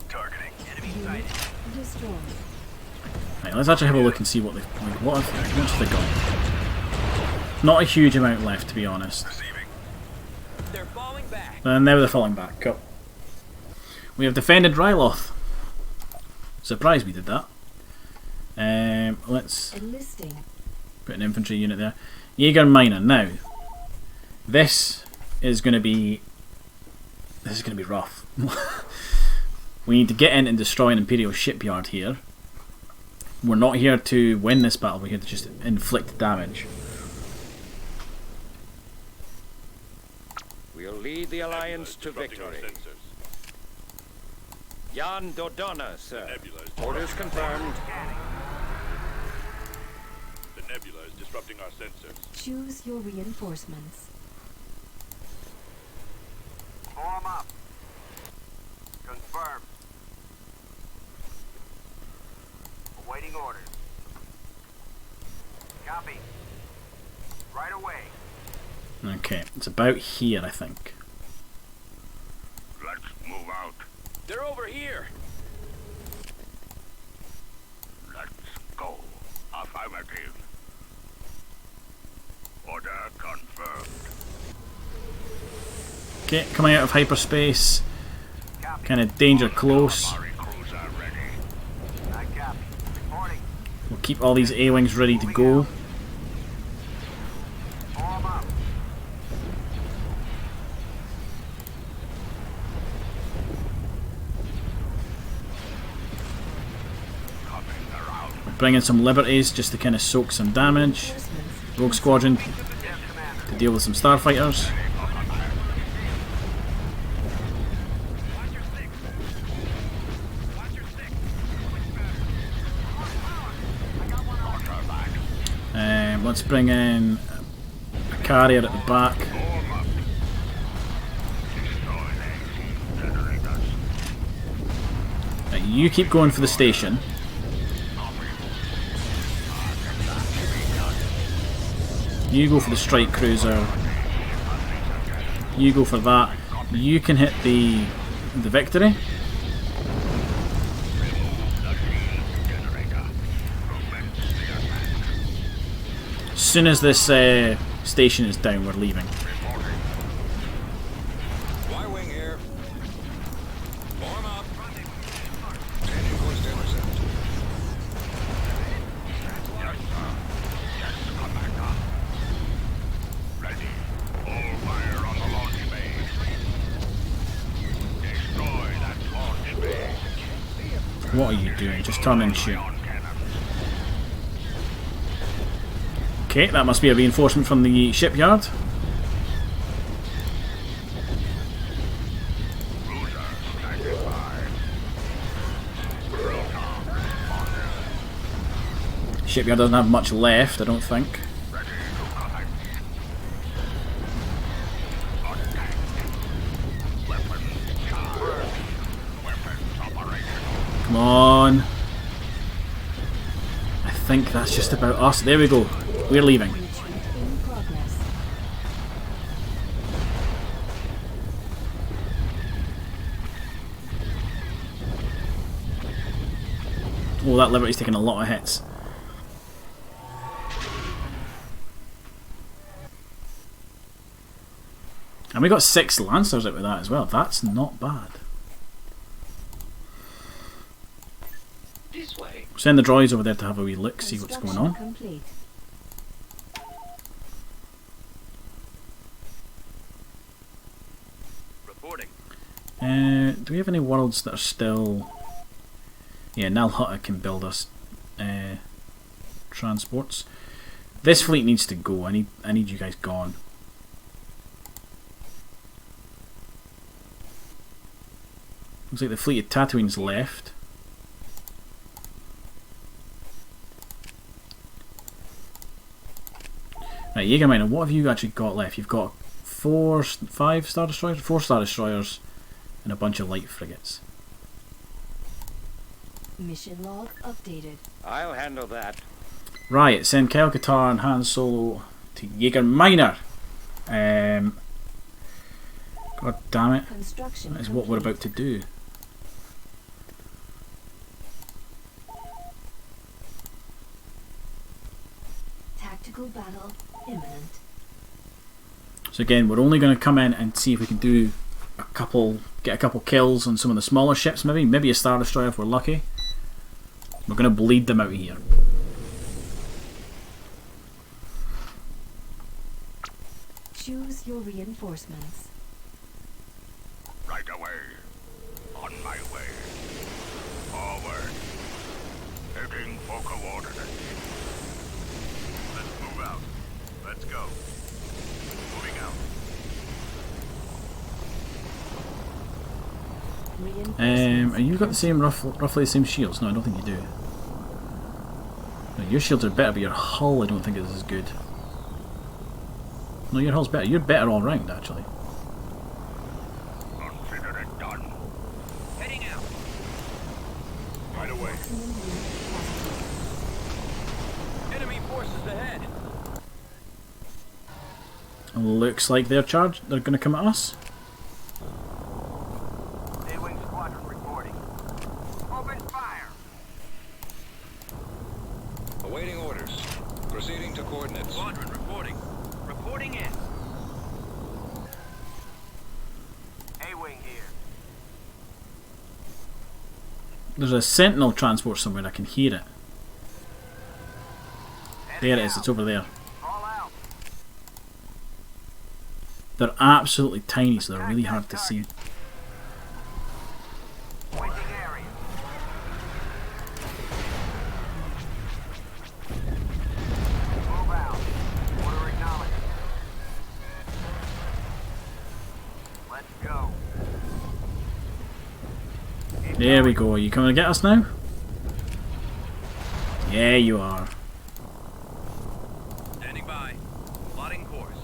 Targeting. Enemy sighted. Destroyed. Right, let's actually have a look and see what they've. What have, how much have they got? Not a huge amount left, to be honest. Receiving. They're falling back. And now they're falling back. Cool. We have defended Ryloth. Surprised we did that. Let's Enlisting. put an infantry unit there. Jaeger Miner. Now, this is going to be rough. We need to get in and destroy an Imperial shipyard here. We're not here to win this battle. We're here to just inflict damage. We'll lead the Alliance to victory. Jan Dodonna, sir. Orders confirmed. The nebula is disrupting our sensors. Choose your reinforcements. Form up. Confirmed. Awaiting orders. Copy. Right away. Okay, it's about here, I think. Let's move out. They're over here. Let's go. Affirmative. Order confirmed. Okay, coming out of hyperspace. Kind of danger close. Cruiser ready. I copy. Reporting. We'll keep all these A-Wings ready to go. Bring in some liberties just to kind of soak some damage. Rogue Squadron to deal with some starfighters. Let's bring in a carrier at the back. Right, you keep going for the station. You go for the strike cruiser. You go for that. You can hit the Victory. As soon as this station is down, we're leaving. Y-wing here. Form up. Changing course to intercept. Ready. All fire on the launch bay. Destroy that launch bay. What are you doing? Just turn and shoot. Okay, that must be a reinforcement from the shipyard. Shipyard doesn't have much left, I don't think. Come on. I think that's just about us. There we go. We're leaving. Retreat in progress. Oh, that Liberty's taking a lot of hits. And we got 6 Lancers out with that as well. That's not bad. This way. Send the droids over there to have a wee look, see what's going on. Complete. Reporting. Do we have any worlds that are still... Yeah, Nal Hutta can build us transports. This fleet needs to go. I need you guys gone. Looks like the fleet of Tatooine's left. Right, Jägermeister, what have you actually got left? You've got 5 Star Destroyers? 4 Star Destroyers and a bunch of light frigates. Mission log updated. I'll handle that. Right, send Kyle Katarn and Han Solo to Jägermeister. God damn it. Construction That is what we're about to do. Tactical battle imminent. So again, we're only going to come in and see if we can do get a couple kills on some of the smaller ships, maybe a Star Destroyer if we're lucky. We're going to bleed them out of here. Choose your reinforcements. Right away. On my way. Forward. Heading for coordinates. Let's move out. Let's go. Moving out. Reinforcements. Are you got the same roughly the same shields? No, I don't think you do. No, your shields are better, but your hull I don't think is as good. No, your hull's better. You're better all round actually. Consider it done. Heading out. Right away. Enemy forces ahead. Looks like they're charged. They're going to come at us. A-wing squadron reporting. Open fire. Awaiting orders. Proceeding to coordinates. Squadron reporting. Reporting in. A-wing here. There's a Sentinel transport somewhere. I can hear it. There it is. It's over there. All out. They're absolutely tiny, so they're really hard to see. Pointing area. There we go. Are you coming to get us now? Yeah, you are. Standing by. Plotting course.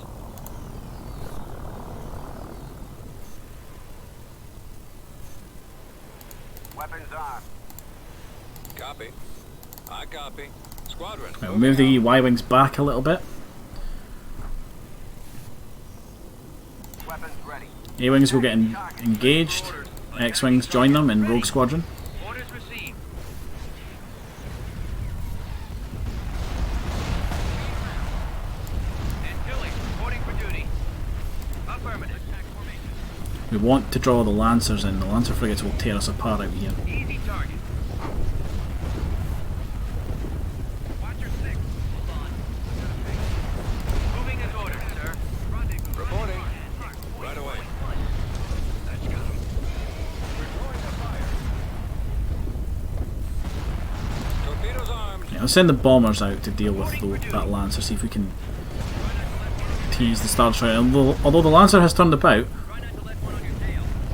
Weapons armed. Copy. I copy. Squadron. Right, we'll move the Y-Wings back a little bit. Weapons ready. A-Wings will get engaged. X-Wings join them in Rogue Squadron. Orders received. Antilles, reporting for duty. Affirmative. We want to draw the Lancers in. The Lancer frigates will tear us apart out here. Easy target. Watcher 6. Hold on. Moving as ordered, sir. Reporting. Right away. Let's go. Torpedoes armed. Yeah, let's send the bombers out to deal with that Lancer, see if we can tease the Star Destroyer. Although the Lancer has turned about,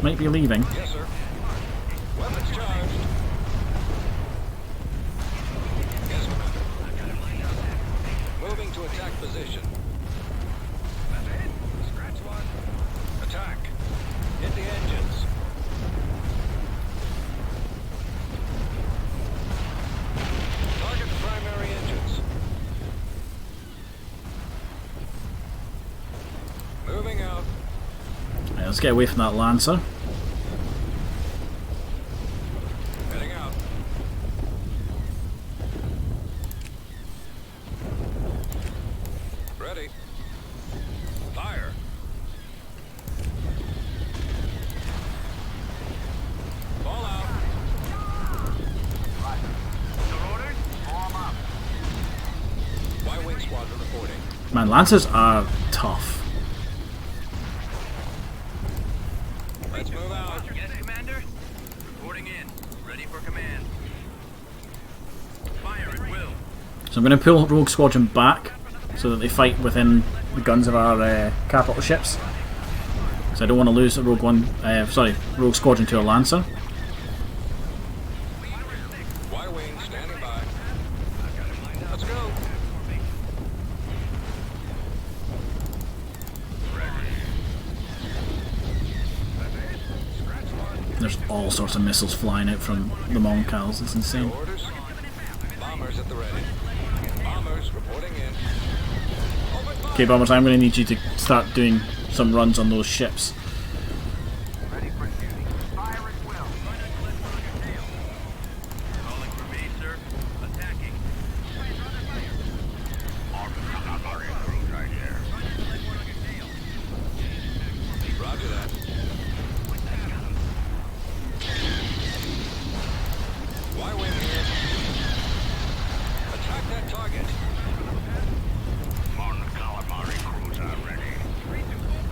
might be leaving. Yes, sir. Weapons charged. Yes, Commander. Moving to attack position. Scratch one. Attack. Hit the engines. Target the primary engines. Moving out. Right, let's get away from that Lancer. Heading out. Ready. Fire. Fall out. Your orders? Form up. Y-Wing squadron reporting. Man, Lancers are tough. Let's move out. Yes, Commander. Reporting in. Ready for command. Fire at will. So I'm going to pull Rogue Squadron back so that they fight within the guns of our capital ships. So I don't want to lose Rogue Rogue Squadron to a Lancer. Y-Wing standing by. Let's go. There's all sorts of missiles flying out from the Moncals. It's insane. Orders. Bombers at the ready. Bombers reporting in. Okay, bombers, I'm going to need you to start doing some runs on those ships. Ready for duty. Fire at will. Calling for me, sir. Attacking. Roger that. Y-Wing here. Attack that target.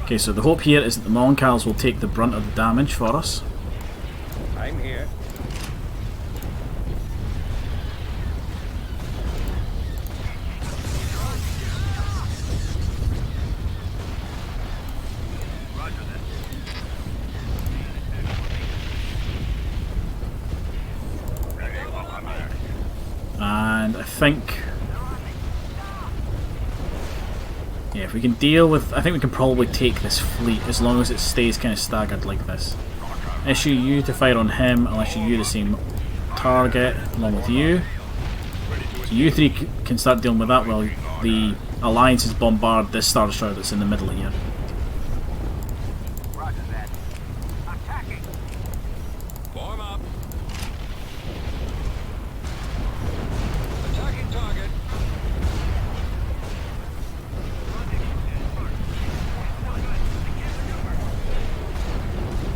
Okay, so the hope here is that the Moncals will take the brunt of the damage for us. I'm here. And I think, yeah, if we can deal with, I think we can probably take this fleet as long as it stays kind of staggered like this. Issue you to fire on him, I'll issue you the same target along with you. So you three can start dealing with that while the alliances bombard this Star Destroyer that's in the middle here. Roger that. Attacking. Form up. Attacking target.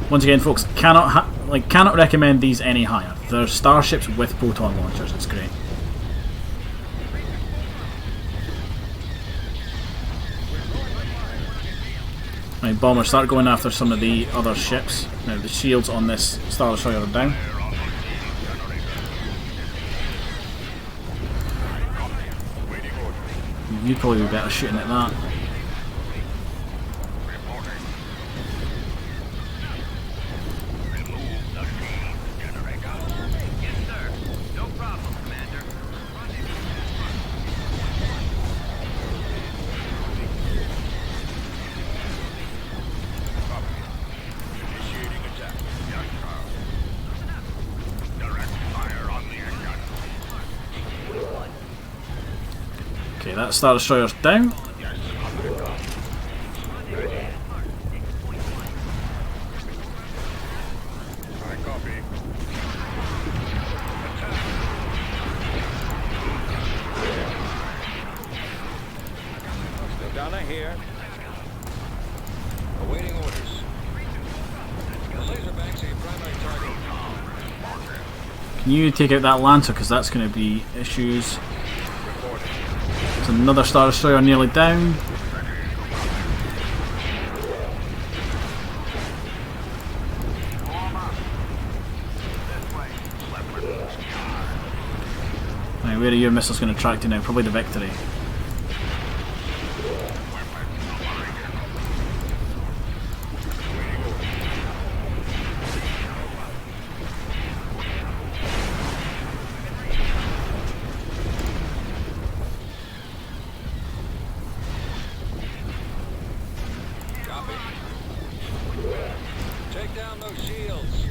Once again, folks, cannot recommend these any higher. They're starships with proton launchers. It's great. Right, bombers, start going after some of the other ships. Now the shields on this Star Destroyer are down. You'd probably be better shooting at that. that Star Destroyer's down. Donna here. Awaiting orders. The laser bank's a primary target. Can you take out that Lancer, because that's going to be issues. There's another Star Destroyer nearly down. Right, where are your missiles going to track to now? Probably the Victory. Take down those shields.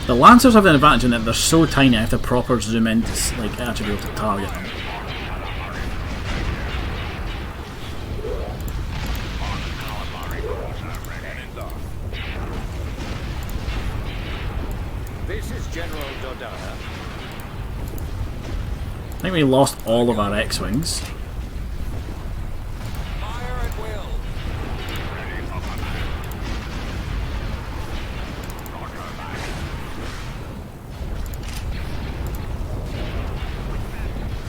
The Lancers have the advantage in that they're so tiny I have to proper zoom in to like actually be able to target them. This is General Dodonna. I think we lost all of our X-Wings. Fire at will.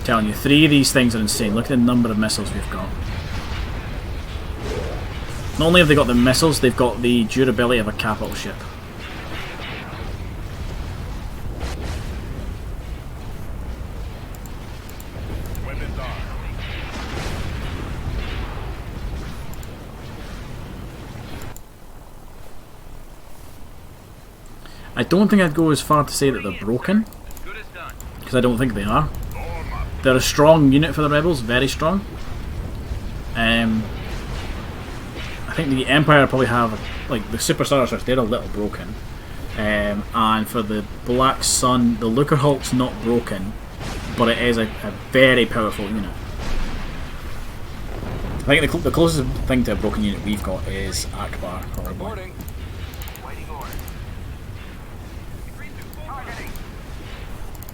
Telling you, 3 of these things are insane. Look at the number of missiles we've got. Not only have they got the missiles, they've got the durability of a capital ship. I don't think I'd go as far to say that they're broken, because I don't think they are. They're a strong unit for the Rebels, very strong. I think the Empire probably have, like the Super Star Destroyers, they're a little broken. And for the Black Sun, the Lucrehulk's not broken, but it is a very powerful unit. I think the closest thing to a broken unit we've got is Akbar, probably.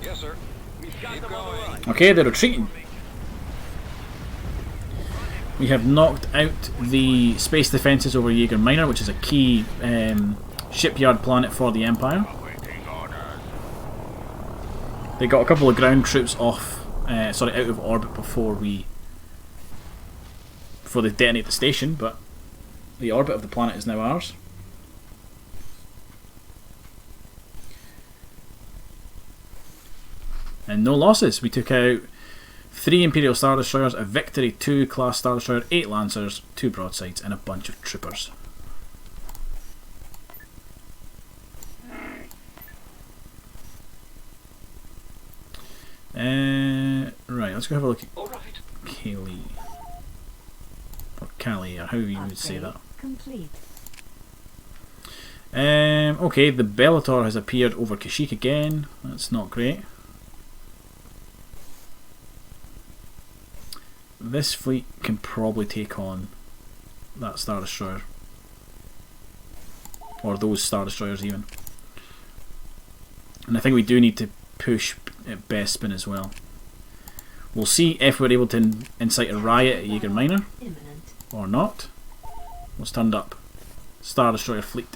Yes, sir. Keep going. Okay, they're retreating. We have knocked out the space defences over Jaeger Minor, which is a key shipyard planet for the Empire. They got a couple of ground troops off, out of orbit before they detonate the station, but the orbit of the planet is now ours. And no losses. We took out 3 Imperial Star Destroyers, a Victory 2 class Star Destroyer, 8 Lancers, 2 broadsides, and a bunch of troopers. Right, let's go have a look at Kaylee. Or Kali, or however you would say that. Complete. Okay, the Bellator has appeared over Kashyyyk again. That's not great. This fleet can probably take on that Star Destroyer. Or those Star Destroyers even. And I think we do need to push at Bespin as well. We'll see if we're able to incite a riot at Jaeger Minor. Or not. What's turned up? Star Destroyer fleet.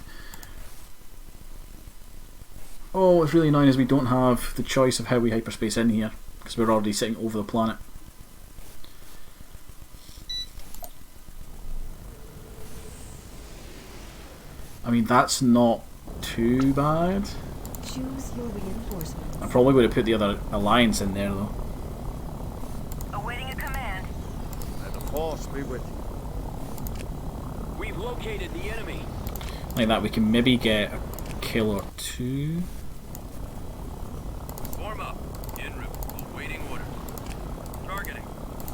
Oh, what's really annoying is we don't have the choice of how we hyperspace in here, because we're already sitting over the planet. I mean, that's not too bad. Choose your reinforcements. I probably would have put the other alliance in there though. Awaiting a command. May the force be with you. We've located the enemy. Like that, we can maybe get a kill or 2. Form up. En route. Awaiting orders. Targeting.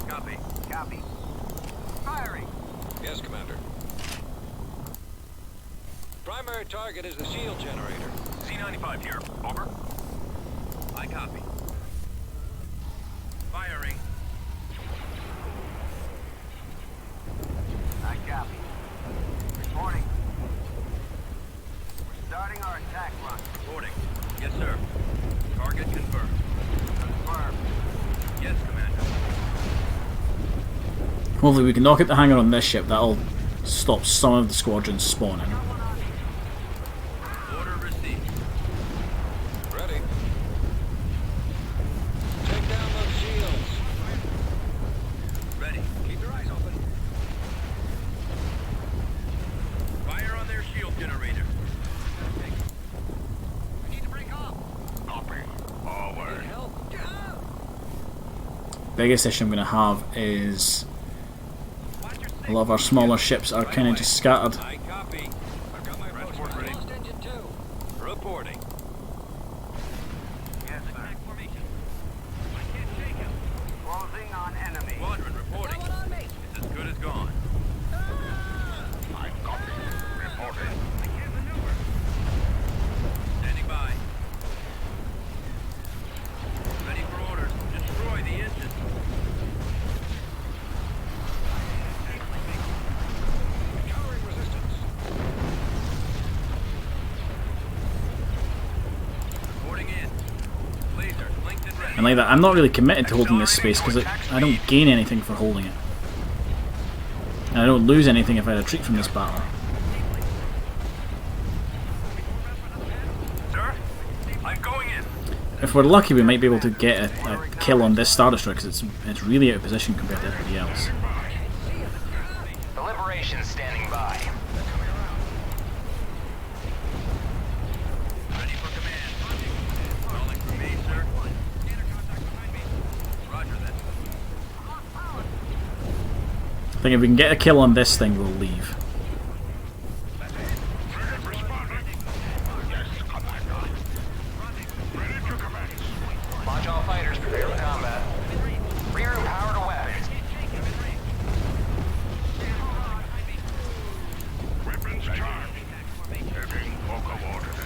Copy. Firing. Yes, Commander. Primary target is the shield generator. Z95 here. Over. I copy. Firing. I copy. Reporting. We're starting our attack run. Reporting. Yes, sir. Target confirmed. Confirmed. Yes, Commander. Hopefully we can knock out the hangar on this ship. That'll stop some of the squadrons spawning. Order received. Ready. Take down those shields. Ready. Keep your eyes open. Fire on their shield generator. We need to break off. Copy. Forward. Help. Biggest issue I'm going to have is a lot of our smaller ships are kind of just scattered. I copy. I've got my Transport ready. Lost engine 2. Reporting. Yes, sir. Attack formation. I can't shake him. Closing on enemy. Squadron reporting. It's as good as gone. I copy. Reporting. I can't maneuver. Standing by. Ready for orders. Destroy the engine. Covering resistance. Reporting in. Laser linked and ready. And like that, I'm not really committed to holding this space because I don't gain anything for holding it. And I don't lose anything if I retreat from this battle. Sir? I'm going in. If we're lucky, we might be able to get a kill on this Star Destroyer because it's really out of position compared to everybody else. Deliberation standing by. Ready for command. Calling for me, sir. Scanner contact behind me. Roger that. I think if we can get a kill on this thing, we'll leave. Launch all fighters, prepare for combat. Reroute power to weapons. Weapons charged. Heading local orders.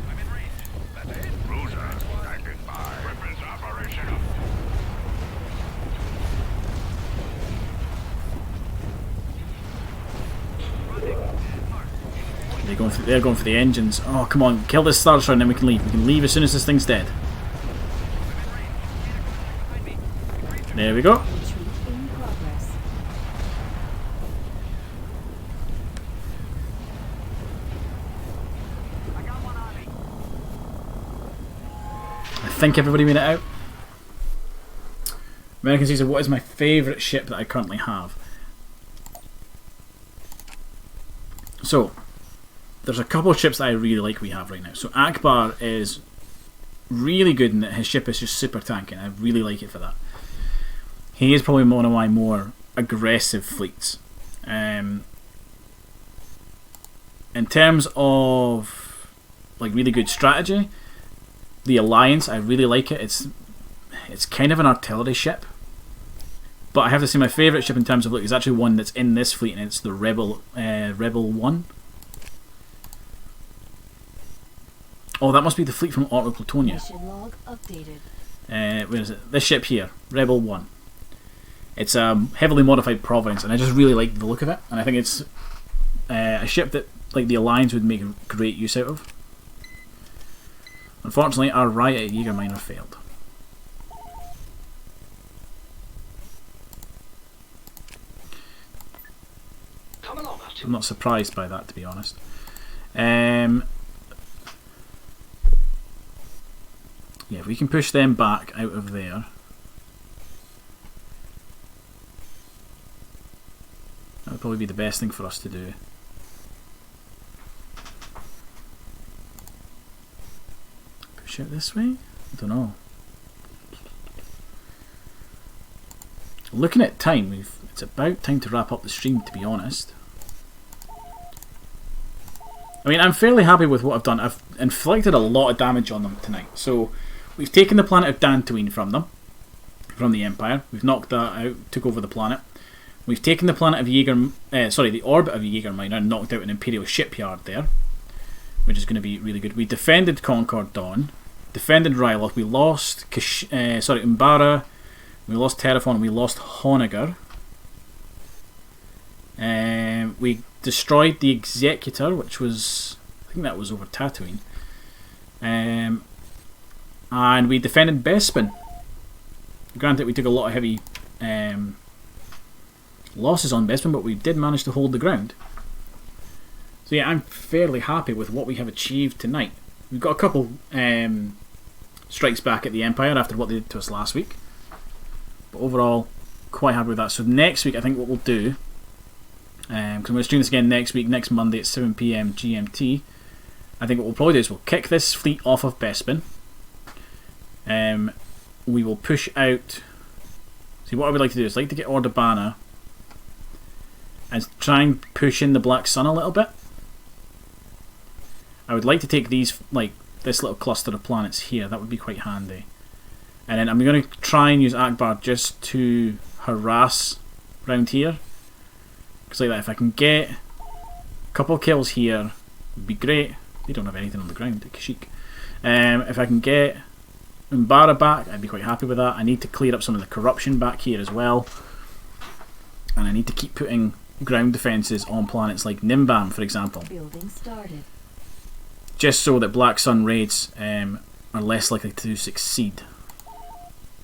I'm in range. That's it. Cruiser standing by. Weapons operational. They're going for the engines. Oh, come on, kill this Star Destroyer and then we can leave. We can leave as soon as this thing's dead. There we go. Retreat in progress. I think everybody made it out. American Caesar, what is my favourite ship that I currently have? So, there's a couple of ships that I really like we have right now. So Akbar is really good in that his ship is just super tanky, and I really like it for that. He is probably one of my more aggressive fleets. In terms of like really good strategy, the Alliance, I really like it. It's kind of an artillery ship. But I have to say my favourite ship in terms of look is actually one that's in this fleet, and it's the Rebel 1. Oh, that must be the fleet from Auto Plutonia. Mission log updated. Where is it? This ship here, Rebel 1. It's a heavily modified Providence, and I just really like the look of it. And I think it's a ship that like the Alliance would make great use out of. Unfortunately, our riot at Jägerminer failed. I'm not surprised by that, to be honest. Yeah, if we can push them back out of there. That would probably be the best thing for us to do. Push out this way? I don't know. Looking at time, it's about time to wrap up the stream, to be honest. I mean, I'm fairly happy with what I've done. I've inflicted a lot of damage on them tonight. So, we've taken the planet of Dantooine from them, from the Empire. We've knocked that out, took over the planet. We've taken the planet of the orbit of Jägerminer and knocked out an Imperial shipyard there, which is going to be really good. We defended Concord Dawn, defended Ryloth. We lost Umbara. We lost Terraform. We lost Honegger. We destroyed the Executor, which was, I think that was over Tatooine. And we defended Bespin. Granted, we took a lot of heavy losses on Bespin, but we did manage to hold the ground. So yeah, I'm fairly happy with what we have achieved tonight. We've got a couple strikes back at the Empire after what they did to us last week. But overall, quite happy with that. So next week, I think what we'll do, because I'm going to stream this again next week, next Monday at 7 PM GMT, I think what we'll probably do is we'll kick this fleet off of Bespin. We will push out... See, what I would like to do is like to get Ordabana and try and push in the Black Sun a little bit. I would like to take these, like this little cluster of planets here. That would be quite handy. And then I'm going to try and use Akbar just to harass round here. Because like that, if I can get a couple kills here, would be great. They don't have anything on the ground at Kashyyyk. If I can get Umbara back, I'd be quite happy with that. I need to clear up some of the corruption back here as well. And I need to keep putting ground defences on planets like Nimbam, for example. Building started. Just so that Black Sun raids are less likely to succeed.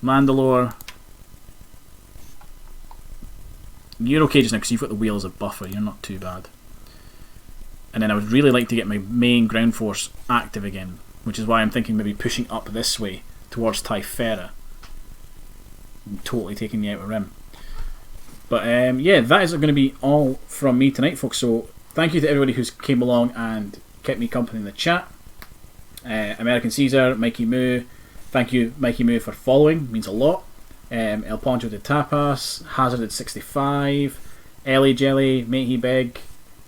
Mandalore. You're okay just now because you've got the wheel as a buffer, you're not too bad. And then I would really like to get my main ground force active again, which is why I'm thinking maybe pushing up this way towards Typhera. I'm totally taking the Outer Rim. But yeah, that is going to be all from me tonight, folks. So thank you to everybody who's came along and kept me company in the chat. American Caesar, Mikey Moo. Thank you, Mikey Moo, for following. Means a lot. El Poncho de Tapas, Hazarded 65, Ellie Jelly, Matey Big,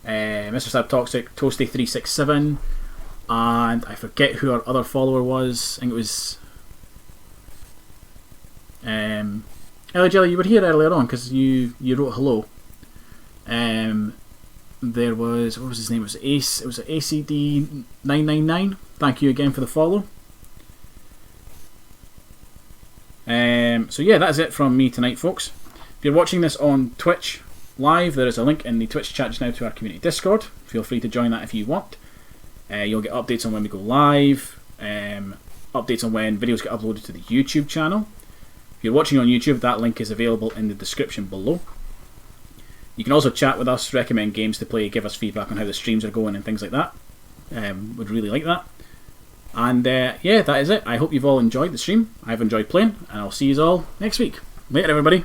Mr. Stab Toxic, Toasty 367, and I forget who our other follower was. I think it was Ellie Jelly. You were here earlier on because you wrote hello. There was, what was his name? It was Ace. It was ACD 999. Thank you again for the follow. So yeah, that's it from me tonight, folks. If you're watching this on Twitch live, there is a link in the Twitch chat just now to our community Discord. Feel free to join that if you want. You'll get updates on when we go live, updates on when videos get uploaded to the YouTube channel. If you're watching on YouTube, that link is available in the description below. You can also chat with us, recommend games to play, give us feedback on how the streams are going and things like that. Would really like that. And yeah, that is it. I hope you've all enjoyed the stream. I've enjoyed playing, and I'll see you all next week. Later, everybody.